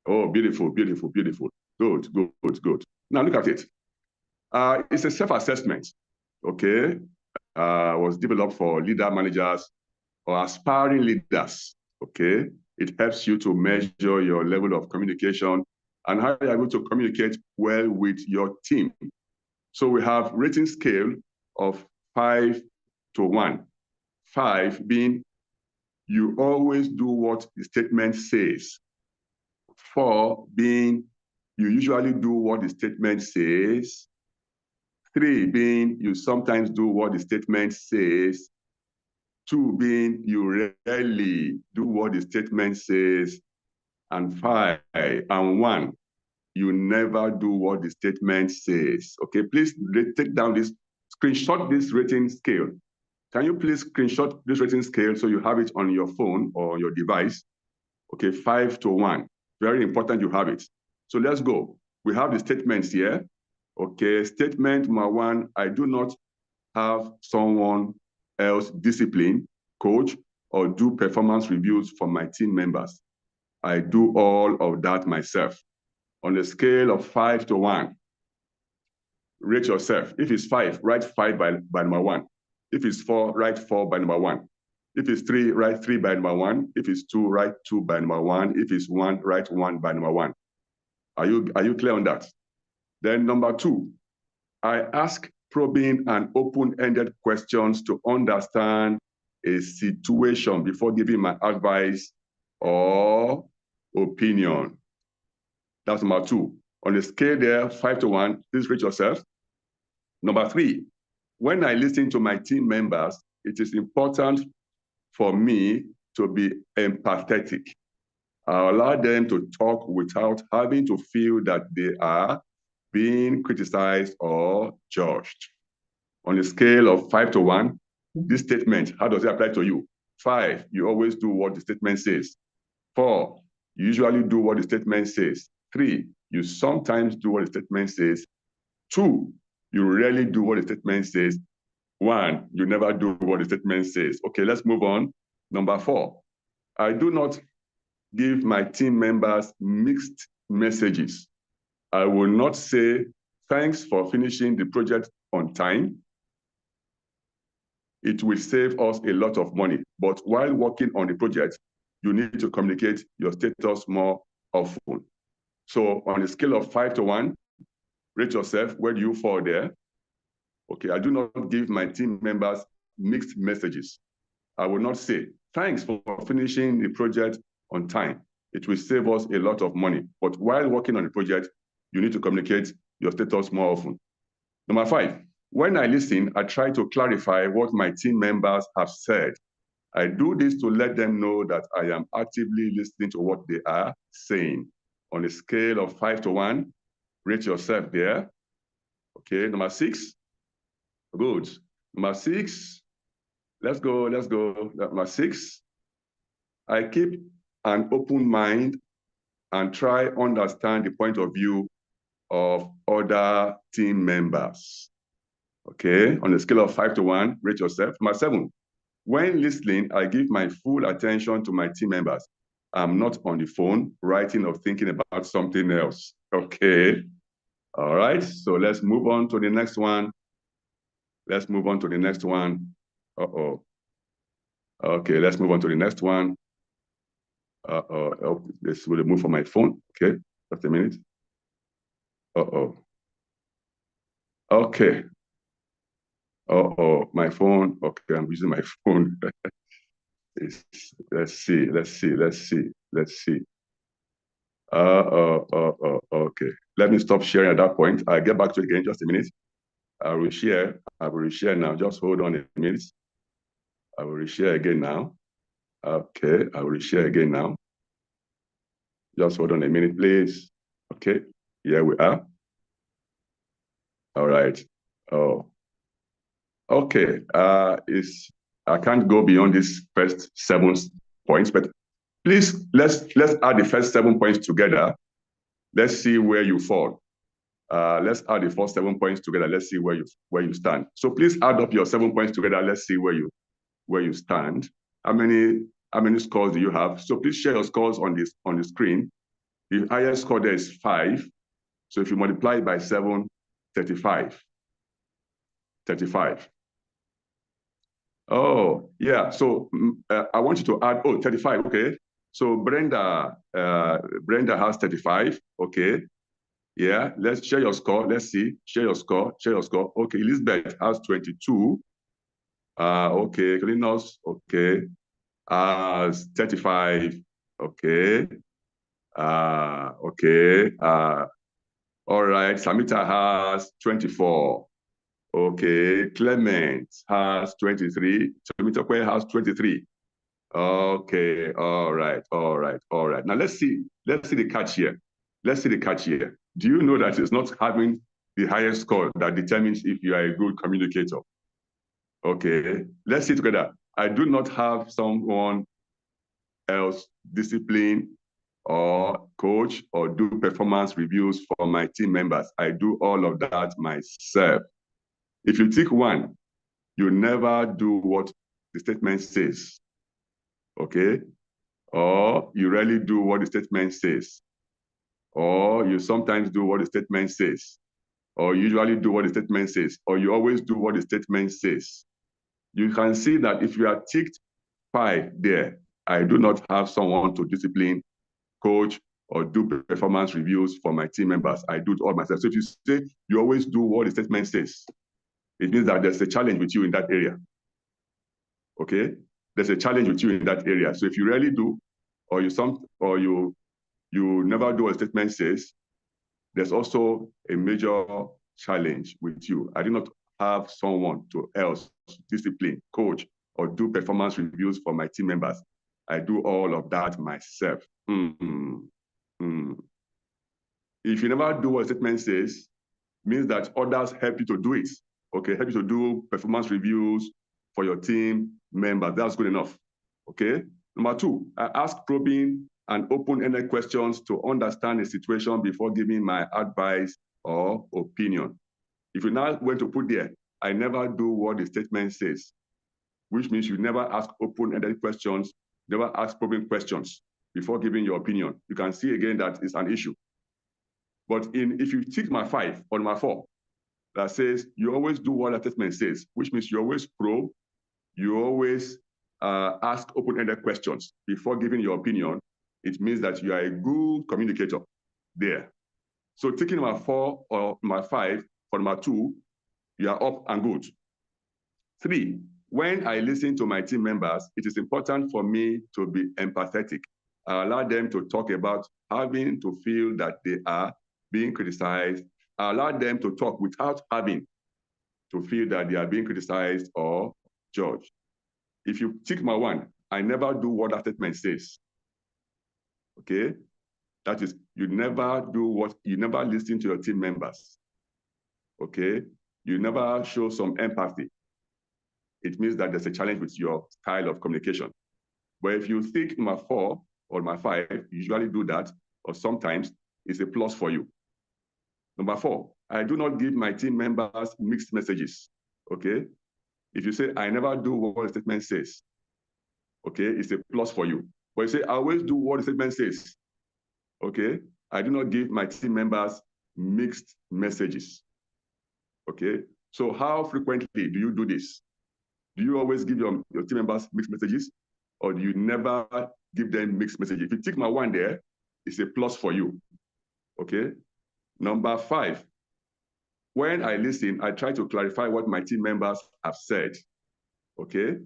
Oh, beautiful, beautiful, beautiful. Good, good, good, good. Now look at it. It's a self-assessment, okay? Was developed for leader managers or aspiring leaders, okay? It helps you to measure your level of communication and how you're able to communicate well with your team. So we have rating scale of 5 to 1. 5 being you always do what the statement says. 4 being you usually do what the statement says. 3 being you sometimes do what the statement says. 2 being you rarely do what the statement says. And 5 and 1, you never do what the statement says. Okay, please take down this, screenshot this rating scale. Can you please screenshot this rating scale so you have it on your phone or your device? Okay, 5 to 1. Very important you have it. So let's go. We have the statements here. Okay, statement number 1, I do not have someone else discipline, coach, or do performance reviews for my team members. I do all of that myself. On a scale of 5 to 1, rate yourself. If it's 5, write 5 by number 1. If it's 4, write 4 by number 1. If it's 3, write 3 by number 1. If it's 2, write 2 by number 1. If it's 1, write 1 by number 1. Are you clear on that? Then number 2, I ask probing and open-ended questions to understand a situation before giving my advice or opinion. That's number 2. On the scale there, 5 to 1, please rate yourself. Number 3, when I listen to my team members, it is important for me to be empathetic. I allow them to talk without having to feel that they are being criticized or judged. On a scale of 5 to 1, this statement, how does it apply to you? 5, you always do what the statement says. 4, you usually do what the statement says. 3, you sometimes do what the statement says. 2, you rarely do what the statement says. 1, you never do what the statement says. Okay, let's move on. Number 4, I do not give my team members mixed messages. I will not say, thanks for finishing the project on time. It will save us a lot of money. But while working on the project, you need to communicate your status more often. So on a scale of 5 to 1, rate yourself. Where do you fall there? Okay, I do not give my team members mixed messages. I will not say, thanks for finishing the project on time. It will save us a lot of money. But while working on the project, you need to communicate your status more often. Number 5, when I listen, I try to clarify what my team members have said. I do this to let them know that I am actively listening to what they are saying. On a scale of 5 to 1, rate yourself there. Okay, number 6. Good. Number 6. Let's go. Number 6. I keep an open mind and try to understand the point of view of other team members. Okay, on a scale of 5 to 1, rate yourself. Number 7, when listening, I give my full attention to my team members. I'm not on the phone, writing or thinking about something else. Okay, all right, so let's move on to the next one. Let's move on to the next one. Uh-oh. Okay, let's move on to the next one. Oh, this will move from my phone. Okay, just a minute. Uh-oh. Okay. Uh-oh, my phone. Okay, I'm using my phone. Let's see. Okay. Let me stop sharing at that point. I'll get back to it again in just a minute. I will reshare now. Just hold on a minute. I will reshare again now. Okay, I will reshare again now. Just hold on a minute, please. Okay, here we are. All right. Oh. Okay, I can't go beyond these first 7 points, but Please, let's add the first 7 points together. Let's see where you fall. Let's add the first 7 points together. Let's see where you stand. So please add up your 7 points together. Let's see where you stand. How many scores do you have? So please share your scores on the screen. The highest score there is 5. So if you multiply it by 7, 35. 35. Oh, yeah. So I want you to add, 35. Okay. So Brenda has 35. Okay. Yeah. Let's share your score. Let's see. Share your score. Okay. Elizabeth has 22. Okay. Kalinos. Okay. Has 35. Okay. Okay. All right. Samita has 24. Okay, Clement has 23. Temitope has 23. Okay, all right. Now let's see the catch here. Do you know that it's not having the highest score that determines if you are a good communicator? Okay, let's see together. I do not have someone else discipline or coach or do performance reviews for my team members. I do all of that myself. If you tick 1, you never do what the statement says, okay? Or you rarely do what the statement says. Or you sometimes do what the statement says. Or you usually do what the statement says. Or you always do what the statement says. You can see that if you are ticked 5 there, I do not have someone to discipline, coach, or do performance reviews for my team members. I do it all myself. So if you say you always do what the statement says, it means that there's a challenge with you in that area. Okay? There's a challenge with you in that area. So if you rarely do, or you never do what a statement says, there's also a major challenge with you. I do not have someone to else discipline, coach, or do performance reviews for my team members. I do all of that myself. If you never do what a statement says, means that others help you to do it. Okay, help you to do performance reviews for your team members. That's good enough. Okay. Number 2, I ask probing and open-ended questions to understand the situation before giving my advice or opinion. If you now went to put there, I never do what the statement says, which means you never ask open-ended questions, never ask probing questions before giving your opinion. You can see again that it's an issue. But if you tick my 5 or my 4, that says you always do what a statement says, which means you always probe, you always ask open-ended questions before giving your opinion. It means that you are a good communicator there. So taking my 4 or my 5 for my 2, you are up and good. 3, when I listen to my team members, it is important for me to be empathetic. I allow them to talk about having to feel that they are being criticized. I allow them to talk without having to feel that they are being criticized or judged. If you tick my 1, I never do what that statement says. Okay? That is, you never listen to your team members. Okay? You never show some empathy. It means that there's a challenge with your style of communication. But if you tick my 4 or my 5, you usually do that, or sometimes it's a plus for you. Number 4, I do not give my team members mixed messages, okay? If you say, I never do what the statement says, okay, it's a plus for you. But you say, I always do what the statement says, okay? I do not give my team members mixed messages, okay? So how frequently do you do this? Do you always give your team members mixed messages, or do you never give them mixed messages? If you tick my 1 there, it's a plus for you, okay? Number 5, when I listen, I try to clarify what my team members have said, okay?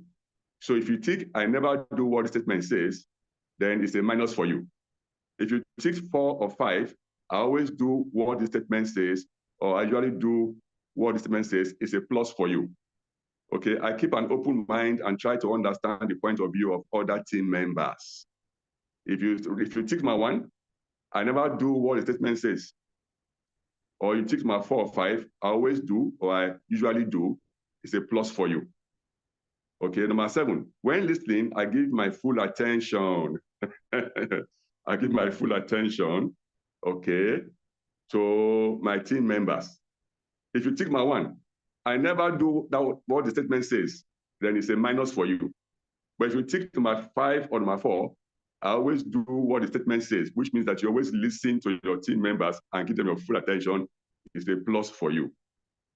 So if you tick, I never do what the statement says, then it's a minus for you. If you tick 4 or 5, I always do what the statement says, or I usually do what the statement says, it's a plus for you. Okay, I keep an open mind and try to understand the point of view of other team members. If you tick my 1, I never do what the statement says. Or you tick my 4 or 5, I always do, or I usually do, it's a plus for you. Okay, number 7, when listening, I give my full attention. I give my full attention, okay, to my team members. If you tick my one, I never do that what the statement says, then it's a minus for you. But if you tick to my 5 or my 4, I always do what the statement says, which means that you always listen to your team members and give them your full attention. It's a plus for you.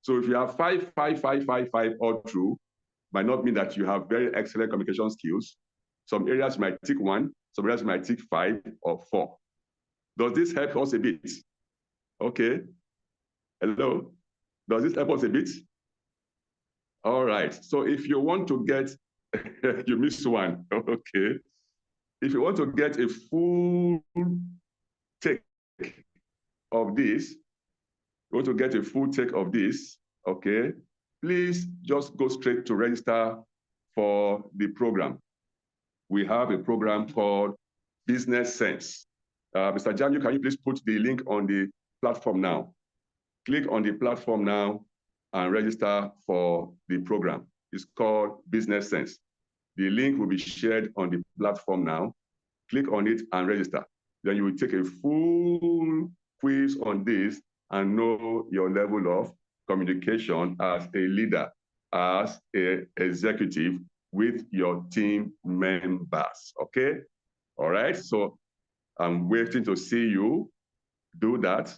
So if you have 5, 5, 5, 5, 5 all through, might not mean that you have very excellent communication skills. Some areas might tick 1, some areas might tick 5 or 4. Does this help us a bit? Okay. Hello? Does this help us a bit? All right. So if you want to get, you missed one. Okay. If you want to get a full take of this, okay, please just go straight to register for the program. We have a program called Business Sense. Mr. Jamie, can you please put the link on the platform now? Click on the platform now and register for the program. It's called Business Sense. The link will be shared on the platform now. Click on it and register. Then you will take a full quiz on this and know your level of communication as a leader, as an executive with your team members, okay? All right, so I'm waiting to see you do that.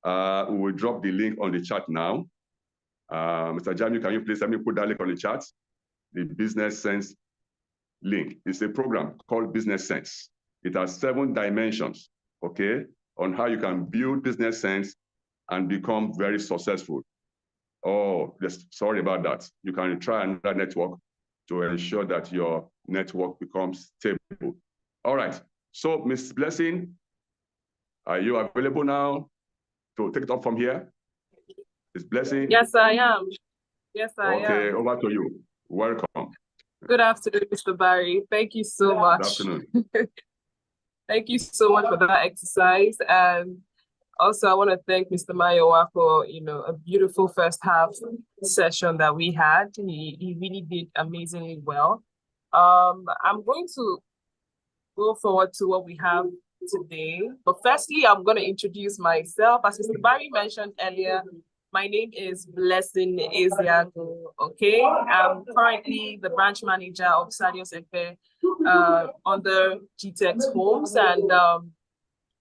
We will drop the link on the chat now. Mr. Jamie, can you please let me put that link on the chat? The Business Sense link. It's a program called Business Sense. It has 7 dimensions, okay, on how you can build business sense and become very successful. Oh, yes, sorry about that. You can try another network to ensure that your network becomes stable. All right, so Ms. Blessing, are you available now to take it up from here? Ms. Blessing? Yes, I am. Yes, I am. Okay, over to you. Welcome. Good afternoon, Mr. Barry. Thank you so much. Good afternoon. Thank you so much for that exercise. And also, I want to thank Mr. Mayowa for, a beautiful first half session that we had. He really did amazingly well. I'm going to go forward to what we have today. But firstly, I'm going to introduce myself. As Mr. Barry mentioned earlier, my name is Blessing Eziago, okay? I'm currently the branch manager of Sadios Efe under GTEX Homes, and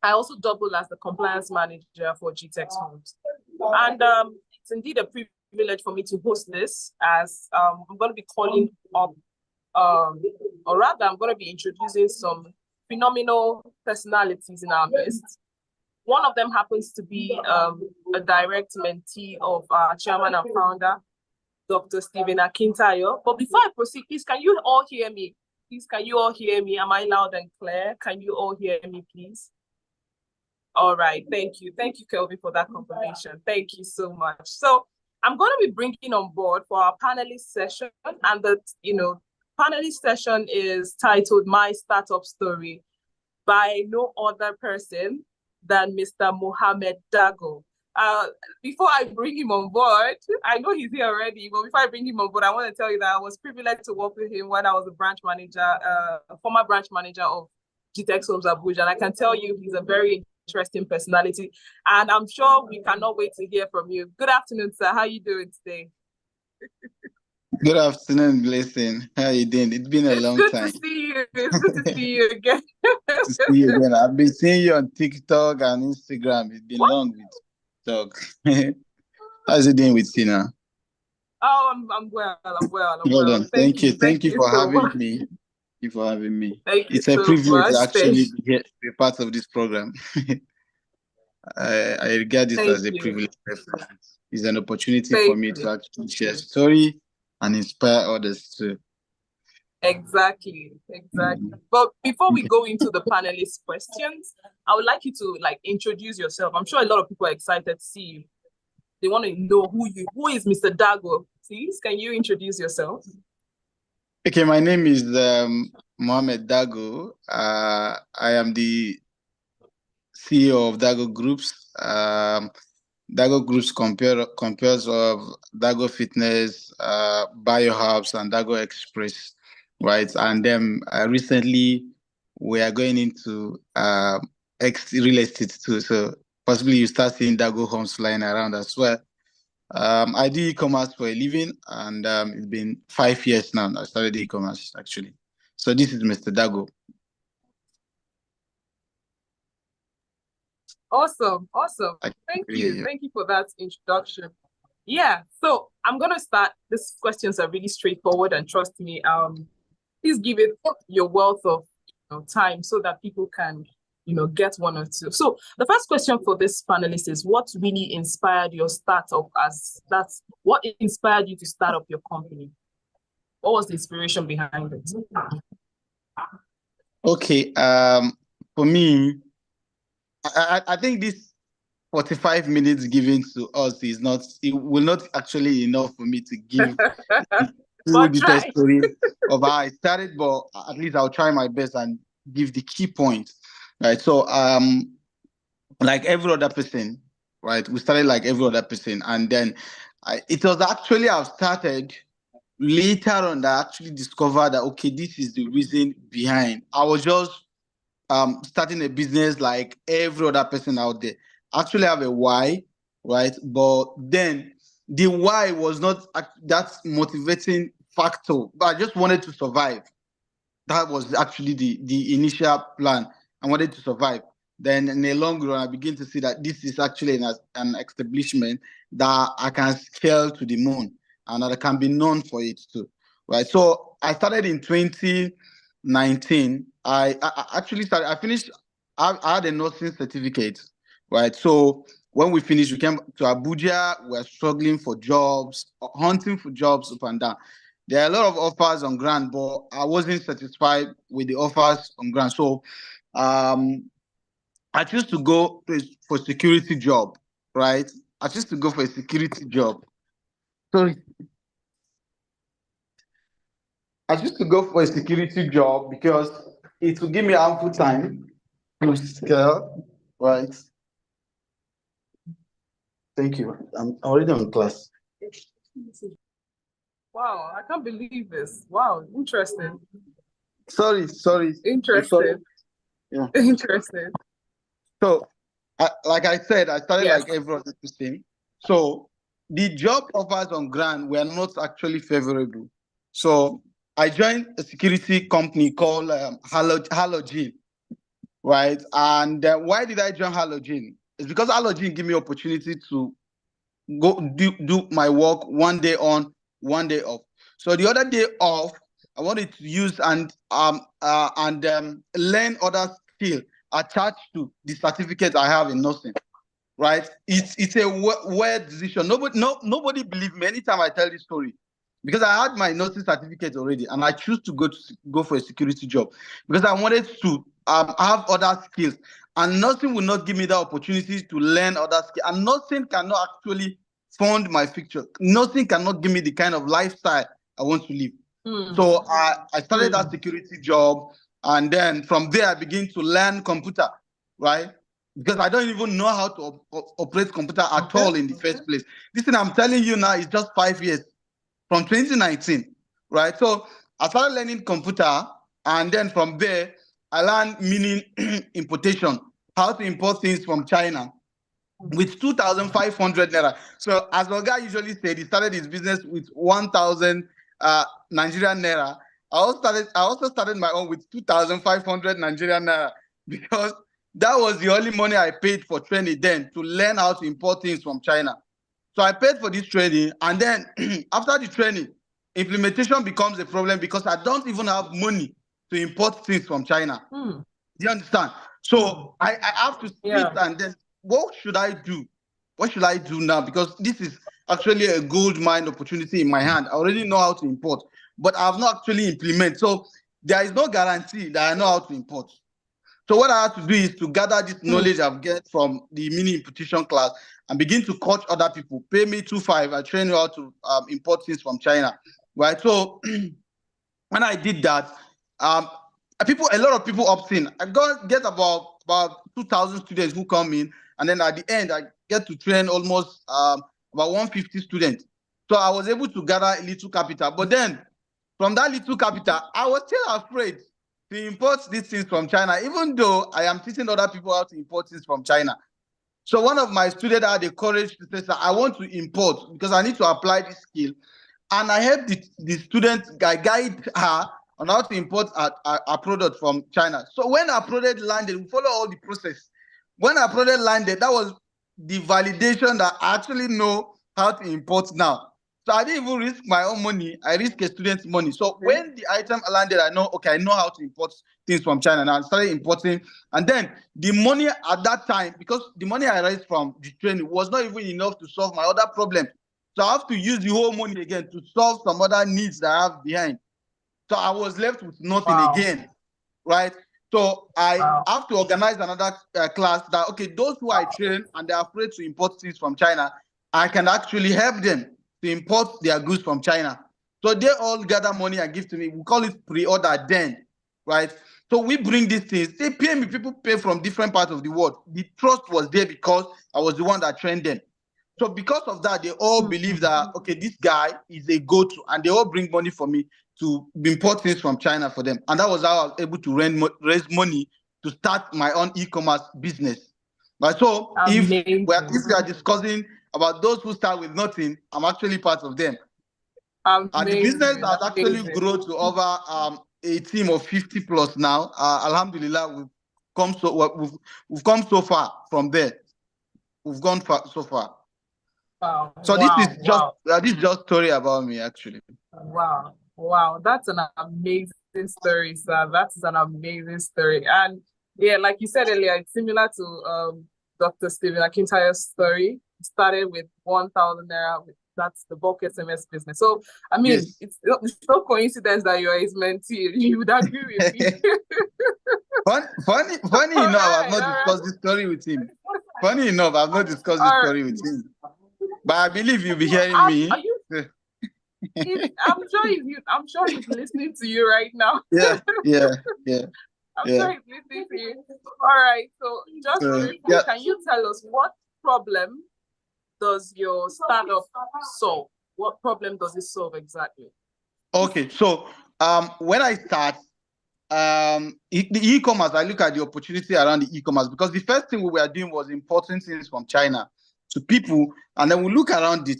I also double as the compliance manager for GTEX Homes. And it's indeed a privilege for me to host this, as I'm going to be calling up, or rather, I'm going to be introducing some phenomenal personalities in our midst. One of them happens to be a direct mentee of our chairman and founder, Dr. Stephen Akintayo. But before I proceed, please, can you all hear me? Please, can you all hear me? Am I loud and clear? Can you all hear me, please? All right, thank you. Thank you, Kelvin, for that confirmation. Thank you so much. So I'm going to be bringing on board for our panelist session, and the panelist session is titled My Startup Story by no other person than Mr. Mohammed Dago. Before I bring him on board, I know he's here already, but before I bring him on board, I want to tell you that I was privileged to work with him when I was a branch manager, a former branch manager of GTEX Homes Abuja, and I can tell you he's a very interesting personality, and I'm sure we cannot wait to hear from you. Good afternoon, sir. How are you doing today? Good afternoon, Blessing. How are you doing? It's been a long time. It's good to see you. It's good to see you again. To see you again. I've been seeing you on TikTok and Instagram. It's been long with talk. How's it doing with you now? Oh, I'm well. I'm well. Hold on. Thank you. Thank you for so having much. me. Thank you for having me. Thank you it's a so privilege much. actually to be part of this program. I regard this as a privilege. It's an opportunity for me to actually share a story and inspire others too. Exactly. But before we go into the panelist questions, I would like you to introduce yourself. I'm sure a lot of people are excited to see you. They want to know who is Mr. Dago. Please, can you introduce yourself? Okay, my name is Mohammed Dago. I am the CEO of Dago Groups. Dago Groups compares of Dago Fitness, Biohubs, and Dago Express, right? And then recently we are going into real estate too. So possibly you start seeing Dago homes flying around as well. I do e-commerce for a living, and it's been 5 years now. I started e-commerce actually. So this is Mr. Dago. Awesome. Thank you. Thank you for that introduction. Yeah, so I'm gonna start. These questions are really straightforward, and trust me, please give it your wealth of time so that people can get one or two. So the first question for this panelist is, what really inspired your startup? What inspired you to start up your company? What was the inspiration behind it? Okay, for me, I think this 45 minutes given to us it will not actually enough for me to give full detailed story of how I started, but at least I'll try my best and give the key points. Right. So like every other person, right? We started like every other person, and then it was actually I've started later on that I actually discovered that okay, this is the reason behind. I was just starting a business like every other person out there. Actually have a why, right? But then the why was not that motivating factor, but I just wanted to survive. That was actually the initial plan. I wanted to survive. Then in the long run, I begin to see that this is actually an establishment that I can scale to the moon and that I can be known for it too, right? So I started in 2019. I actually started, I had a nursing certificate, right? So when we finished, we came to Abuja. We were struggling for jobs, hunting for jobs up and down. There are a lot of offers on ground, but I wasn't satisfied with the offers on ground. So I chose to go for security job, right? I chose to go for a security job. Sorry. I chose to go for a security job because it will give me ample time to scale, right? Thank you. I'm already on class. Wow, I can't believe this. Wow, interesting. Sorry. Interesting. Yeah. Interesting. So, like I said, I started Yes. like every other person. So, the job offers on ground were not actually favorable. So, I joined a security company called Halogen, right? And why did I join Halogen? It's because Halogen gave me opportunity to go do my work one day on, one day off. So the other day off, I wanted to use and learn other skill attached to the certificate I have in nursing. Right? It's a weird decision. Nobody believe me anytime I tell this story, because I had my nursing certificate already, and I choose to go for a security job because I wanted to have other skills, and nursing will not give me the opportunity to learn other skills, and nursing cannot actually fund my future. Nursing cannot give me the kind of lifestyle I want to live. So I started that security job, and then from there I began to learn computer, right? Because I don't even know how to operate computer at all in the first place. This thing I'm telling you now is just 5 years, from 2019, right? So I started learning computer, and then from there, I learned meaning importation, how to import things from China with 2,500 naira. So as Oga usually said, he started his business with 1,000 Nigerian naira. I also started my own with 2,500 Nigerian naira because that was the only money I paid for training then to learn how to import things from China. So I paid for this training, and then after the training, implementation becomes a problem because I don't even have money to import things from China. Do you understand? So I have to sit and then, what should I do? What should I do now? Because this is actually a gold mine opportunity in my hand. I already know how to import, but I have not actually implemented. So there is no guarantee that I know how to import. So what I have to do is to gather this knowledge I've get from the mini importation class and begin to coach other people. Pay me 2,500. I train you how to import things from China, right? So when I did that, a lot of people opt in. I get about 2,000 students who come in, and then at the end, I get to train almost about 150 students. So I was able to gather a little capital. But then, from that little capital, I was still afraid to import these things from China, even though I am teaching other people how to import things from China. So one of my students had the courage to say, I want to import because I need to apply this skill. And I helped the student guide her on how to import a product from China. So when our product landed, we follow all the process. When our product landed, that was the validation that I actually know how to import now. So I didn't even risk my own money. I risked a student's money. So when the item landed, I know, okay, I know how to import things from China. Now I started importing. And then the money at that time, because the money I raised from the training was not even enough to solve my other problems. So I have to use the whole money again to solve some other needs that I have behind. So I was left with nothing again, right? So I have to organize another class that, okay, those who I train and they're afraid to import things from China, I can actually help them to import their goods from China. So they all gather money and give to me. We call it pre-order then, right? So we bring these things. They pay me. People pay from different parts of the world. The trust was there because I was the one that trained them. So because of that, they all believe that, okay, this guy is a go-to, and they all bring money for me to import things from China for them. And that was how I was able to raise money to start my own e-commerce business. Right? So if we are discussing about those who start with nothing, I'm actually part of them. And the business has actually grown to over a team of 50 plus now. Alhamdulillah, we've come so far from there. We've gone so far. Wow. So this is just story about me, actually. Wow, that's an amazing story, sir. That's an amazing story. And yeah, like you said earlier, it's similar to Dr. Stephen Akintayo's story. It started with 1,000 naira. That's the bulk SMS business. So I mean, Yes. it's no coincidence that you're his mentee. You would agree with me. Funny enough, I've not discussed this story with him. Funny enough, I've not discussed this story with him. But I believe you'll be hearing me. I'm sure he's listening to you right now. Yeah. I'm sure he's listening to you. All right. So just briefly, can you tell us what problem does your startup solve? What problem does it solve exactly? Okay. So when I start the e-commerce, I look at the opportunity around the e-commerce, because the first thing we were doing was importing things from China to people, and then we look around it,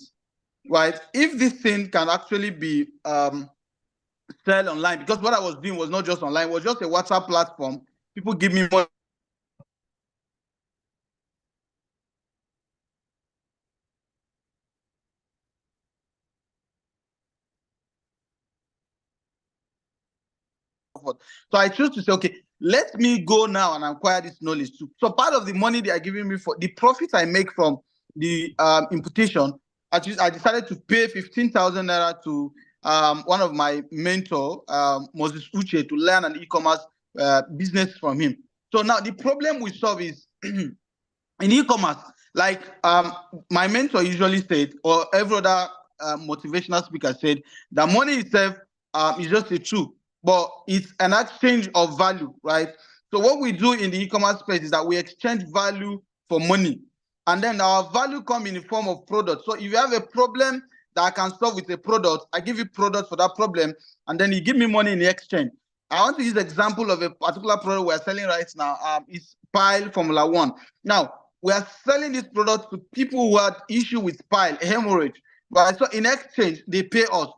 right? If this thing can actually be sell online, because what I was doing was not just online, it was just a WhatsApp platform. People give me money. So I choose to say, okay, let me go now and acquire this knowledge too. So part of the money they are giving me, for the profit I make from the importation, I decided to pay 15,000 naira to one of my mentor, Moses Uche, to learn an e-commerce business from him. So now the problem we solve is in e-commerce, like my mentor usually said, or every other motivational speaker said, that money itself is just a tool, but it's an exchange of value, right? So what we do in the e-commerce space is that we exchange value for money, and then our value comes in the form of product. So if you have a problem that I can solve with a product, I give you product for that problem, and then you give me money in the exchange. I want to use the example of a particular product we're selling right now. It's Pile Formula One. Now, we are selling this product to people who had issue with pile, hemorrhage. Right? So in exchange, they pay us.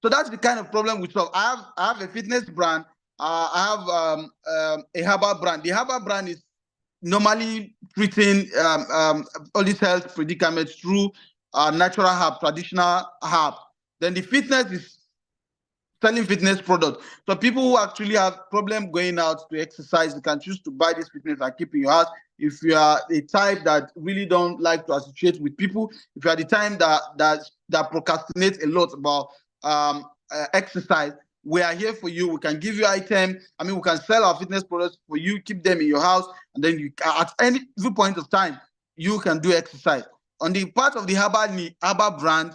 So that's the kind of problem we solve. I have a fitness brand. I have a herbal brand. The herbal brand is normally treating all these health predicaments through natural herb, traditional herb. Then the fitness is selling fitness products. So people who actually have problem going out to exercise, you can choose to buy this fitness and keep in your house. If you are a type that really don't like to associate with people, if you are the type that procrastinate a lot about exercise, we are here for you. We can give you items. I mean, we can sell our fitness products for you, keep them in your house, and then you, at any point of time, you can do exercise. On the part of the herbal brand,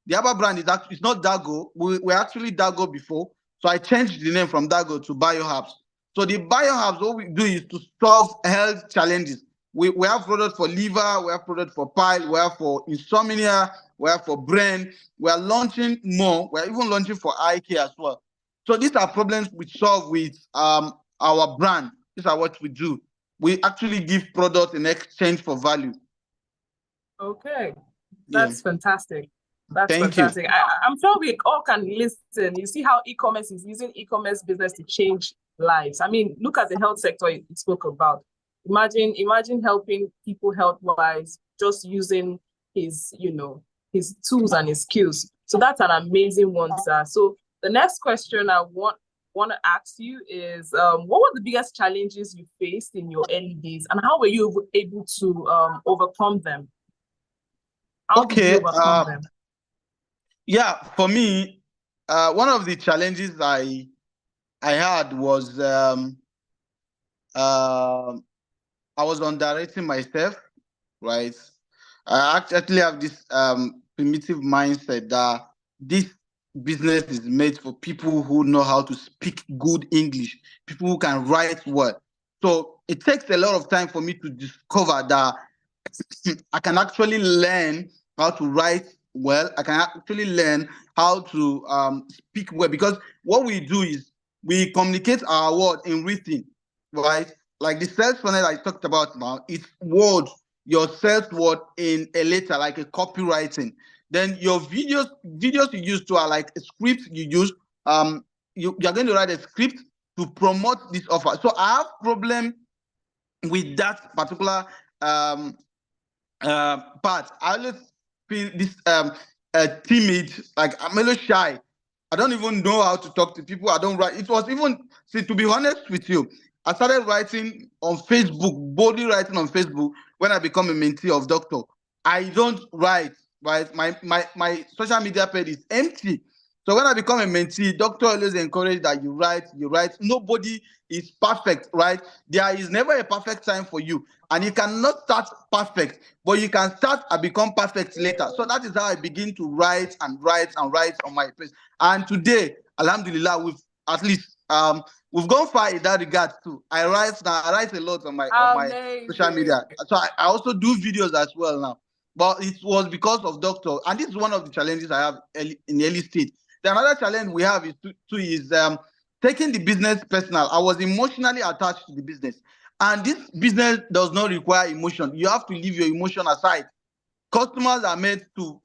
the herbal brand is actually, it's not Dago. We actually Dago before, so I changed the name from Dago to BioHerbs. So the BioHerbs, what we do is to solve health challenges. We have products for liver, we have products for pile, we have for insomnia, we have for brain. We are launching more. We're even launching for eye care as well. So these are problems we solve with our brand. These are what we do. We actually give product in exchange for value. Okay, Yeah. that's fantastic. That's Thank you. fantastic. I'm sure we all can listen. You see how e-commerce is using e-commerce business to change lives. I mean, look at the health sector you spoke about. Imagine helping people health-wise, just using his tools and his skills. So that's an amazing one, sir. So the next question I want to ask you is, what were the biggest challenges you faced in your early days, and how were you able to overcome them? How did you overcome them? Yeah, for me, one of the challenges I had was I was underrating myself, right? I actually have this primitive mindset that this business is made for people who know how to speak good English, people who can write well. So it takes a lot of time for me to discover that I can actually learn how to write well. I can actually learn how to speak well, because what we do is we communicate our word in written, right? Like the sales funnel I talked about now, it's word, your sales word in a letter, like a copywriting. Then your videos you use to are like a script you use. You're going to write a script to promote this offer. So I have problem with that particular part. I always feel this timid, like I'm a little shy. I don't even know how to talk to people. I don't write. It was even, see, to be honest with you, I started writing on Facebook, boldly writing on Facebook when I become a mentee of Doctor. I don't write, right? My social media page is empty. So when I become a mentee, Doctor always encourage that you write. Nobody is perfect, right? There is never a perfect time for you. And you cannot start perfect, but you can start and become perfect later. So that is how I begin to write on my page. And today, alhamdulillah, we've gone far in that regard too. I write a lot on my social media. So I also do videos as well now. But it was because of Doctor. And this is one of the challenges I have in the early stage. The another challenge we have is taking the business personal. I was emotionally attached to the business. And this business does not require emotion. You have to leave your emotion aside. Customers are made to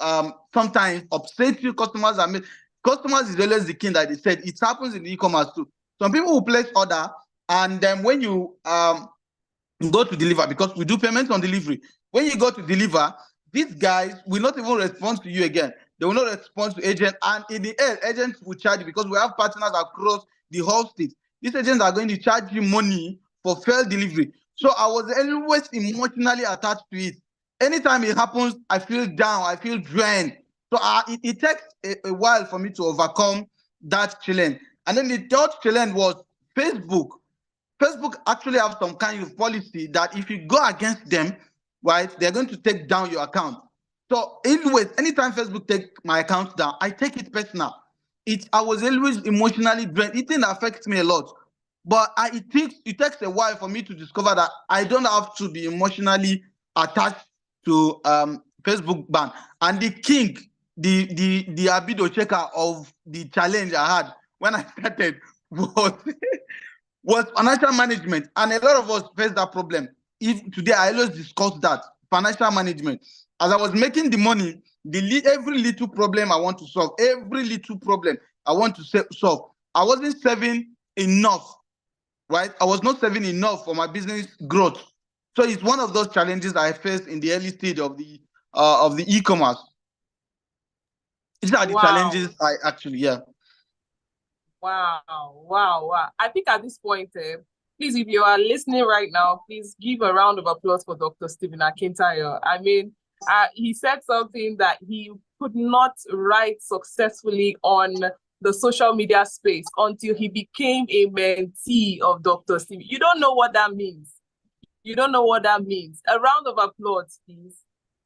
sometimes upset you. Customers is always the king, that they said. It happens in e-commerce too. Some people will place order, and then when you go to deliver, because we do payments on delivery. When you go to deliver, these guys will not even respond to you again. They will not respond to agent, and in the end, agents will charge you, because we have partners across the whole state. These agents are going to charge you money for failed delivery. So I was always emotionally attached to it. Anytime it happens, I feel down, I feel drained. So it takes a while for me to overcome that challenge. And then the third challenge was Facebook. Facebook actually have some kind of policy that if you go against them, right, they're going to take down your account. So anyways, anytime Facebook take my account down, I take it personal. I was always emotionally drained. It didn't affect me a lot. But it takes a while for me to discover that I don't have to be emotionally attached to Facebook ban. And the king, the abido checker of the challenge I had when I started was financial management. And a lot of us face that problem. Today I always discuss that, financial management. As I was making the money, every little problem I want to solve, I wasn't saving enough, right? I was not saving enough for my business growth. So it's one of those challenges I faced in the early stage of the e-commerce. These are the challenges I actually, yeah. Wow. I think at this point, please, if you are listening right now, please give a round of applause for Dr. Stephen Akintayo. I mean, he said something that he could not write successfully on the social media space until he became a mentee of Dr. Stephen. You don't know what that means. A round of applause, please.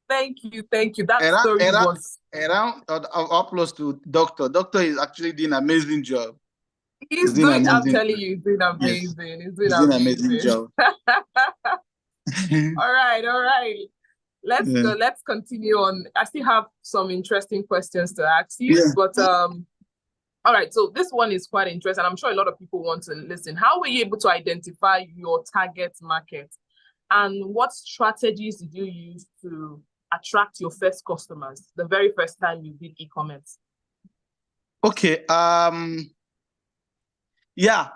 Thank you. That story was... A round of applause to Doctor. Doctor is actually doing an amazing job. He's doing, I'm telling you, he's doing amazing. Yes. He's doing an amazing job. All right. Let's continue on. I still have some interesting questions to ask you, but All right, so this one is quite interesting. I'm sure a lot of people want to listen. How were you able to identify your target market? And what strategies did you use to attract your first customers the very first time you did e-commerce? Okay. Yeah.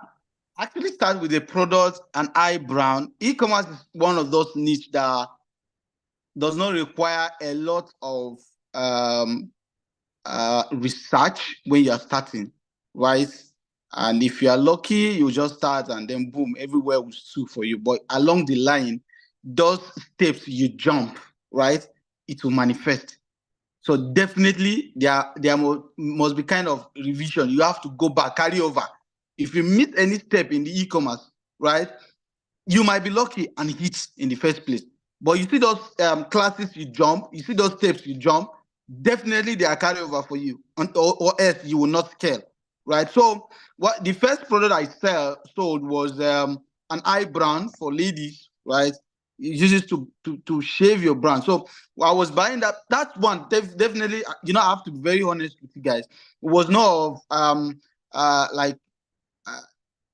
Actually start with a product, an eye brand. E-commerce is one of those niche that does not require a lot of research when you are starting, right? And if you are lucky, you just start and then boom, everywhere will suit for you. But along the line, those steps you jump, right, it will manifest. So definitely there must be kind of revision. You have to go back, carry over. If you miss any step in the e-commerce, right, you might be lucky and hit in the first place. But you see those classes you jump, you see those steps you jump, definitely they are carryover for you, or else you will not scale, right? So what the first product I sold was an eye brand for ladies, right? It uses to shave your brand. So I was buying that one. Definitely, you know, I have to be very honest with you guys. It was not of like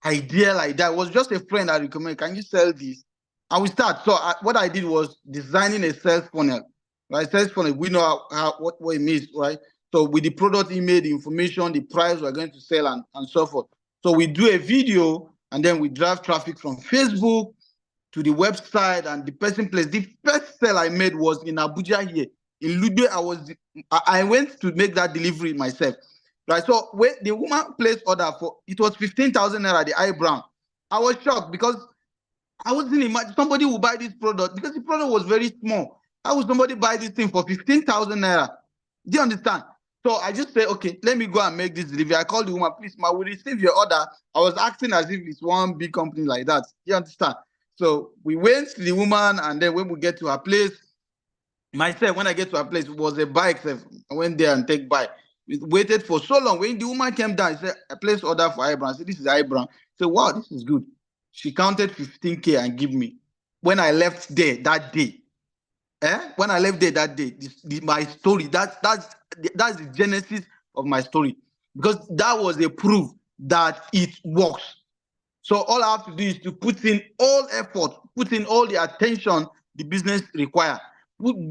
idea like that. It was just a friend that recommended, can you sell this? And we start. So what I did was designing a sales funnel, right? Sales funnel, we know what it means, right? So with the product email, the information, the price we're going to sell and so forth. So we do a video and then we drive traffic from Facebook to the website and the person place. The first sale I made was in Abuja here. In Ludo, I went to make that delivery myself. Right. So when the woman placed order for, it was 15,000 naira, the eye brand. I was shocked because I wasn't imagining somebody would buy this product because the product was very small. How would somebody buy this thing for 15,000 naira? Do you understand? So I just said, okay, let me go and make this delivery. I called the woman, please, ma, we receive your order. I was acting as if it's one big company like that. Do you understand? So we went to the woman, and then when we get to her place, myself, when I get to her place, it was a bike. I went there and take bike. We waited for so long. When the woman came down, she said, I placed order for eyebrow. I said, this is eyebrow. I said, wow, this is good. She counted 15K and give me. When I left there that day, when I left there that day, my story, that's the genesis of my story. Because that was a proof that it works. So all I have to do is to put in all effort, put in all the attention the business requires.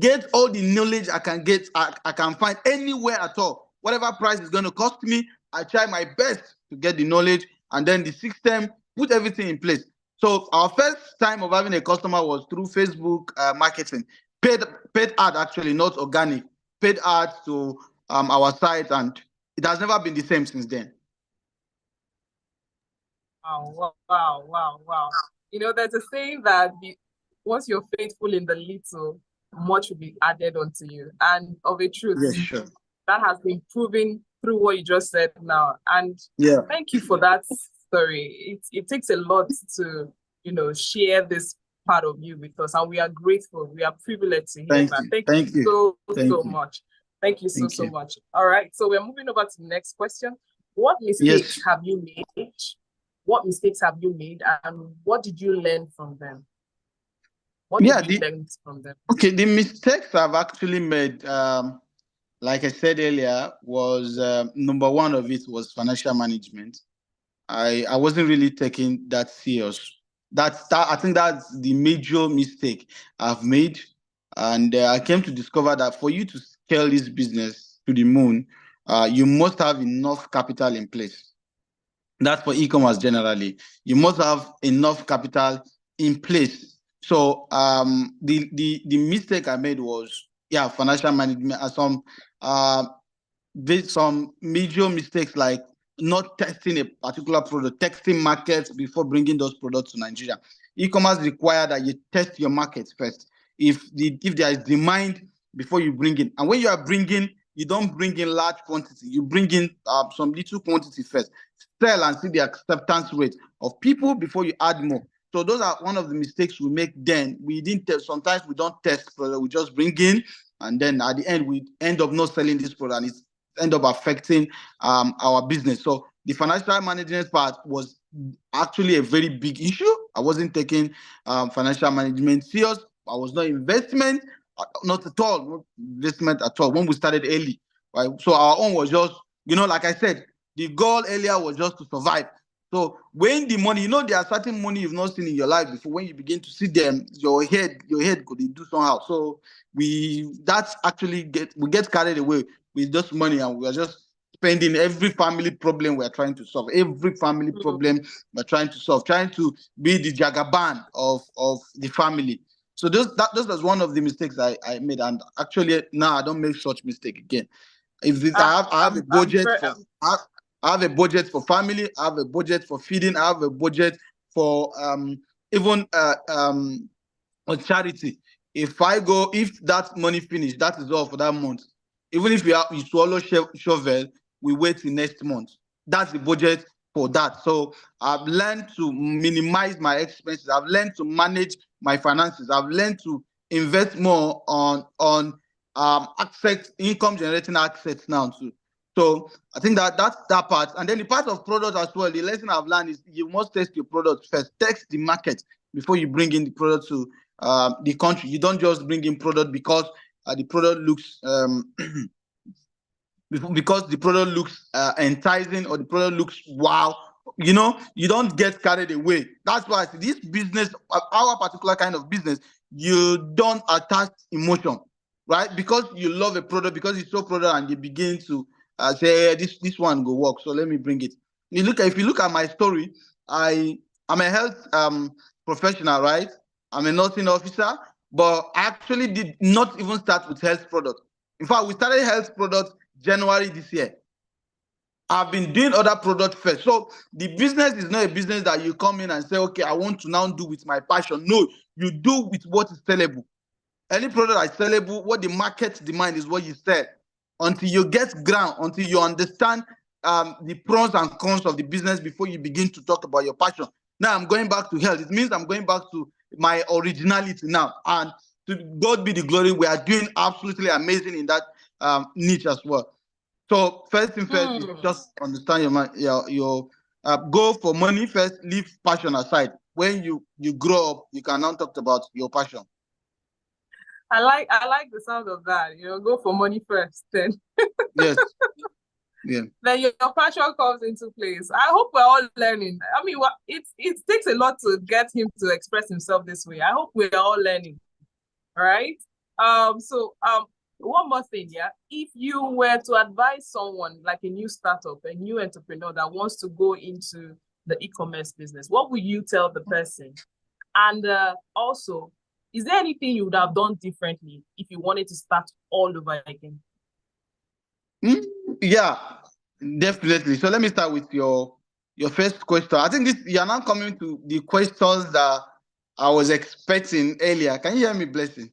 Get all the knowledge I can get, I can find anywhere at all. Whatever price is going to cost me, I try my best to get the knowledge and then the system, put everything in place. So our first time of having a customer was through Facebook marketing. Paid ad, actually, not organic. Paid ad to our site, and it has never been the same since then. Wow. You know, there's a saying that once you're faithful in the little, much will be added onto you. And of a truth, yes, sure. That has been proven through what you just said now. And yeah, thank you for that story. It takes a lot to, you know, share this part of you with us. And we are grateful. We are privileged to hear that. Thank you so much. Thank you so much. All right. So we're moving over to the next question. What mistakes have you made? What mistakes have you made, and what did you learn from them? What did you learn from them? Okay, the mistakes I've actually made, like I said earlier, was number one of it was financial management. I wasn't really taking that serious. I think that's the major mistake I've made, and I came to discover that for you to scale this business to the moon, you must have enough capital in place. That's for e-commerce generally. You must have enough capital in place. So the mistake I made was financial management, and some major mistakes like not testing a particular product, testing markets before bringing those products to Nigeria. E-commerce requires that you test your markets first. If there is demand before you bring in, and when you are bringing, you don't bring in large quantity. You bring in some little quantity first. Sell and see the acceptance rate of people before you add more. So those are one of the mistakes we make then. We didn't test. Sometimes we don't test product. We just bring in, and then at the end, we end up not selling this product, and it end up affecting our business. So the financial management part was actually a very big issue. I wasn't taking financial management serious. I was not investment, not at all, not investment at all when we started early, right? So our own was just, like I said, The goal earlier was just to survive. So when the money, there are certain money you've not seen in your life before. When you begin to see them, your head could do somehow. So we get carried away with this money, and we are just spending every family problem we're trying to solve. Every family problem we're trying to solve, trying to be the Jagaban of the family. So this was one of the mistakes I made, and actually now I don't make such mistake again. I have a budget I have a budget for family. I have a budget for feeding. I have a budget for even on charity. If that money finish, that is all for that month. Even if you swallow shovel, we wait till next month. That's the budget for that. So I've learned to minimize my expenses. I've learned to manage my finances. I've learned to invest more on income generating assets now too. So I think that's that part. And then the part of product as well, the lesson I've learned is you must test your product first. Test the market before you bring in the product to the country. You don't just bring in product because the product looks because the product looks enticing or the product looks wow. You don't get carried away. That's why this business, our particular kind of business, you don't attach emotion, right? Because you love a product, because it's so product, and you begin to say, hey, this one go work, so let me bring it. If you look at my story, I'm a health professional, right? I'm a nursing officer, but I actually did not even start with health product. In fact, we started health product January this year. I've been doing other products first. So the business is not a business that you come in and say, okay, I want to now do with my passion. No, you do with what is sellable. Any product that's sellable, what the market demand is what you sell. Until you get ground, until you understand the pros and cons of the business before you begin to talk about your passion. Now I'm going back to health. It means I'm going back to my originality now. And to God be the glory, we are doing absolutely amazing in that niche as well. So first thing first is just understand your go for money first, leave passion aside. When you grow up, you can now talk about your passion. I like the sound of that. Go for money first, then. Yes. Yeah. Then your passion comes into place. I hope we're all learning. I mean, it takes a lot to get him to express himself this way. I hope we're all learning. All right. So one more thing, yeah. If you were to advise someone like a new startup, a new entrepreneur that wants to go into the e-commerce business, what would you tell the person? And also, is there anything you would have done differently if you wanted to start all over again? Yeah, definitely. So let me start with your first question. I think you're now coming to the questions that I was expecting earlier. Can you hear me, Blessing?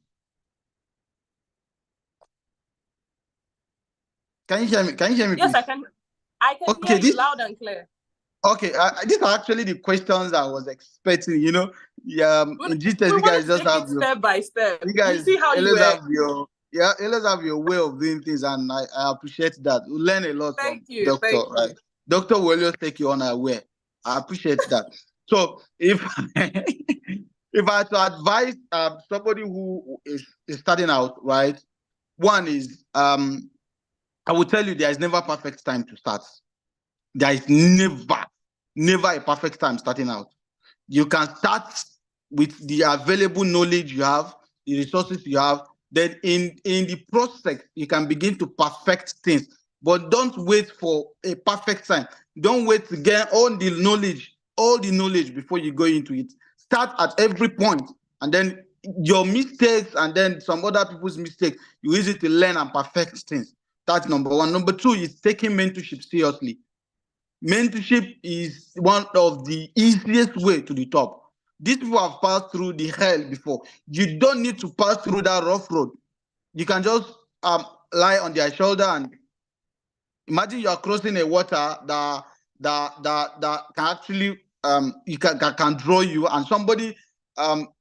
Can you hear me? Yes, please? I can. I can hear you loud and clear. Okay, these are actually the questions I was expecting. In GTEx, you guys just have step by step. You guys, you see how you have your way of doing things, and I appreciate that. We learn a lot from Doctor, right? Doctor will always take you unaware. I appreciate that. So if if I had to advise somebody who is starting out, right? One is I will tell you there is never a perfect time to start. There is never a perfect time starting out. You can start with the available knowledge you have, the resources you have. Then in the process, you can begin to perfect things. But don't wait for a perfect time. Don't wait to get all the knowledge before you go into it. Start at every point, and then your mistakes and then some other people's mistakes, you use it to learn and perfect things. That's number one. Number two is taking mentorship seriously. Mentorship is one of the easiest way to the top. These people have passed through the hell before. You don't need to pass through that rough road. You can just lie on their shoulder and imagine you are crossing a water that can actually can draw you, and somebody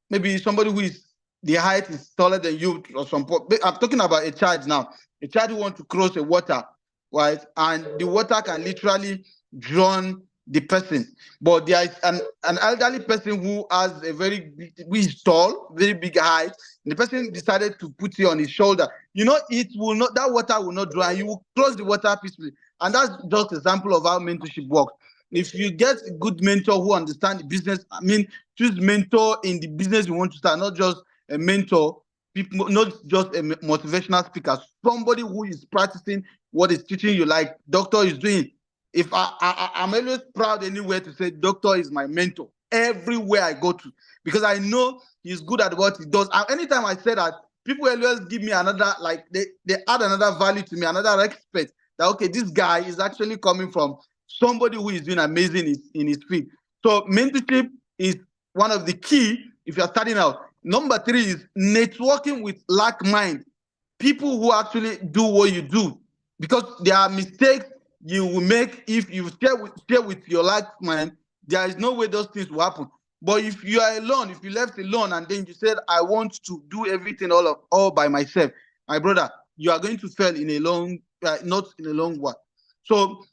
maybe somebody who is the height is taller than you or some. I'm talking about a child now. A child who wants to cross a water, right? And the water can literally drown the person. But there is an elderly person who has who is tall, very big height. And the person decided to put you on his shoulder. It will not, that water will not drown. You will cross the water peacefully. And that's just an example of how mentorship works. If you get a good mentor who understands the business, I mean, choose mentor in the business you want to start, not just a mentor, people, not just a motivational speaker, somebody who is practicing what is teaching you, like doctor is doing. If I'm always proud anywhere to say doctor is my mentor everywhere I go to, because I know he's good at what he does. And anytime I say that, people always give me another, like they add another value to me, another respect that, okay, this guy is actually coming from somebody who is doing amazing in his field. So mentorship is one of the key if you're starting out. Number 3 is networking with like mind, people who actually do what you do, because there are mistakes you will make if you share with your like mind. There is no way those things will happen. But if you are alone, if you left alone and then you said, I want to do everything all by myself, my brother, you are going to fail in a long, not in a long while. So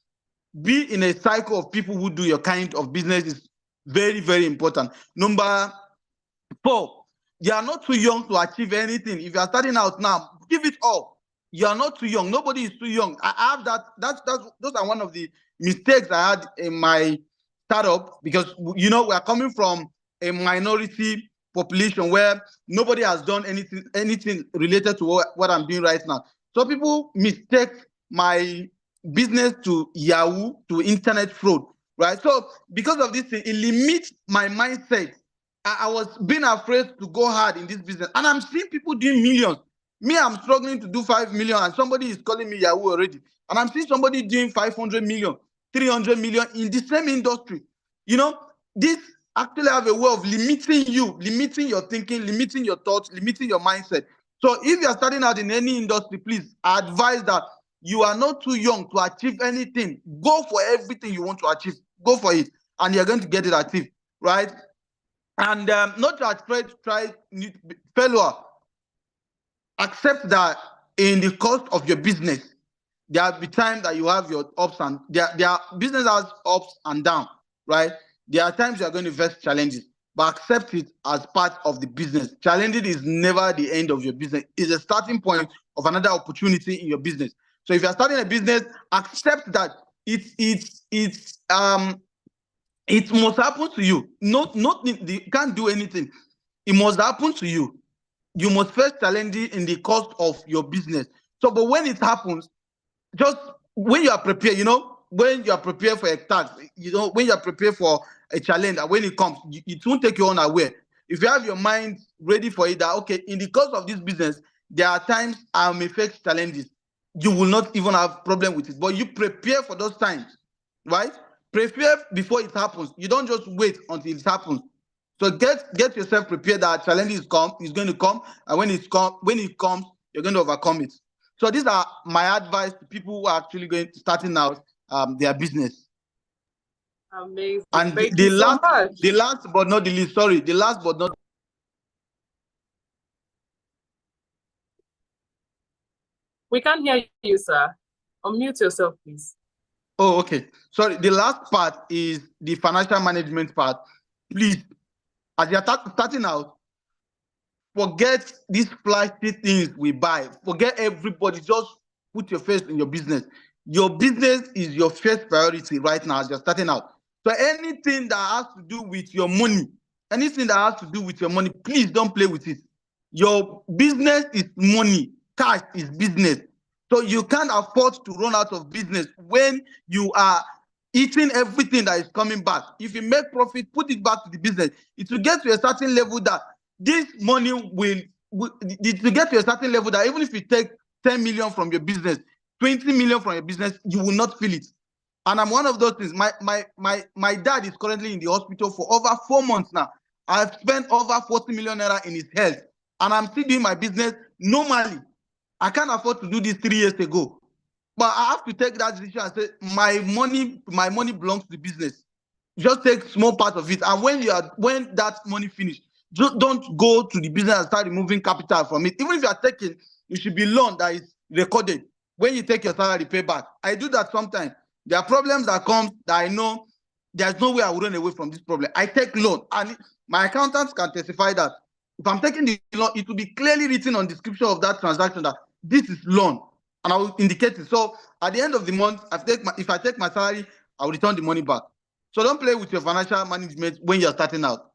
be in a cycle of people who do your kind of business is very, very important. Number 4, you are not too young to achieve anything. If you are starting out now, give it all. You are not too young. Nobody is too young. I have that. Those are one of the mistakes I had in my startup, because we are coming from a minority population where nobody has done anything related to what I'm doing right now. So people mistake my business to Yahoo, to internet fraud, right? So because of this thing, it limits my mindset. I was being afraid to go hard in this business, and I'm seeing people doing millions. Me, I'm struggling to do 5 million, and somebody is calling me Yahoo already. And I'm seeing somebody doing 500 million, 300 million in the same industry. This actually have a way of limiting you, limiting your thinking, limiting your thoughts, limiting your mindset. So if you're starting out in any industry, please, I advise that you are not too young to achieve anything. Go for everything you want to achieve. Go for it, and you're going to get it achieved, right? And not to try failure. Accept that in the course of your business, there will be times that you have your ups and their business has ups and downs, right? There are times you are going to face challenges, but accept it as part of the business. Challenging is never the end of your business. It's a starting point of another opportunity in your business. So if you're starting a business, accept that it must happen to you. You can't do anything. It must happen to you. You must face challenges in the course of your business. So, but when it happens, just when you are prepared, when you are prepared for a task, when you are prepared for a challenge, and when it comes, it won't take you unaware. If you have your mind ready for it, that okay, in the course of this business, there are times I may face challenges. You will not even have problem with it, but you prepare for those times, right? Prepare before it happens. You don't just wait until it happens. So get yourself prepared that challenge is going to come, and when it comes, you're going to overcome it. So these are my advice to people who are actually starting out their business. Amazing. And Thank you so much. the last but not the least, sorry, the last but not. We can't hear you, sir. Unmute yourself, please. Oh, okay. Sorry. The last part is the financial management part. Please, as you're starting out, forget these flashy things we buy. Forget everybody. Just put your face in your business. Your business is your first priority right now as you're starting out. So anything that has to do with your money, please don't play with it. Your business is money. Cash is business. So you can't afford to run out of business when you are eating everything that is coming back. If you make profit, put it back to the business. It will get to a certain level that this money will get to a certain level that even if you take 10 million from your business, 20 million from your business, you will not feel it. And I'm one of those things. My dad is currently in the hospital for over 4 months now. I've spent over 40 million naira in his health, and I'm still doing my business normally. I can't afford to do this 3 years ago. But I have to take that decision and say, my money belongs to the business. Just take small part of it. And when that money finish, just don't go to the business and start removing capital from it. Even if you are taking, it should be loan that is recorded. When you take your salary, pay back. I do that sometimes. There are problems that come that I know there's no way I will run away from this problem. I take loan, and my accountants can testify that if I'm taking the loan, it will be clearly written on the description of that transaction that this is loan. and I will indicate it. So at the end of the month, if I take my salary, I will return the money back. So don't play with your financial management when you're starting out.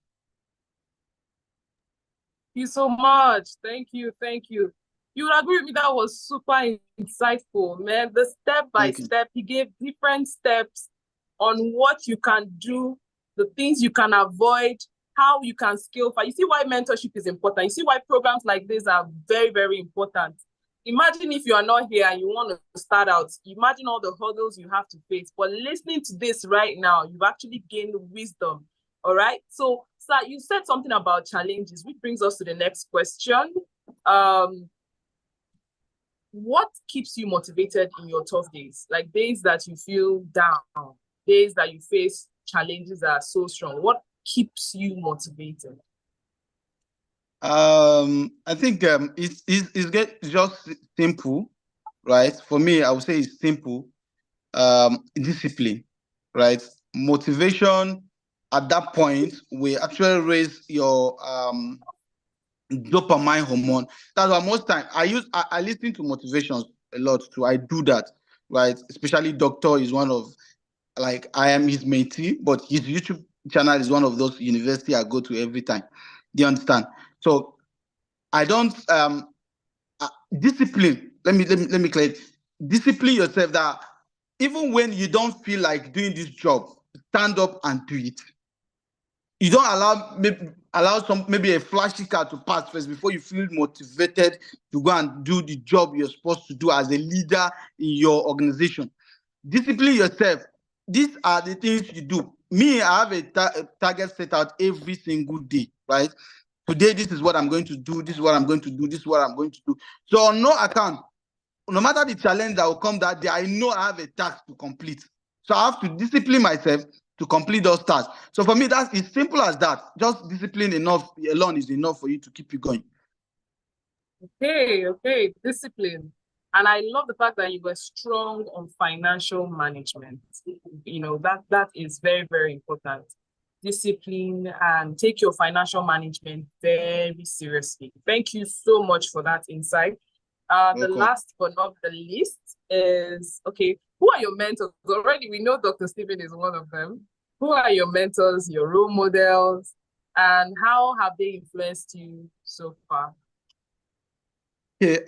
Thank you so much. Thank you. Thank you. You would agree with me that was super insightful, man. The step by step, he gave different steps on what you can do, the things you can avoid, how you can scale. You see why mentorship is important. You see why programs like this are very, very important. Imagine if you are not here and you want to start out. Imagine all the hurdles you have to face. But listening to this right now, you've actually gained wisdom. All right. So, sir, you said something about challenges, which brings us to the next question. What keeps you motivated in your tough days? Like days that you feel down, days that you face challenges that are so strong. What keeps you motivated? I think it's just simple, right? For me, I would say it's simple. Discipline, right? Motivation at that point will actually raise your dopamine hormone. That's why most time I listen to motivations a lot too. I do that, right? Especially Doctor is one of, like, I am his mentee, but his YouTube channel is one of those university I go to every time. Do you understand? So I don't discipline. Let me clear it. Discipline yourself that even when you don't feel like doing this job, stand up and do it. You don't allow maybe a flashy car to pass first before you feel motivated to go and do the job you're supposed to do as a leader in your organization. Discipline yourself. These are the things you do. Me, I have a target set out every single day, right? Today, this is what I'm going to do. This is what I'm going to do. This is what I'm going to do. So on no account, no matter the challenge that will come that day, I know I have a task to complete. So I have to discipline myself to complete those tasks. So for me, that's as simple as that. Just discipline alone is enough for you to keep you going. Okay, discipline. And I love the fact that you were strong on financial management. You know, that is very, very important. Discipline and take your financial management very seriously. Thank you so much for that insight. The last but not the least is, okay, who are your mentors? Already we know Dr. Stephen is one of them. Who are your mentors, your role models, and how have they influenced you so far? Okay,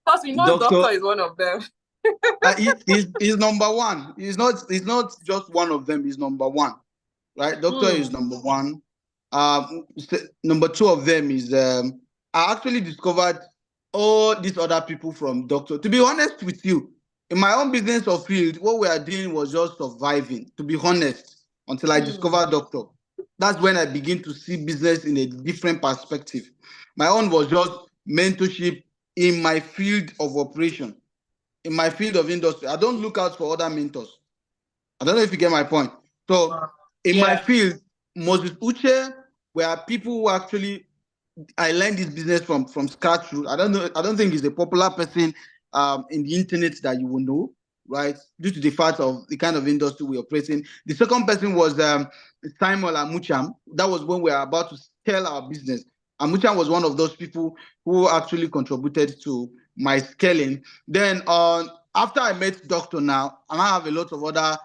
because we know Doctor is one of them. He's number one. He's not just one of them, he's number one. Right? Doctor is number one. Number two of them is I actually discovered all these other people from Doctor. To be honest with you, in my own business or field, what we are doing was just surviving, to be honest, until I discovered Doctor. That's when I begin to see business in a different perspective. My own was just mentorship in my field of operation, in my field of industry. I don't look out for other mentors. I don't know if you get my point. So in my field, Moses Uche were people who actually I learned this business from scratch. I don't think he's a popular person in the internet that you will know, right? Due to the fact of the kind of industry we operate in. The second person was Simon Amucham. That was when we were about to scale our business. Amucham was one of those people who actually contributed to my scaling. Then after I met Doctor now, and I have a lot of other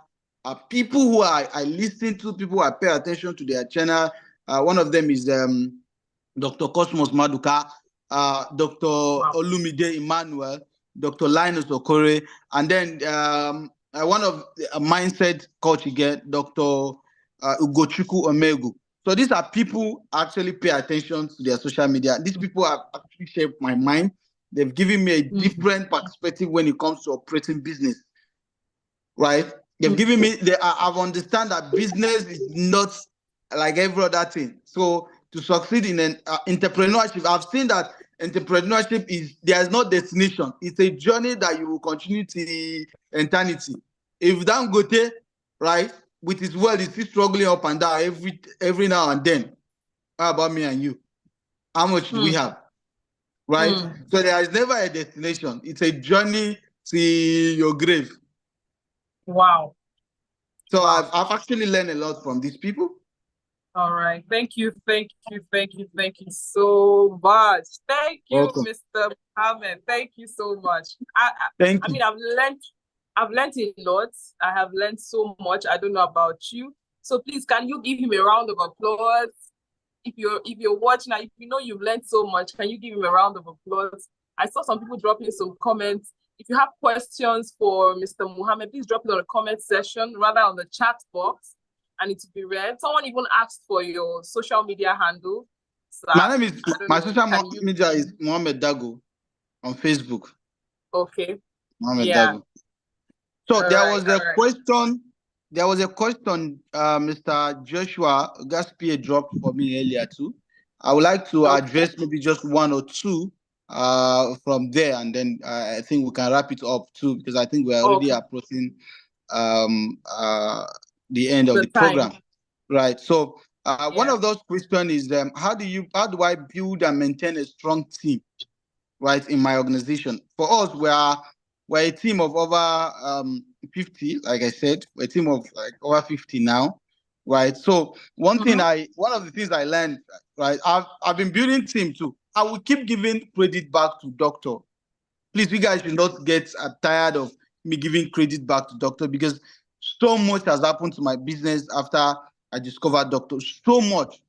people who I listen to, people who I pay attention to their channel. One of them is Dr. Cosmos Maduka, Dr. Olumide Emmanuel, Dr. Linus Okore, and then one of a mindset coach again, Dr. Ugochukwu Omegu. So these are people actually pay attention to their social media. These people have actually shaped my mind. They've given me a different perspective when it comes to operating business, right? They've given me, I've understand that business is not like every other thing. So to succeed in an entrepreneurship, I've seen that entrepreneurship there's no destination. It's a journey that you will continue to eternity. If Dangote, right, with his world, is still struggling up and down every now and then, how about me and you? How much do we have? Right? So there is never a destination. It's a journey to your grave. Wow. So I've actually learned a lot from these people. All right. Thank you so much. Thank you, Welcome. Mr. Mohammed. Thank you so much. Thank I you. mean, I've learned a lot. I have learned so much. I don't know about you. So please, can you give him a round of applause? If you're watching, if you know you've learned so much, can you give him a round of applause? I saw some people dropping some comments. If you have questions for Mr. Mohammed, please drop it on the comment section, rather on the chat box, and it will be read. Someone even asked for your social media handle. So My name is social can you... media is Mohammed Dago on Facebook. Okay. Mohammed Dago. So All there right, was a question. There was a question Mr. Joshua Gaspier dropped for me earlier too. I would like to address maybe just one or two from there, and then I think we can wrap it up too, because I think we're already approaching the end of the program. Right. So one of those questions is how do I build and maintain a strong team, right, in my organization? For us, we're a team of over 50, like I said. We're a team of like over 50 now, right? So one of the things I learned, right, I've been building team too. I will keep giving credit back to Doctor. Please, you guys should not get tired of me giving credit back to Doctor, because so much has happened to my business after I discovered Doctor. So much.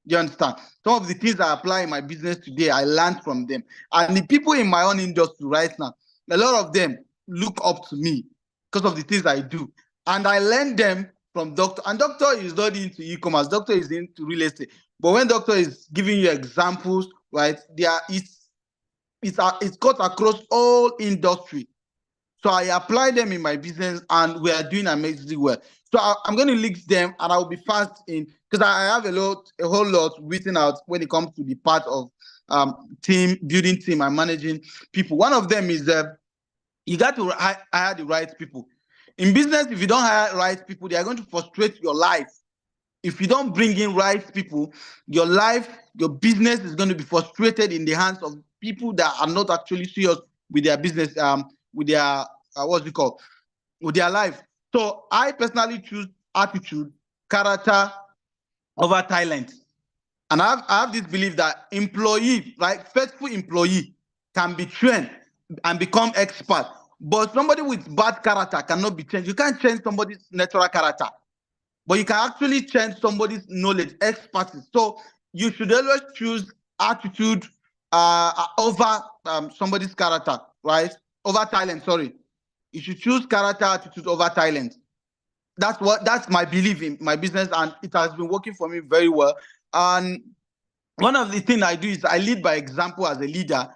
You understand? Some of the things I apply in my business today, I learned from them. And the people in my own industry right now, a lot of them look up to me because of the things I do. And I learned them from Doctor. And Doctor is not into e-commerce. Doctor is into real estate. But when Doctor is giving you examples, right, it's cut across all industry. So I apply them in my business, and we are doing amazingly well. So I'm going to link them, and I will be fast in, because I have a whole lot written out when it comes to the part of building team and managing people. One of them is that you got to hire the right people. In business, if you don't hire right people, they are going to frustrate your life. If you don't bring in right people, your business is going to be frustrated in the hands of people that are not actually serious with their business, with their with their life. So I personally choose attitude, character over talent. And I have this belief that employee, right, faithful employee can be trained and become expert. But somebody with bad character cannot be changed. You can't change somebody's natural character, but you can actually change somebody's knowledge, expertise. So you should always choose attitude over somebody's character, right? Over talent, sorry. You should choose character, attitude over talent. That's my belief in my business, and it has been working for me very well. And one of the things I do is I lead by example as a leader,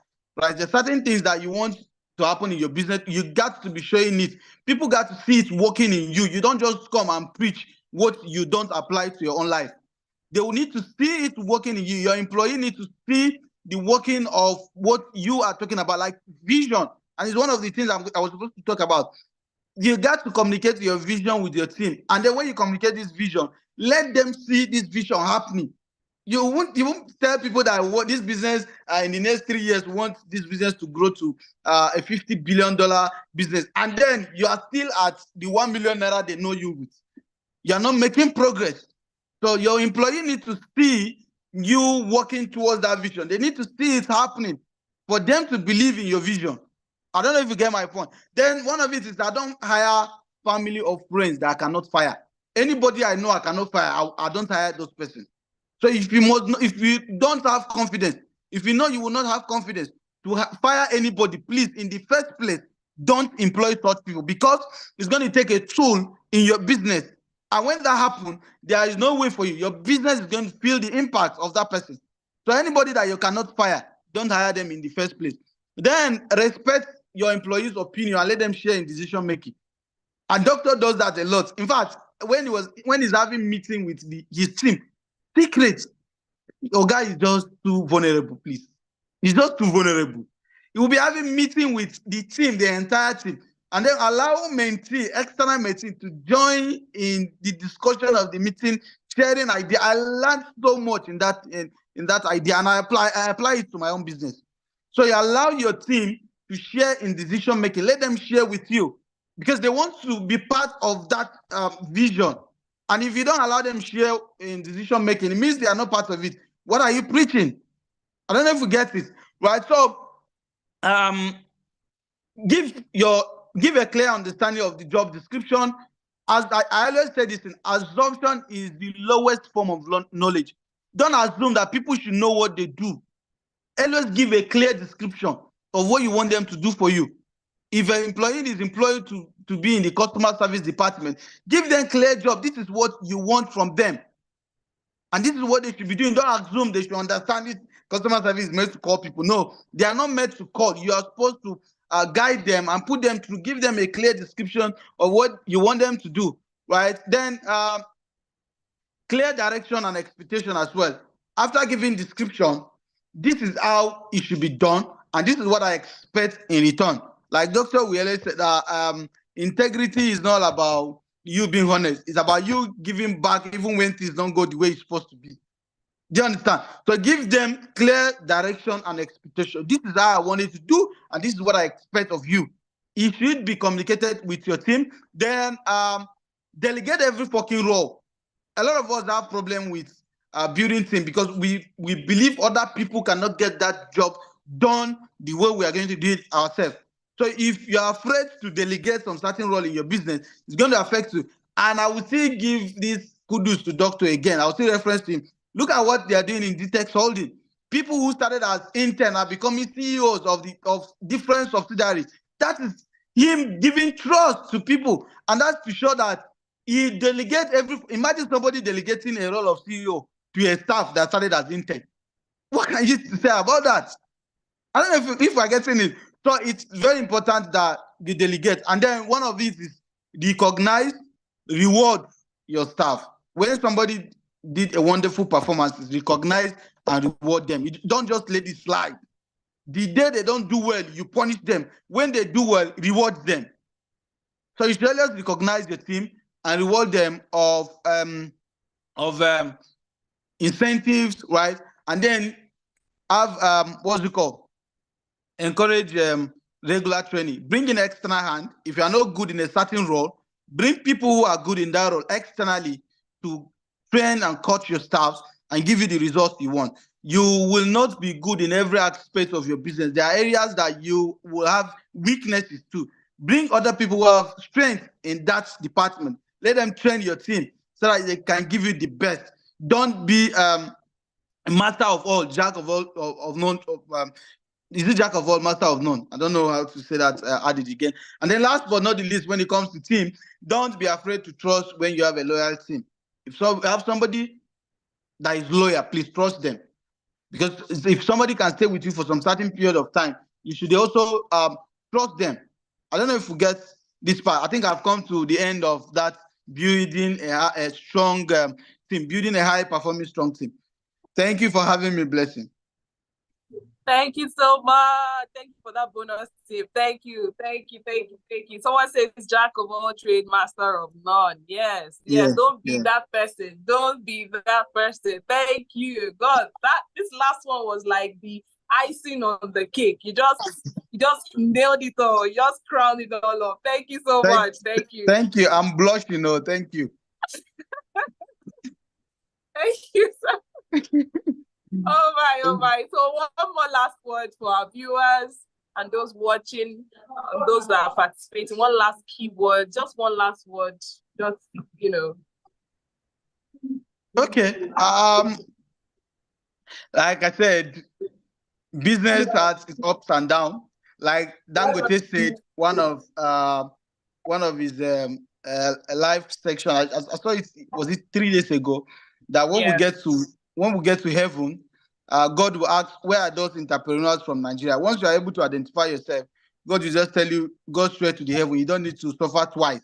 right? There's certain things that you want to happen in your business. You got to be showing it. People got to see it working in you. You don't just come and preach what you don't apply to your own life. They will need to see it working in you. Your employee needs to see the working of what you are talking about, like vision. And it's one of the things I was supposed to talk about. You got to communicate your vision with your team. And then when you communicate this vision, let them see this vision happening. You won't tell people that what this business in the next 3 years want this business to grow to a $50 billion business, and then you are still at the 1 million naira they know you with. You are not making progress. So your employee needs to see you working towards that vision. They need to see it happening for them to believe in your vision. I don't know if you get my point. Then one of it is I don't hire family or friends that I cannot fire. Anybody I know I cannot fire, I don't hire those persons. So if you don't have confidence, if you know you will not have confidence to fire anybody, please, in the first place, don't employ such people, because it's going to take a toll in your business. And when that happens, there is no way for you. Your business is going to feel the impact of that person. So anybody that you cannot fire, don't hire them in the first place. Then respect your employees' opinion and let them share in decision making. And Doctor does that a lot. In fact, when he's having meeting with his team, secret, your guy is just too vulnerable, please. He's just too vulnerable. He will be having meeting with the team, the entire team, and then allow external mentee to join in the discussion of the meeting, sharing idea. I learned so much in that idea, and I apply it to my own business. So you allow your team to share in decision making. Let them share with you, because they want to be part of that vision. And if you don't allow them share in decision making, it means they are not part of it. What are you preaching? I don't know if you get it, right? So give a clear understanding of the job description. As I always say this, assumption is the lowest form of knowledge. Don't assume that people should know what they do. Always give a clear description of what you want them to do for you. If an employee is employed to be in the customer service department, give them clear job. This is what you want from them. And this is what they should be doing. Don't assume they should understand it. Customer service is meant to call people. No, they are not meant to call. You are supposed to guide them and put them through, give them a clear description of what you want them to do, right? Then clear direction and expectation as well. After giving description, this is how it should be done, and this is what I expect in return. Like Dr. Wele said, that integrity is not about you being honest. It's about you giving back even when things don't go the way it's supposed to be. Do you understand? So give them clear direction and expectation. This is how I want it to do, and this is what I expect of you. It should be communicated with your team. Then delegate every fucking role. A lot of us have problem with building team because we believe other people cannot get that job done the way we are going to do it ourselves. So if you are afraid to delegate some certain role in your business, it's going to affect you. And I will still give this kudos to Doctor again. I will still reference to him. Look at what they are doing in DTEX Holding. People who started as intern are becoming CEOs of different subsidiaries. That is him giving trust to people. And that's to show that he delegates imagine somebody delegating a role of CEO to a staff that started as intern. What can you say about that? I don't know if we're getting it. So it's very important that you delegate. And then one of these is recognize, reward your staff. When somebody did a wonderful performance, recognize and reward them. You don't just let it slide. The day they don't do well, you punish them. When they do well, reward them. So you should always recognize your team and reward them of incentives, right? And then have what's it called? Encourage regular training. Bring in external hand. If you are not good in a certain role, bring people who are good in that role externally to train and coach your staff and give you the results you want. You will not be good in every aspect of your business. There are areas that you will have weaknesses to. Bring other people who have strength in that department. Let them train your team so that they can give you the best. Don't be a master of all, jack of all, of none. Is it jack of all, master of none? I don't know how to say that. Add it again. And then last but not the least, when it comes to team, don't be afraid to trust when you have a loyal team. If you have somebody that is loyal, please trust them. Because if somebody can stay with you for some certain period of time, you should also trust them. I don't know if you get this part. I think I've come to the end of that building a strong team, building a high-performing strong team. Thank you for having me, Blessing. Thank you so much. Thank you for that bonus tip. Thank you. Someone says jack of all trade, master of none. Yes. Don't be that person. Don't be that person. Thank you. God, this last one was like the icing on the cake. You just nailed it all. You just crowned it all up. Thank you so much. Thank you. Thank you. I'm blushing. Thank you. Thank you so All right. So one more last word for our viewers and those watching, and those that are participating. One last keyword, just one last word. Just, Okay. Like I said, business has its ups and downs. Like Dangote said, one of his live section. I saw it. Was it 3 days ago? That when we get to heaven, God will ask, where are those entrepreneurs from Nigeria? Once you are able to identify yourself, God will just tell you, go straight to the heaven. You don't need to suffer twice.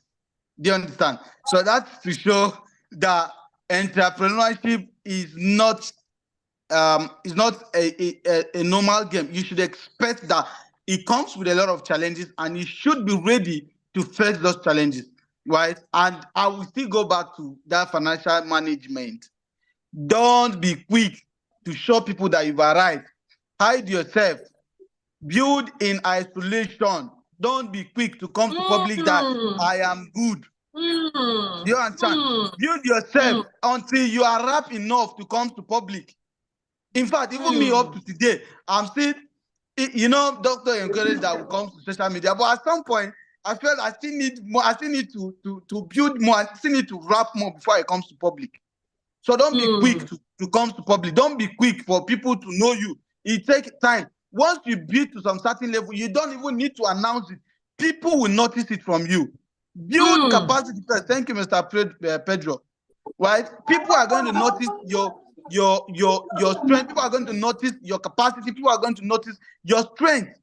Do you understand? So that's to show that entrepreneurship is not a normal game. You should expect that it comes with a lot of challenges, and you should be ready to face those challenges, right? And I will still go back to that financial management. Don't be quick to show people that you've arrived. Hide yourself. Build in isolation. Don't be quick to come to public that I am good. You understand? Build yourself until you are rap enough to come to public. In fact, even me up to today, I'm still, you know, doctor encouraged that will come to social media, but at some point, I felt I still need more. I still need to build more. I still need to rap more before it comes to public. So don't be quick to come to public. Don't be quick for people to know you. It takes time. Once you build to some certain level, you don't even need to announce it. People will notice it from you. Build capacity first. Thank you, Mr. Pedro. Right? People are going to notice your strength. People are going to notice your capacity. People are going to notice your strength.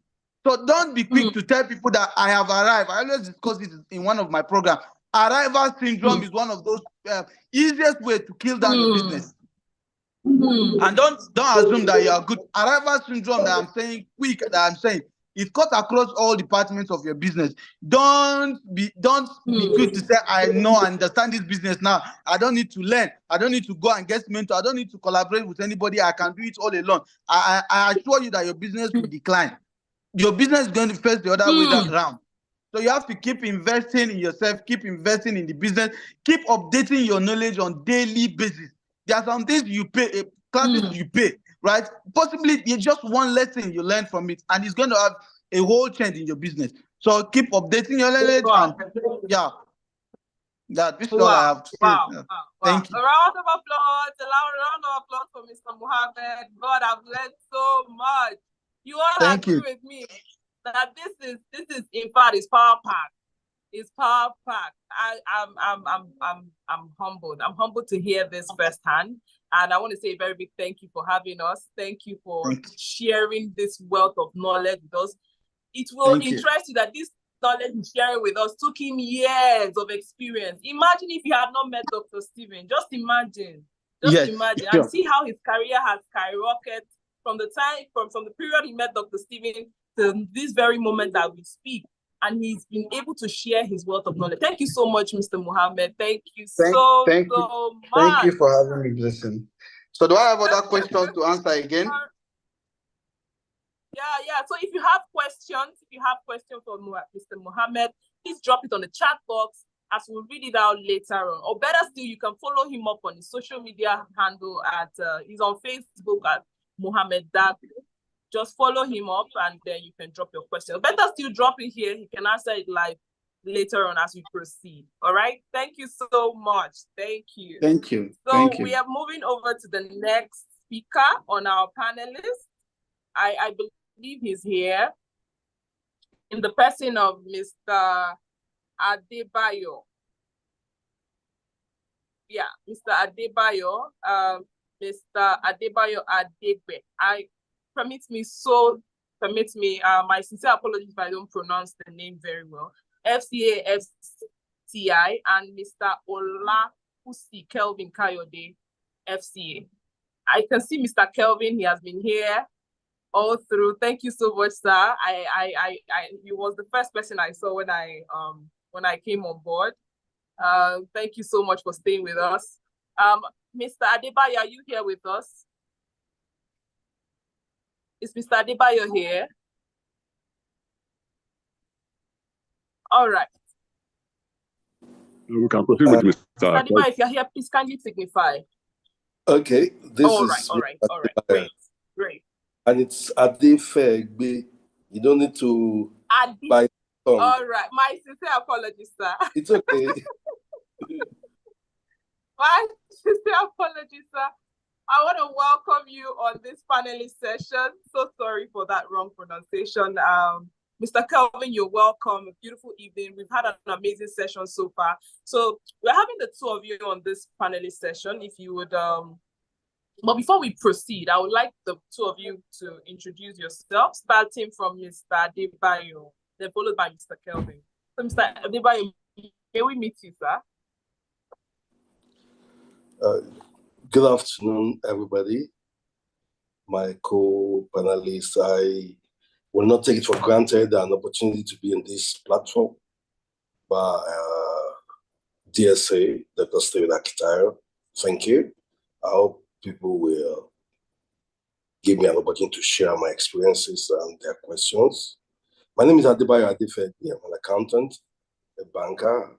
So don't be quick to tell people that I have arrived. I always discuss it in one of my programs. Arrival syndrome is one of those easiest way to kill down your business. And don't assume that you are good. Arrival syndrome that I'm saying, quick that I'm saying, it cuts across all departments of your business. Don't be quick to say, I know, I understand this business now. I don't need to learn. I don't need to go and get mentor. I don't need to collaborate with anybody. I can do it all alone. I assure you that your business will decline. Your business is going to face the other way around. So you have to keep investing in yourself, keep investing in the business, keep updating your knowledge on daily basis. There are some things you pay, classes you pay, right? Possibly it's just one lesson you learn from it, and it's going to have a whole change in your business. So keep updating your knowledge, and this is all I have to say. Wow. Thank you. A round of applause, a round of applause for Mr. Mohammed. God, I've learned so much. You all agree with me that this is in fact is power pack. It's power pack. I'm humbled. I'm humbled to hear this firsthand. And I want to say a very big thank you for having us. Thank you for sharing this wealth of knowledge with us. It will interest you that this knowledge he's sharing with us took him years of experience. Imagine if you had not met Dr. Stephen. Just imagine. Imagine. And see how his career has skyrocketed from the period he met Dr. Stephen to this very moment that we speak. And he's been able to share his wealth of knowledge. Thank you so much, Mr. Mohammed. Thank you so much. Thank you for having me, Blessing. So do I have other questions to answer again? Yeah. So if you have questions for Mr. Mohammed, please drop it on the chat box as we'll read it out later on. Or better still, you can follow him up on his social media handle he's on Facebook at Mohammed Dag. Just follow him up and then you can drop your question. Better still drop it here. He can answer it live later on as we proceed. All right. Thank you so much. Thank you. Thank you. So we are moving over to the next speaker on our panelist. I believe he's here in the person of Mr. Adebayo. Yeah, Mr. Adebayo. Mr. Adebayo Adegbe. Permit me, my sincere apologies if I don't pronounce the name very well. FCAFCI and Mr. Olapusi Kelvin Kayode, FCA. I can see Mr. Kelvin, he has been here all through. Thank you so much, sir. He was the first person I saw when I came on board. Thank you so much for staying with us. Mr. Adebayo, are you here with us? Is Mr. Adebayo here? All right. We can proceed with Mr. Adebayo, if you're here, please kindly signify. Okay, all right. Great. And it's Adefegbe. You don't need to buy some. All right, my sincere apologies, sir. It's okay. My sincere apologies, sir. I want to welcome you on this panelist session. So sorry for that wrong pronunciation. Mr. Kelvin, you're welcome. A beautiful evening. We've had an amazing session so far. So we're having the two of you on this panelist session. If you would, but before we proceed, I would like the two of you to introduce yourself, starting from Mr. Adebayo, then followed by Mr. Kelvin. So Mr. Adebayo, may we meet you, sir? Good afternoon, everybody. My co-panelists, I will not take it for granted an opportunity to be in this platform by DSA, Dr. Stephen Akitayo. Thank you. I hope people will give me an opportunity to share my experiences and their questions. My name is Adebayo Adefegbe. I'm an accountant, a banker,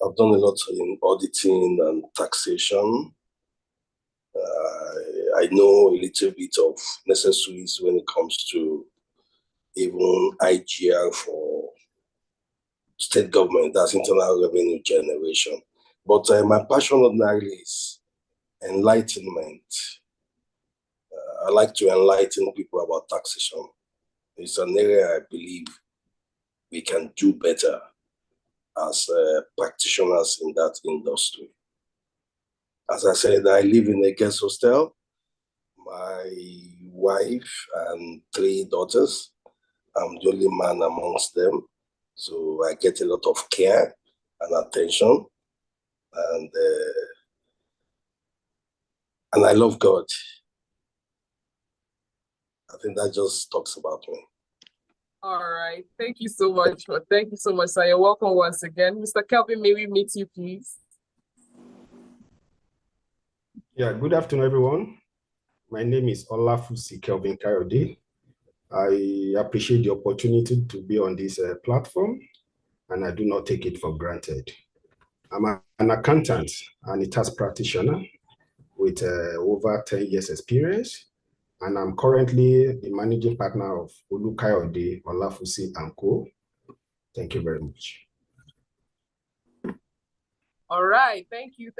I've done a lot in auditing and taxation. I know a little bit of necessaries when it comes to even IGR for state government, that's internal revenue generation. But my passion ordinarily is enlightenment. I like to enlighten people about taxation. It's an area I believe we can do better as practitioners in that industry. As I said, I live in a guest hostel. My wife and 3 daughters. I'm the only man amongst them. So I get a lot of care and attention. And I love God. I think that just talks about me. All right. Thank you so much. Thank you so much, sir. You're welcome once again. Mr. Kelvin, may we meet you, please? Yeah, good afternoon, everyone. My name is Olafusi Kelvin Kayode. I appreciate the opportunity to be on this platform, and I do not take it for granted. I'm an accountant and a tax practitioner with over 10 years experience, and I'm currently the managing partner of Olu Kayode Olafusi & Co. Thank you very much. All right, thank you.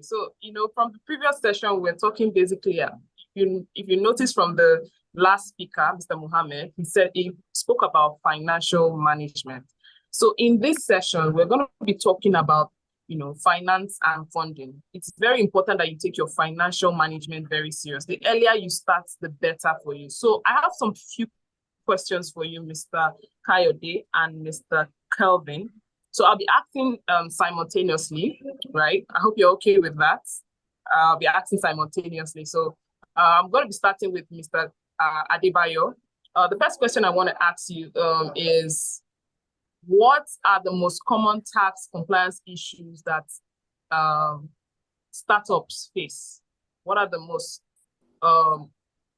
So, from the previous session, we're talking basically, if you notice from the last speaker, Mr. Mohammed, he spoke about financial management. So in this session, we're going to be talking about, finance and funding. It's very important that you take your financial management very serious. The earlier you start, the better for you. So I have some few questions for you, Mr. Kayode and Mr. Kelvin. So I'll be asking simultaneously, right? I hope you're okay with that. I'll be asking simultaneously. So I'm going to be starting with Mr. Adebayo. The first question I want to ask you is, what are the most common tax compliance issues that startups face? What are the most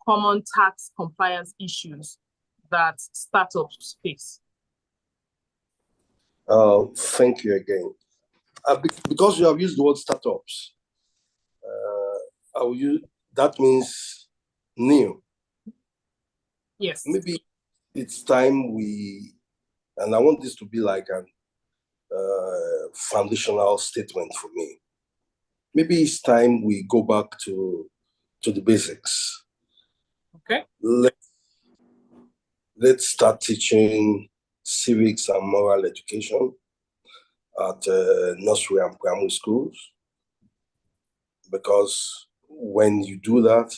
common tax compliance issues that startups face? Thank you again. Because you have used the word startups, that means new. Yes. Maybe it's time and I want this to be like a foundational statement for me. Maybe it's time we go back to the basics. Okay. Let's start teaching civics and moral education at nursery and primary schools, because when you do that,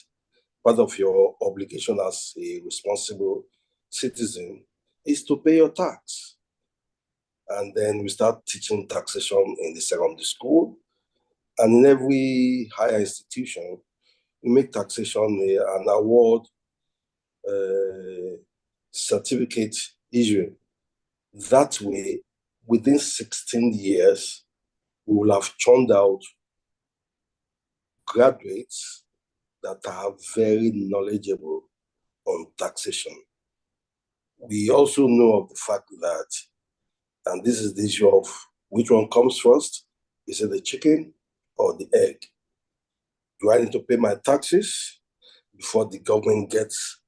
part of your obligation as a responsible citizen is to pay your tax. And then we start teaching taxation in the secondary school, and in every higher institution, we make taxation an award certificate issue. That way, within 16 years, we will have churned out graduates that are very knowledgeable on taxation. We also know of the fact that, and this is the issue of which one comes first, is it the chicken or the egg? Do I need to pay my taxes before the government gets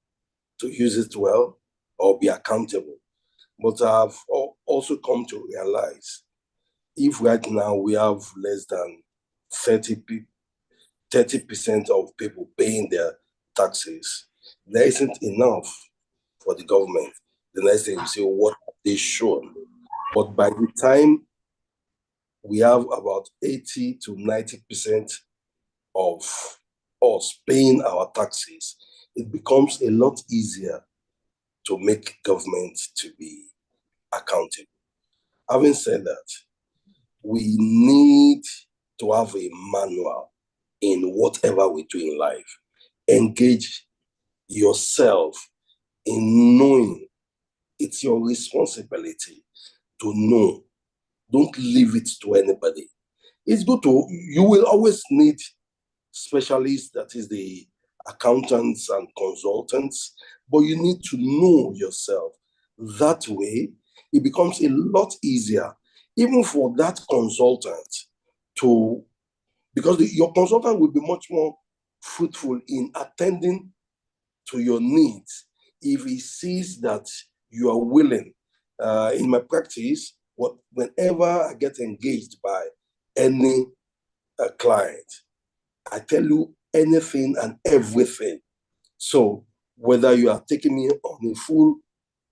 to use it well or be accountable? But I've also come to realize, if right now we have less than 30% of people paying their taxes, there isn't enough for the government. The next thing you say, what have they shown? But by the time we have about 80 to 90% of us paying our taxes, it becomes a lot easier to make government to be accountable. Having said that, we need to have a manual in whatever we do in life. Engage yourself in knowing. It's your responsibility to know. Don't leave it to anybody. It's good you will always need specialists, that is the accountants and consultants, but you need to know yourself. That way, it becomes a lot easier, even for that consultant to, because your consultant will be much more fruitful in attending to your needs if he sees that you are willing. In my practice, whenever I get engaged by any client, I tell you anything and everything. So whether you are taking me on a full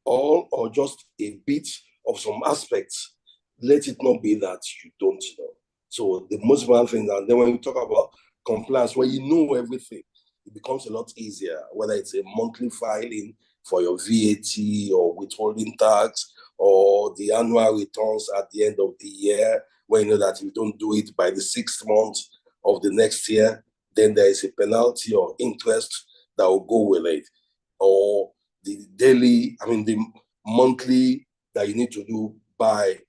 all or just a bit of some aspects, let it not be that you don't know. So the most important thing, and then when you talk about compliance, when you know everything, it becomes a lot easier, whether it's a monthly filing for your VAT or withholding tax or the annual returns at the end of the year, when you know that if you don't do it by the 6th month of the next year, then there is a penalty or interest that will go with it. Or the monthly that you need to do by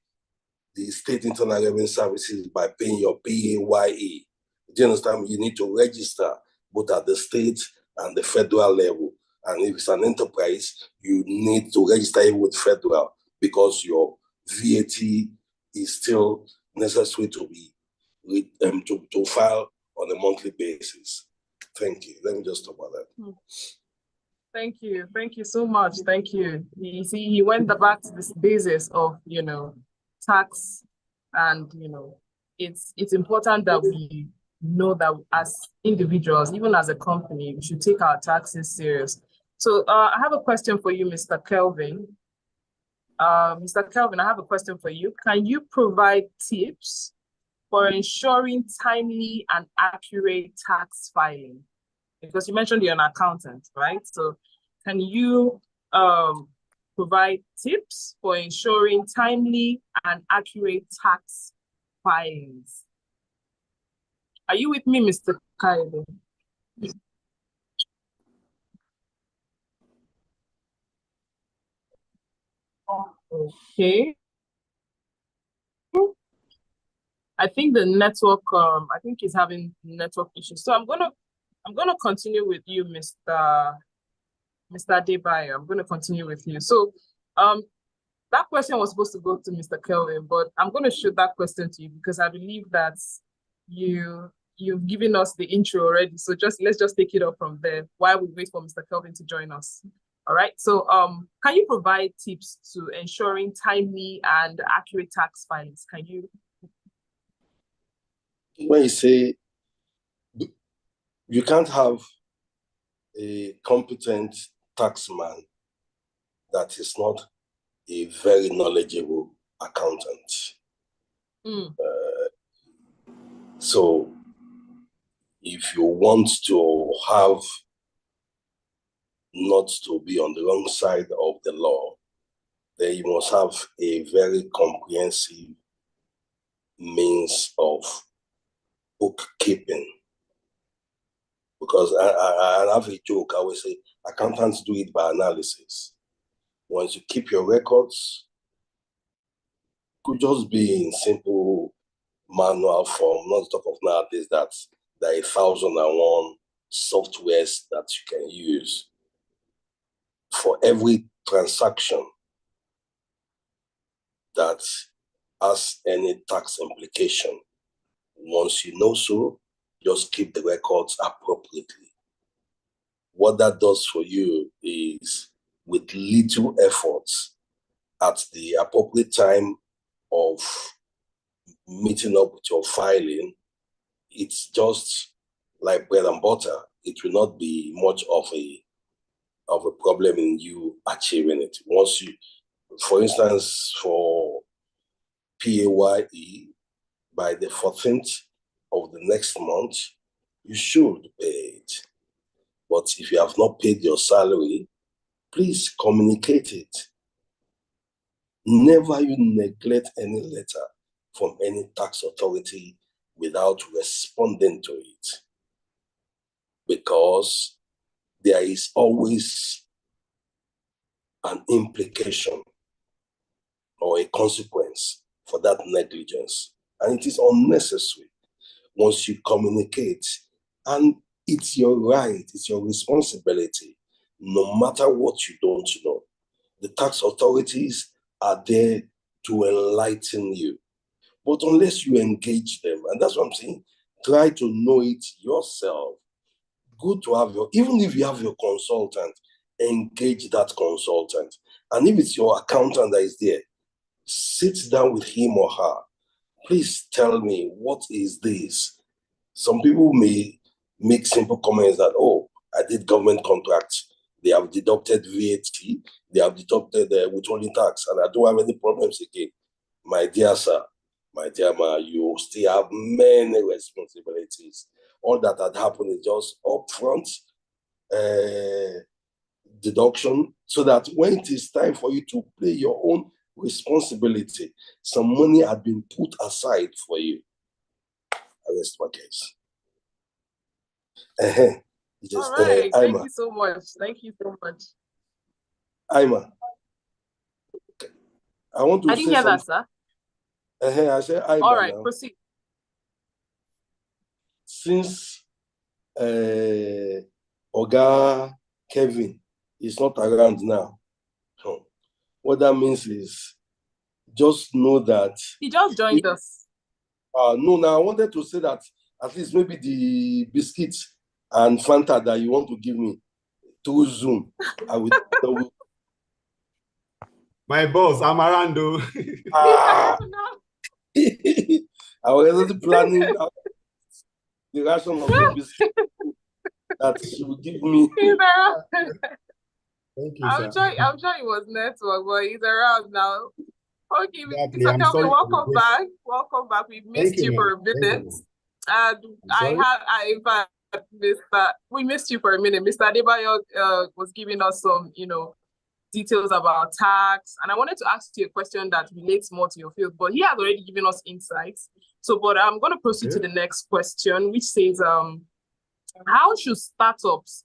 the State Internal Revenue Services by paying your PAYE. Do you understand? You need to register both at the state and the federal level. And if it's an enterprise, you need to register it with federal because your VAT is still necessary to be to file on a monthly basis. Thank you. Let me just talk about that. Thank you. Thank you so much. Thank you. You see, he went back to this basis of, tax, and, it's important that we know that as individuals, even as a company, we should take our taxes serious. So I have a question for you, Mr. Kelvin. Mr. Kelvin, I have a question for you. Can you provide tips for ensuring timely and accurate tax filing? Because you mentioned you're an accountant, right? So can you provide tips for ensuring timely and accurate tax filings? Are you with me, Mr. Kaido? Okay. I think the network, I think he's having network issues. So I'm gonna continue with you, Mr. Adebayo. I'm gonna continue with you. So that question was supposed to go to Mr. Kelvin, but I'm gonna shoot that question to you because I believe that you've given us the intro already. So let's just take it up from there while we wait for Mr. Kelvin to join us. All right. So can you provide tips to ensuring timely and accurate tax filings? Can you? When you say you can't have a competent taxman that is not a very knowledgeable accountant. So if you want to have not to be on the wrong side of the law, then you must have a very comprehensive means of bookkeeping. Because I have a joke, I always say, accountants do it by analysis. Once you keep your records, it could just be in simple manual form, not to talk of nowadays that there are 1,001 softwares that you can use. For every transaction that has any tax implication, once you know so, just keep the records appropriately. What that does for you is, with little efforts, at the appropriate time of meeting up with your filing, it's just like bread and butter. It will not be much of a problem in you achieving it. Once you, for instance, for PAYE, by the 14th of the next month, you should pay it. But if you have not paid your salary, please communicate it. Never you neglect any letter from any tax authority without responding to it, because there is always an implication or a consequence for that negligence, and it is unnecessary. Once you communicate, and it's your right, it's your responsibility, no matter what you don't know. The tax authorities are there to enlighten you. But unless you engage them, and that's what I'm saying, try to know it yourself. Good to have even if you have your consultant, engage that consultant. And if it's your accountant that is there, sit down with him or her. Please tell me, what is this? Some people may make simple comments that, oh, I did government contracts. They have deducted VAT. They have deducted withholding tax, and I don't have any problems again. My dear sir, my dear ma, you still have many responsibilities. All that had happened is just upfront deduction, so that when it is time for you to play your own responsibility, some money had been put aside for you. I rest my case. All right. Thank you so much. Thank you so much. Ima, I want to I didn't hear that, sir. I said Ima. All right, now. proceed. Since Oga Kevin is not around now, what that means is just know that he just joined us. No, now I wanted to say that at least maybe the biscuits and Fanta that you want to give me through Zoom, I will. My boss, Amarando. I was already planning the ration of the biscuit that she will give me. Thank you, I'm sure it was network, but he's around now. Okay, Exactly. Mr. Kelvin, welcome back. Welcome back. We missed you for a minute. And we missed you for a minute. Mr. Adebayo was giving us some, details about tax. And I wanted to ask you a question that relates more to your field, but he has already given us insights. But I'm going to proceed to the next question, which says, how should startups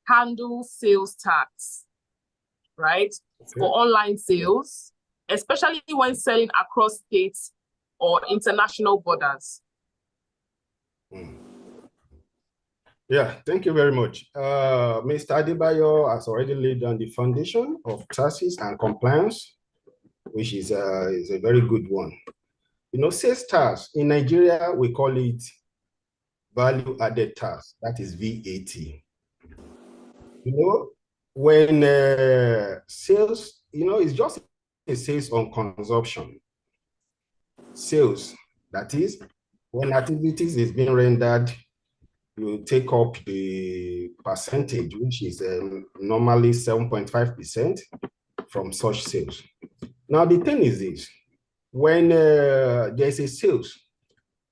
handle sales tax, right? For online sales, especially when selling across states or international borders? Yeah, thank you very much. Mr. Adebayo has already laid down the foundation of taxes and compliance, which is a very good one. Sales tax, in Nigeria, we call it value added tax, that is VAT. When sales, it's just a sales on consumption. Sales, that is, when activities is being rendered, you take up the percentage, which is normally 7.5% from such sales. Now, the thing is this, when there's a sales,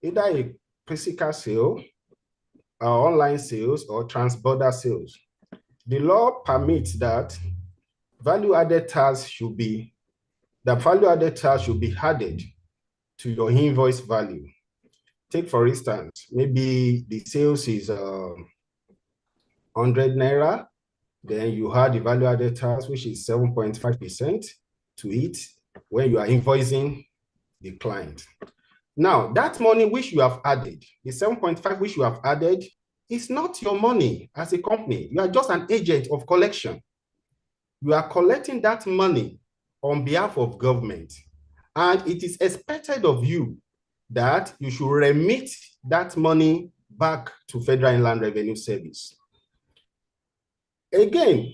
either a physical sale, online sales, or trans-border sales, the law permits that value-added tax should be added to your invoice value. Take, for instance, maybe the sales is 100 naira, then you have the value-added tax, which is 7.5% to it when you are invoicing the client. Now, that money which you have added, the 7.5 which you have added, is not your money as a company. You are just an agent of collection. You are collecting that money on behalf of government, and it is expected of you that you should remit that money back to Federal Inland Revenue Service. Again,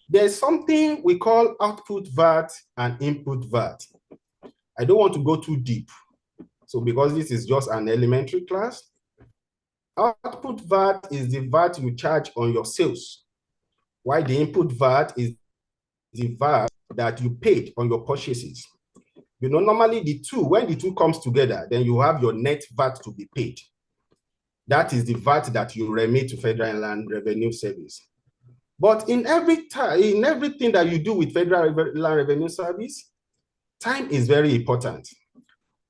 there's something we call output VAT and input VAT. I don't want to go too deep. So because this is just an elementary class, output VAT is the VAT you charge on your sales, while the input VAT is the VAT that you paid on your purchases. Normally when the two comes together, then you have your net VAT to be paid. That is the VAT that you remit to Federal Inland Revenue Service. But in everything that you do with Federal Inland Revenue Service, time is very important.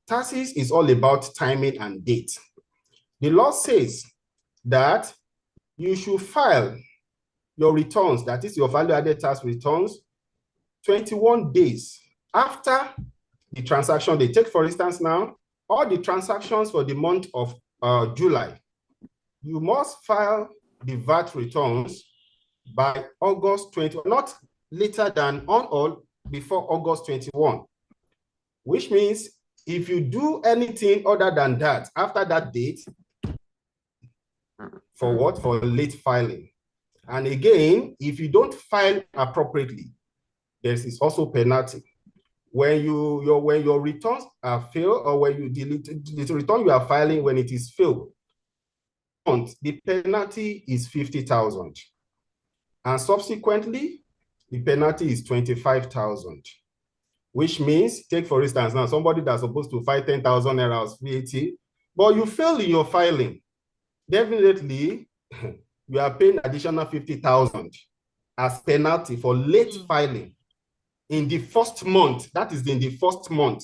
Taxes is all about timing and date. The law says that you should file your returns, that is your value-added tax returns, 21 days after the transaction. They take, for instance, now, all the transactions for the month of July. You must file the VAT returns by August 20, not later than on or before August 21. which means if you do anything other than that after that date, for what? For late filing. And again, if you don't file appropriately, there is also penalty. When your returns are failed, or when you delete the return you are filing when it is failed, the penalty is 50,000. And subsequently, the penalty is 25,000. Which means, take for instance, now somebody that's supposed to file 10,000 naira as VAT, but you fail in your filing, definitely you are paying additional 50,000 as penalty for late filing in the first month. That is in the first month.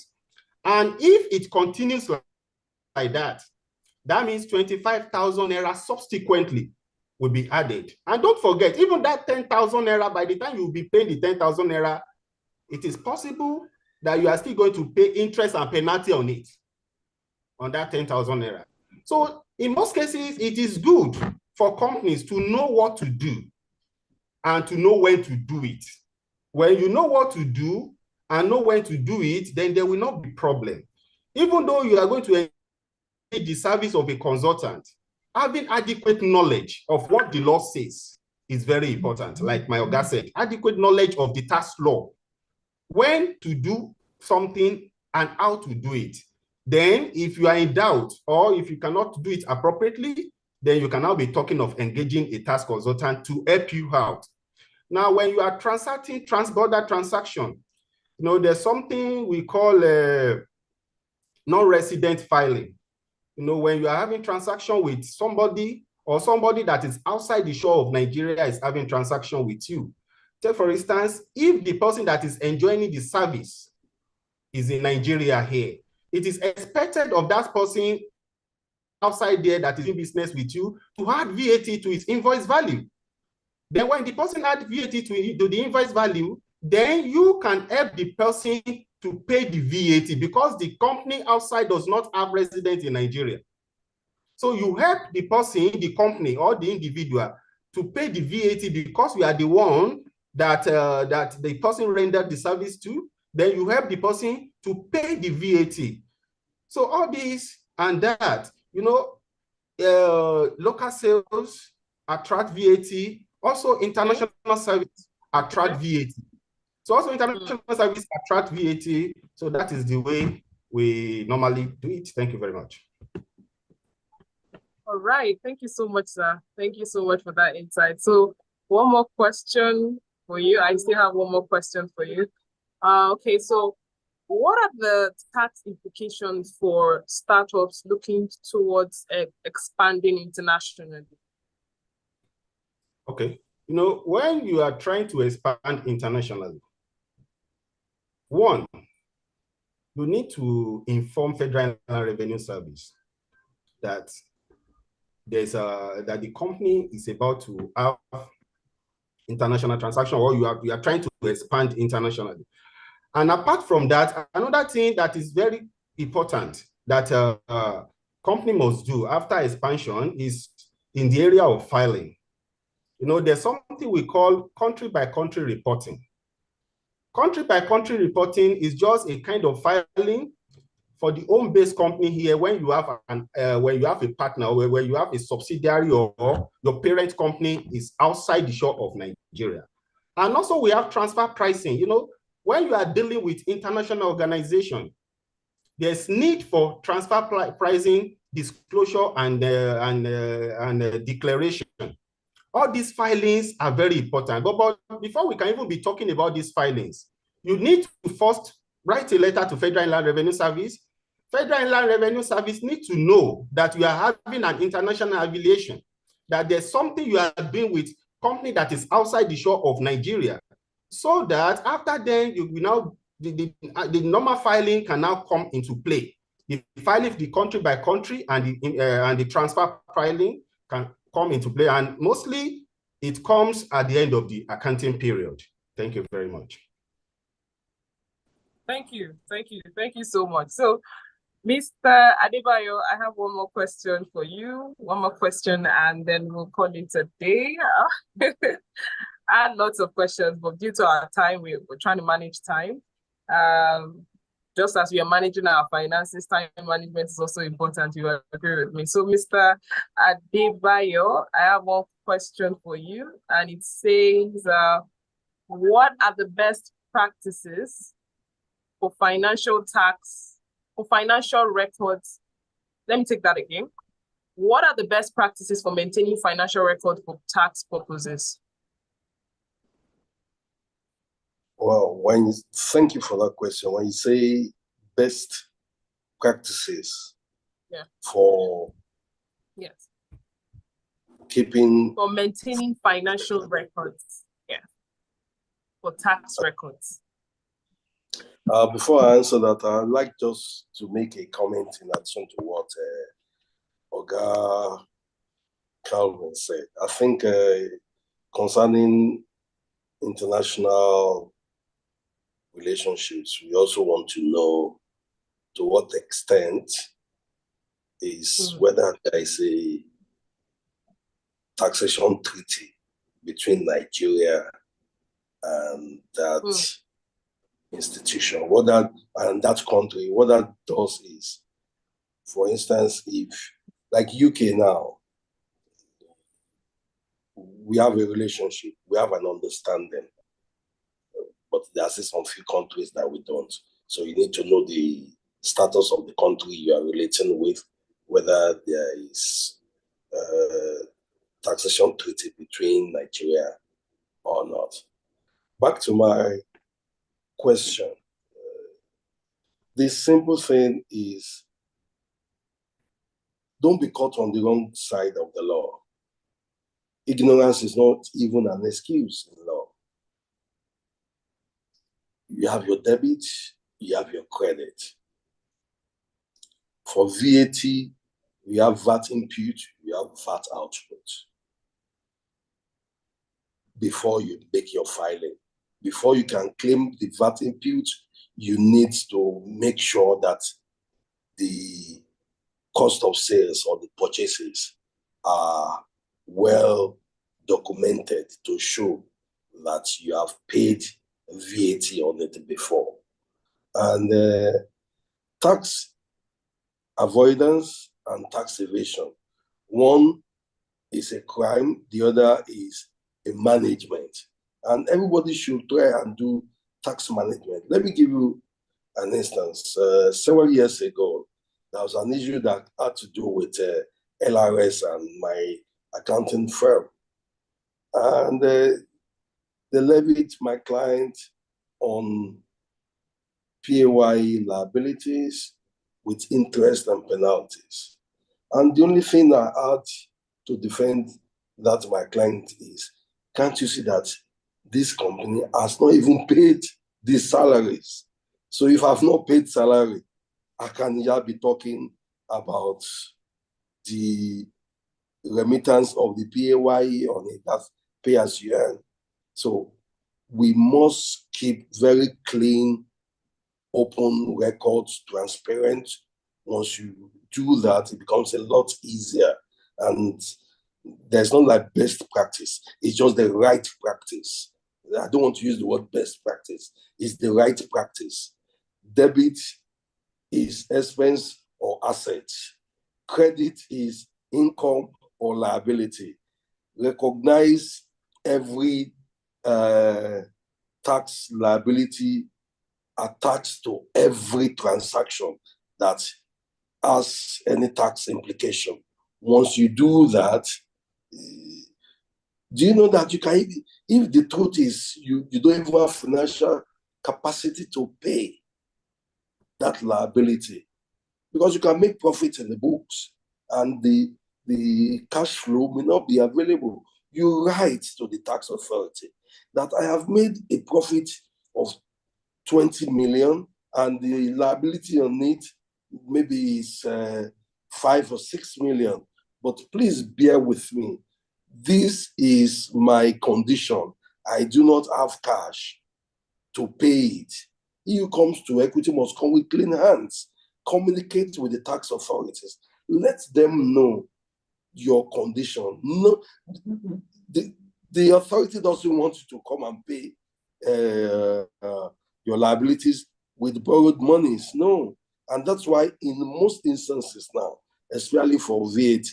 And if it continues like that, that means 25,000 naira subsequently will be added. And don't forget, even that 10,000 naira, by the time you will be paying the 10,000 naira, it is possible that you are still going to pay interest and penalty on it, on that 10,000 naira. So in most cases, it is good for companies to know what to do and to know when to do it. When you know what to do and know when to do it, then there will not be problem. Even though you are going to engage the service of a consultant, having adequate knowledge of what the law says is very important. Like my Oga said, adequate knowledge of the tax law, when to do something and how to do it. Then if you are in doubt or if you cannot do it appropriately, then you can now be talking of engaging a tax consultant to help you out. Now, when you are transacting trans-border transaction, there's something we call non-resident filing. When you are having transaction with somebody or somebody that is outside the shore of Nigeria is having transaction with you. Take for instance, if the person that is enjoying the service is in Nigeria here, it is expected of that person outside there that is in business with you to add VAT to its invoice value. Then when the person adds VAT to the invoice value, then you can help the person to pay the VAT because the company outside does not have residents in Nigeria. So you help the person, the company or the individual to pay the VAT because you are the one that the person rendered the service to. Then you help the person to pay the VAT. So all this and that, local sales attract VAT. Also, international service attract VAT. So also international service attract VAT. So that is the way we normally do it. Thank you very much. All right. Thank you so much, sir. Thank you so much for that insight. So one more question for you. I still have one more question for you. Okay, so what are the tax implications for startups looking towards expanding internationally? Okay, when you are trying to expand internationally, one, you need to inform Federal Revenue Service that that the company is about to have international transaction, or you are trying to expand internationally. And apart from that, another thing that is very important that company must do after expansion is in the area of filing. There's something we call country by country reporting. Country by country reporting is just a kind of filing for the home-based company here when you have a partner, or when you have a subsidiary, or your parent company is outside the shore of Nigeria. And also we have transfer pricing. When you are dealing with international organization, there's need for transfer pricing, disclosure, and declaration. All these filings are very important. But before we can even be talking about these filings, you need to first write a letter to Federal Inland Revenue Service. Federal Inland Revenue Service needs to know that you are having an international affiliation, that there's something you are doing with company that is outside the shore of Nigeria, so that after then you will now the normal filing can now come into play. The filing, the country by country, and the transfer filing can come into play, and mostly it comes at the end of the accounting period. Thank you very much. Thank you so much. So, Mr. Adebayo, I have one more question for you. One more question, and then we'll call it a day. I had lots of questions, but due to our time, we're trying to manage time. just as we are managing our finances, time management is also important. You agree with me? So, Mr. Adebayo, I have one question for you, and it says, what are the best practices for financial records? Let me take that again. What are the best practices for maintaining financial records for tax purposes? Well, thank you for that question. When you say best practices for for maintaining financial records, for tax records. Before I answer that, I'd like just to make a comment in addition to what Oga Calvin said. I think concerning international relationships, we also want to know to what extent is whether there is a taxation treaty between Nigeria and that institution. And that country, what that does is, for instance, if like UK now, we have a relationship, we have an understanding, but there's some few countries that we don't. So you need to know the status of the country you are relating with, whether there is taxation treaty between Nigeria or not. Back to my question. The simple thing is, don't be caught on the wrong side of the law. Ignorance is not even an excuse in law. You have your debit, you have your credit. For VAT, we have VAT input, we have VAT output. Before you make your filing, before you can claim the VAT input, you need to make sure that the cost of sales or the purchases are well documented to show that you have paid VAT on it before. And tax avoidance and tax evasion, one is a crime, the other is a management. And everybody should try and do tax management. Let me give you an instance. Several years ago, there was an issue that had to do with LRS and my accounting firm. And they levied my client on PAYE liabilities with interest and penalties. And the only thing I had to defend that my client is, can't you see that this company has not even paid these salaries? So if I've not paid salary, I can be talking about the remittance of the PAYE on it, that's pay as you earn. So we must keep very clean, open records, transparent. Once you do that, it becomes a lot easier. And there's not like best practice, it's just the right practice. I don't want to use the word best practice, it's the right practice. Debit is expense or asset. Credit is income or liability. Recognize every tax liability attached to every transaction that has any tax implication. Once you do that, do you know that you can, if the truth is you don't even have financial capacity to pay that liability, because you can make profit in the books and the cash flow may not be available, you write to the tax authority that I have made a profit of 20 million and the liability on it maybe is 5 or 6 million, but please bear with me. This is my condition. I do not have cash to pay it. He who comes to equity must come with clean hands. Communicate with the tax authorities. Let them know your condition. No, the authority doesn't want you to come and pay your liabilities with borrowed monies. No. And that's why in most instances now, especially for VAT,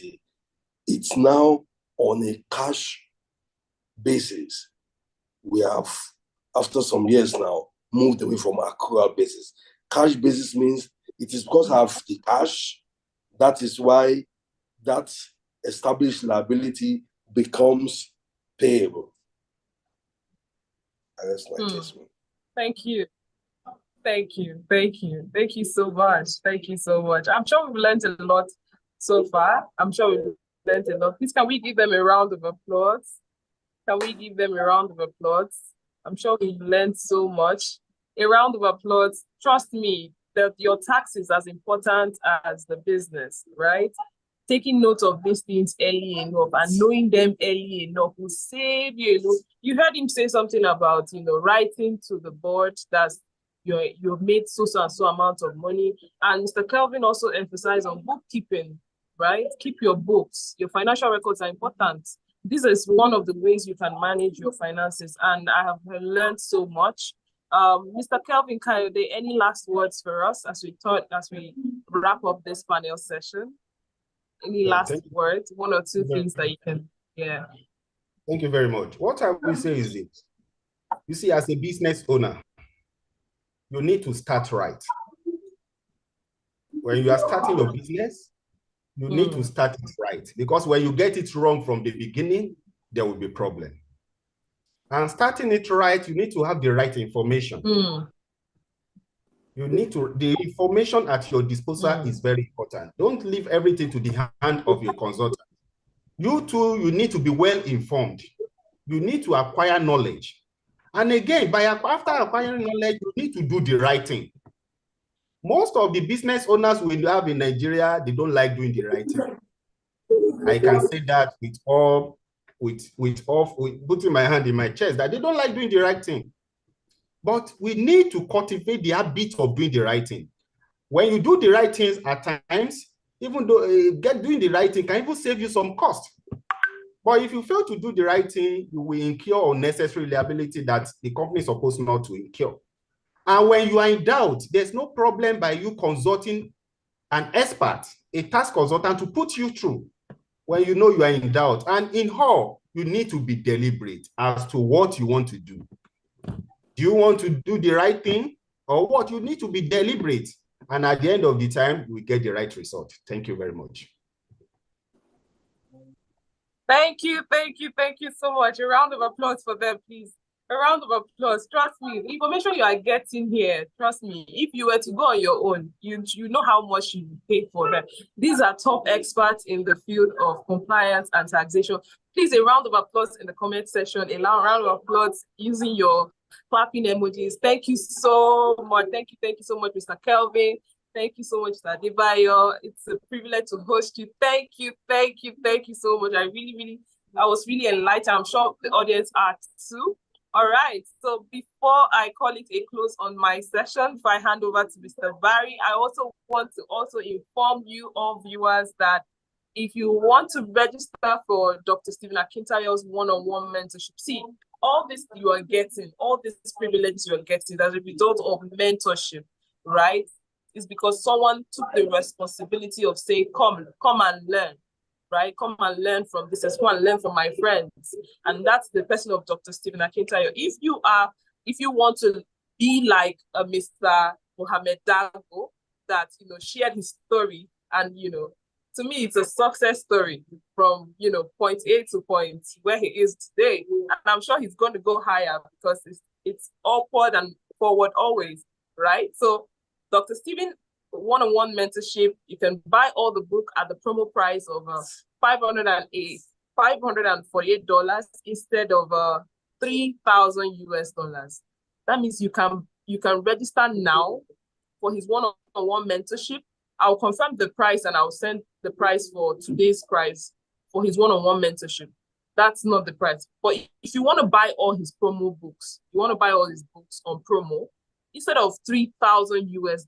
it's now on a cash basis. We have, after some years now, moved away from accrual basis. Cash basis means it is because I have the cash, that is why that established liability becomes payable. And that's my testimony. Thank you. Thank you. Thank you. Thank you so much. Thank you so much. I'm sure we've learned a lot so far. I'm sure we've learned a lot. Please, can we give them a round of applause? Can we give them a round of applause? I'm sure we've learned so much. A round of applause. Trust me that your tax is as important as the business, right? Taking note of these things early enough and knowing them early enough will save you. You heard him say something about, writing to the board that you've made so and so amount of money. And Mr. Kelvin also emphasized on bookkeeping, right? Keep your books. Your financial records are important. This is one of the ways you can manage your finances. And I have learned so much. Mr. Kelvin Kayode, any last words for us as we wrap up this panel session? Any last words, one or two things that you can, Thank you very much. What I will say is this. You see, as a business owner, you need to start right. When you are starting your business, you need to start it right. Because when you get it wrong from the beginning, there will be a problem. And starting it right, you need to have the right information. The information at your disposal is very important. Don't leave everything to the hand of your consultant. You too, you need to be well informed. You need to acquire knowledge. And again, after acquiring knowledge, you need to do the right thing. Most of the business owners we have in Nigeria, they don't like doing the right thing. I can say that with putting my hand in my chest, that they don't like doing the right thing. But we need to cultivate the habit of doing the right thing. When you do the right things at times, even though doing the right thing can even save you some cost. But if you fail to do the right thing, you will incur unnecessary liability that the company is supposed not to incur. And when you are in doubt, there's no problem by you consulting an expert, a tax consultant, to put you through when you know you are in doubt. And in all, you need to be deliberate as to what you want to do. Do you want to do the right thing or what? You need to be deliberate. And at the end of the time, we get the right result. Thank you very much. Thank you so much. A round of applause for them, please. A round of applause. Trust me, the information you are getting here, trust me, if you were to go on your own, you know how much you pay for them. These are top experts in the field of compliance and taxation. Please, a round of applause in the comment section. A round of applause using your clapping emojis. Thank you so much. Thank you so much, Mr. Kelvin. Thank you so much, Mr. Adebayo. It's a privilege to host you. Thank you so much. I was really enlightened. I'm sure the audience are too. All right. So before I call it a close on my session, before I hand over to Mr. Barry, I also want to inform you, all viewers, that if you want to register for Dr. Stephen Akintayo's one-on-one mentorship, see, all this you are getting, all this privilege you are getting as a result of mentorship, right? Is because someone took the responsibility of saying, come and learn, right? Come and learn from this, come and learn from my friends. And that's the person of Dr. Stephen Akintayo. If you want to be like a Mr. Mohammed Dago that, shared his story, and, to me, it's a success story from, point A to point where he is today. And I'm sure he's going to go higher because it's upward and forward always, right? So Dr. Stephen one-on-one mentorship, you can buy all the book at the promo price of $548 instead of $3,000 US. That means you can register now for his one-on-one mentorship. I'll confirm the price and I'll send the price for today's price for his one-on-one mentorship. That's not the price. But if you want to buy all his promo books, you want to buy all his books on promo, instead of $3,000 US,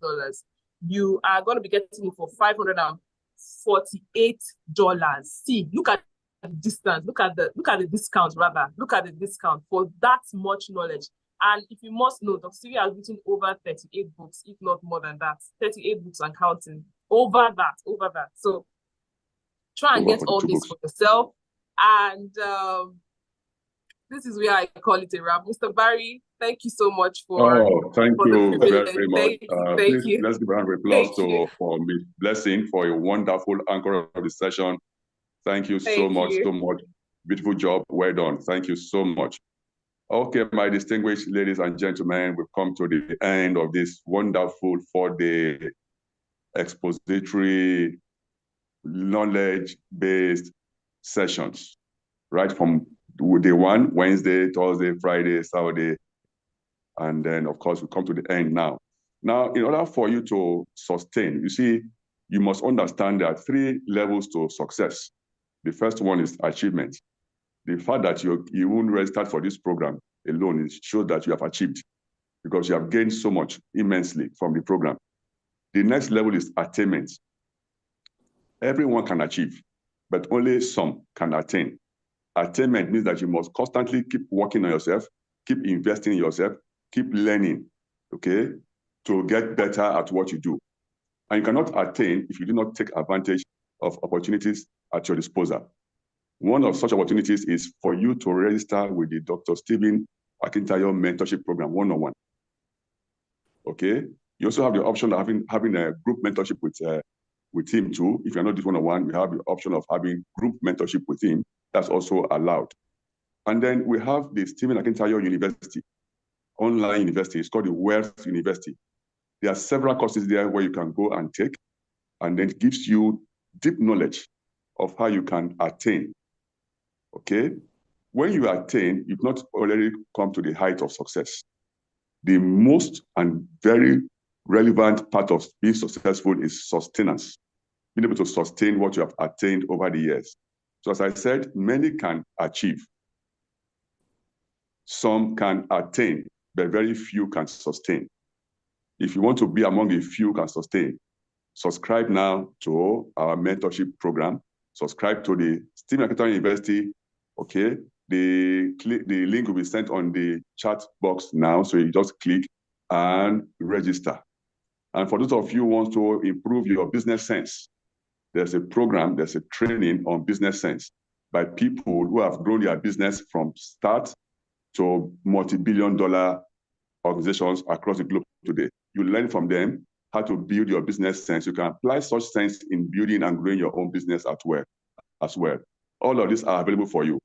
you are going to be getting it for $548. See, look at the distance. Look at the discount rather. Look at the discount for that much knowledge. And if you must know, Dr. Stevie has written over 38 books, if not more than that, 38 books and counting. Over that. So try and get all this for yourself. And this is where I call it a wrap. Mr. Barry, thank you so much for. Thank you very much. Thank you. Let's give a round of applause for Ms. Blessing for a wonderful anchor of the session. Thank you so much. Beautiful job. Well done. Thank you so much. Okay, my distinguished ladies and gentlemen, we've come to the end of this wonderful 4-day expository knowledge-based sessions, right from day one, Wednesday, Thursday, Friday, Saturday, and then, of course, we come to the end now. Now, in order for you to sustain, you see, you must understand there are 3 levels to success. The first one is achievement. The fact that you won't register for this program alone shows that you have achieved because you have gained so much immensely from the program. The next level is attainment. Everyone can achieve, but only some can attain. Attainment means that you must constantly keep working on yourself, keep investing in yourself, keep learning, okay, to get better at what you do. And you cannot attain if you do not take advantage of opportunities at your disposal. One of such opportunities is for you to register with the Dr. Stephen Akintayo Mentorship Program, one-on-one. Okay? You also have the option of having a group mentorship with him too. If you're not this one-on-one, we have the option of having group mentorship with him. That's also allowed. And then we have the Stephen Akintayo University, online university. It's called the Wealth University. There are several courses there where you can go and take, and then it gives you deep knowledge of how you can attain. Okay? When you attain, you've not already come to the height of success. The most and very relevant part of being successful is sustenance, being able to sustain what you have attained over the years. So as I said, many can achieve. Some can attain, but very few can sustain. If you want to be among a few who can sustain, subscribe now to our mentorship program. Subscribe to the Stephen Akintayo University. Okay, the link will be sent on the chat box now, so you just click and register. And for those of you who want to improve your business sense, there's a program, there's a training on business sense by people who have grown their business from start to multi-billion-dollar organizations across the globe today. You learn from them how to build your business sense. You can apply such sense in building and growing your own business as well. All of these are available for you.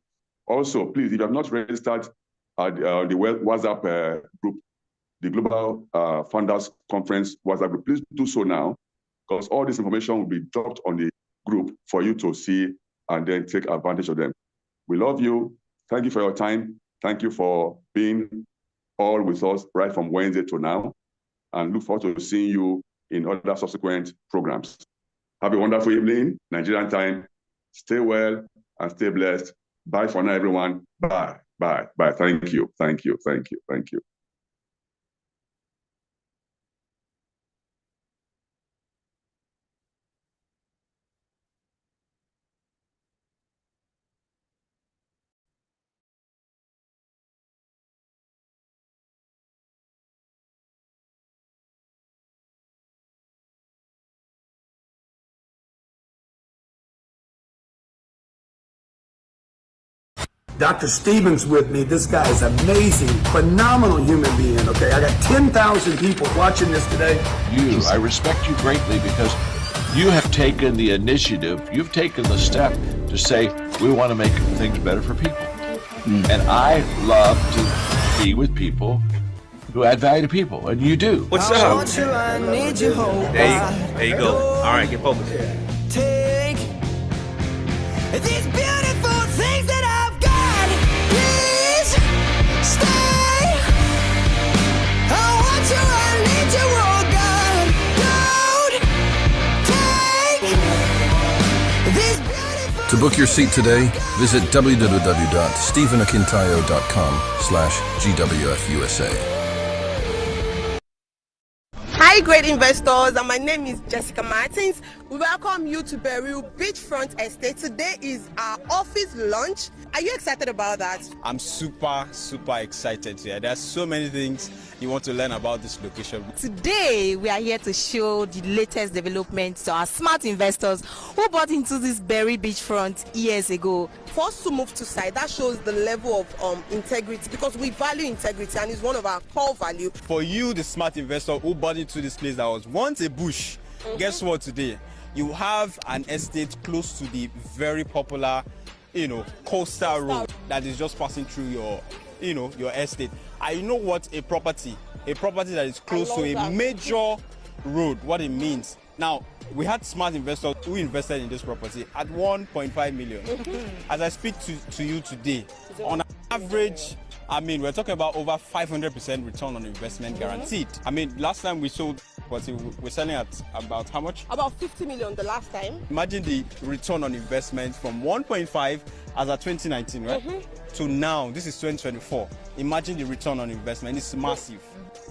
Also, please, if you have not registered at the WhatsApp group, the Global Founders Conference WhatsApp group, please do so now, because all this information will be dropped on the group for you to see and then take advantage of them. We love you. Thank you for your time. Thank you for being all with us right from Wednesday to now, and look forward to seeing you in other subsequent programs. Have a wonderful evening, Nigerian time. Stay well and stay blessed. Bye for now, everyone. Bye. Thank you. Dr. Stevens with me. This guy is amazing, phenomenal human being, okay? I got 10,000 people watching this today. I respect you greatly because you have taken the initiative, you've taken the step to say, we want to make things better for people. And I love to be with people who add value to people, and you do. What's up? There you go. All right, get focused. Take these beautiful things that I've got. Please stay. I want you, I need you, oh God. Don't take these beautiful. To book your seat today, visit www.stephenakintayo.com/GWFUSA. Hi, great investors, and my name is Jessica Martins. We welcome you to Beryl Beachfront Estate. Today is our office launch. Are you excited about that? I'm super excited here. There's so many things you want to learn about this location. Today, we are here to show the latest developments to our smart investors who bought into this Beryl Beachfront years ago. For us to move to site, that shows the level of integrity, because we value integrity and it's one of our core values. For you, the smart investor who bought into this place that was once a bush, guess what today? You have an estate close to the very popular, coastal road that is just passing through your estate. I know what a property that is close to a major road, what it means. Now, we had smart investors who invested in this property at 1.5 million. As I speak to you today, on average, we're talking about over 500% return on investment guaranteed. Last time we sold, we're selling at about how much? About 50 million the last time. Imagine the return on investment from 1.5 as at 2019, right? To now, this is 2024. Imagine the return on investment. It's massive.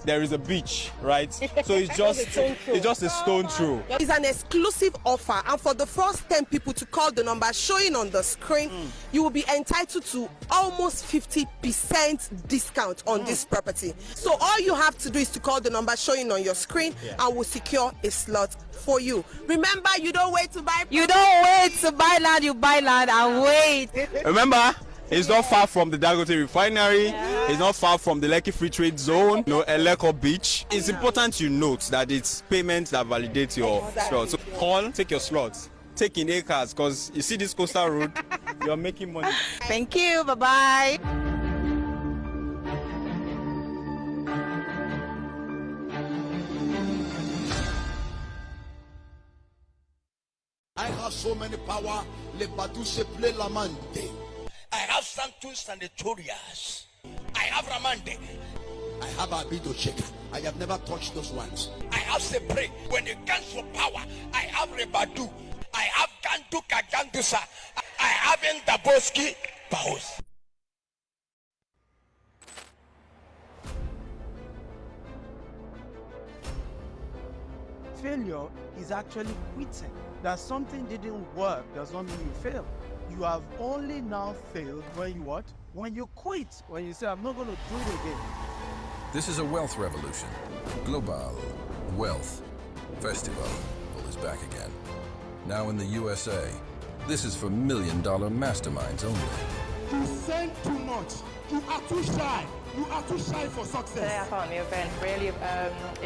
There is a beach, right? So it's just a stone throw. It's an exclusive offer, and for the first 10 people to call the number showing on the screen, you will be entitled to almost 50% discount on this property. So all you have to do is to call the number showing on your screen, and we'll secure a slot for you. Remember, you don't wait to buy. You don't wait to buy land, you buy land and wait. Remember, it's not far from the Dangote refinery. It's not far from the Lekki Free Trade Zone, Eleko Beach. It's important you note that it's payments that validate your slot. So call, take your slots, take in acres, because you see this coastal road, you're making money. Thank you. Bye-bye. I have so many power. Le Baduse play Lamande. I have Santos Sanatorias. I have Ramande. I have Abido Cheka. I have never touched those ones. I have Sepre. When it comes for power, I have Rebadu. I have Ganduka Gandusa. I have Ndaboski Paus. Failure is actually quitting. That something didn't work does not mean you failed. You have only now failed when you what? When you quit. When you say, I'm not going to do it again. This is a wealth revolution. Global Wealth Festival is back again. Now in the USA. This is for $1 million masterminds only. You send too much. You are too shy. You are too shy for success. Today I found the event really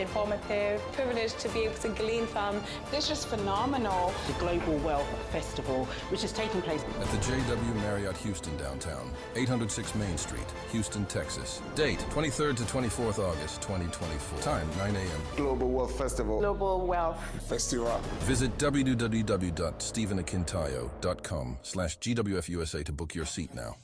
informative. Privileged to be able to glean from. This is phenomenal. The Global Wealth Festival, which is taking place at the JW Marriott Houston downtown, 806 Main Street, Houston, Texas. Date 23rd to 24th August 2024. Time 9 a.m. Global Wealth Festival. Global Wealth Festival. Visit www.stephenakintayo.com/GWFUSA to book your seat now.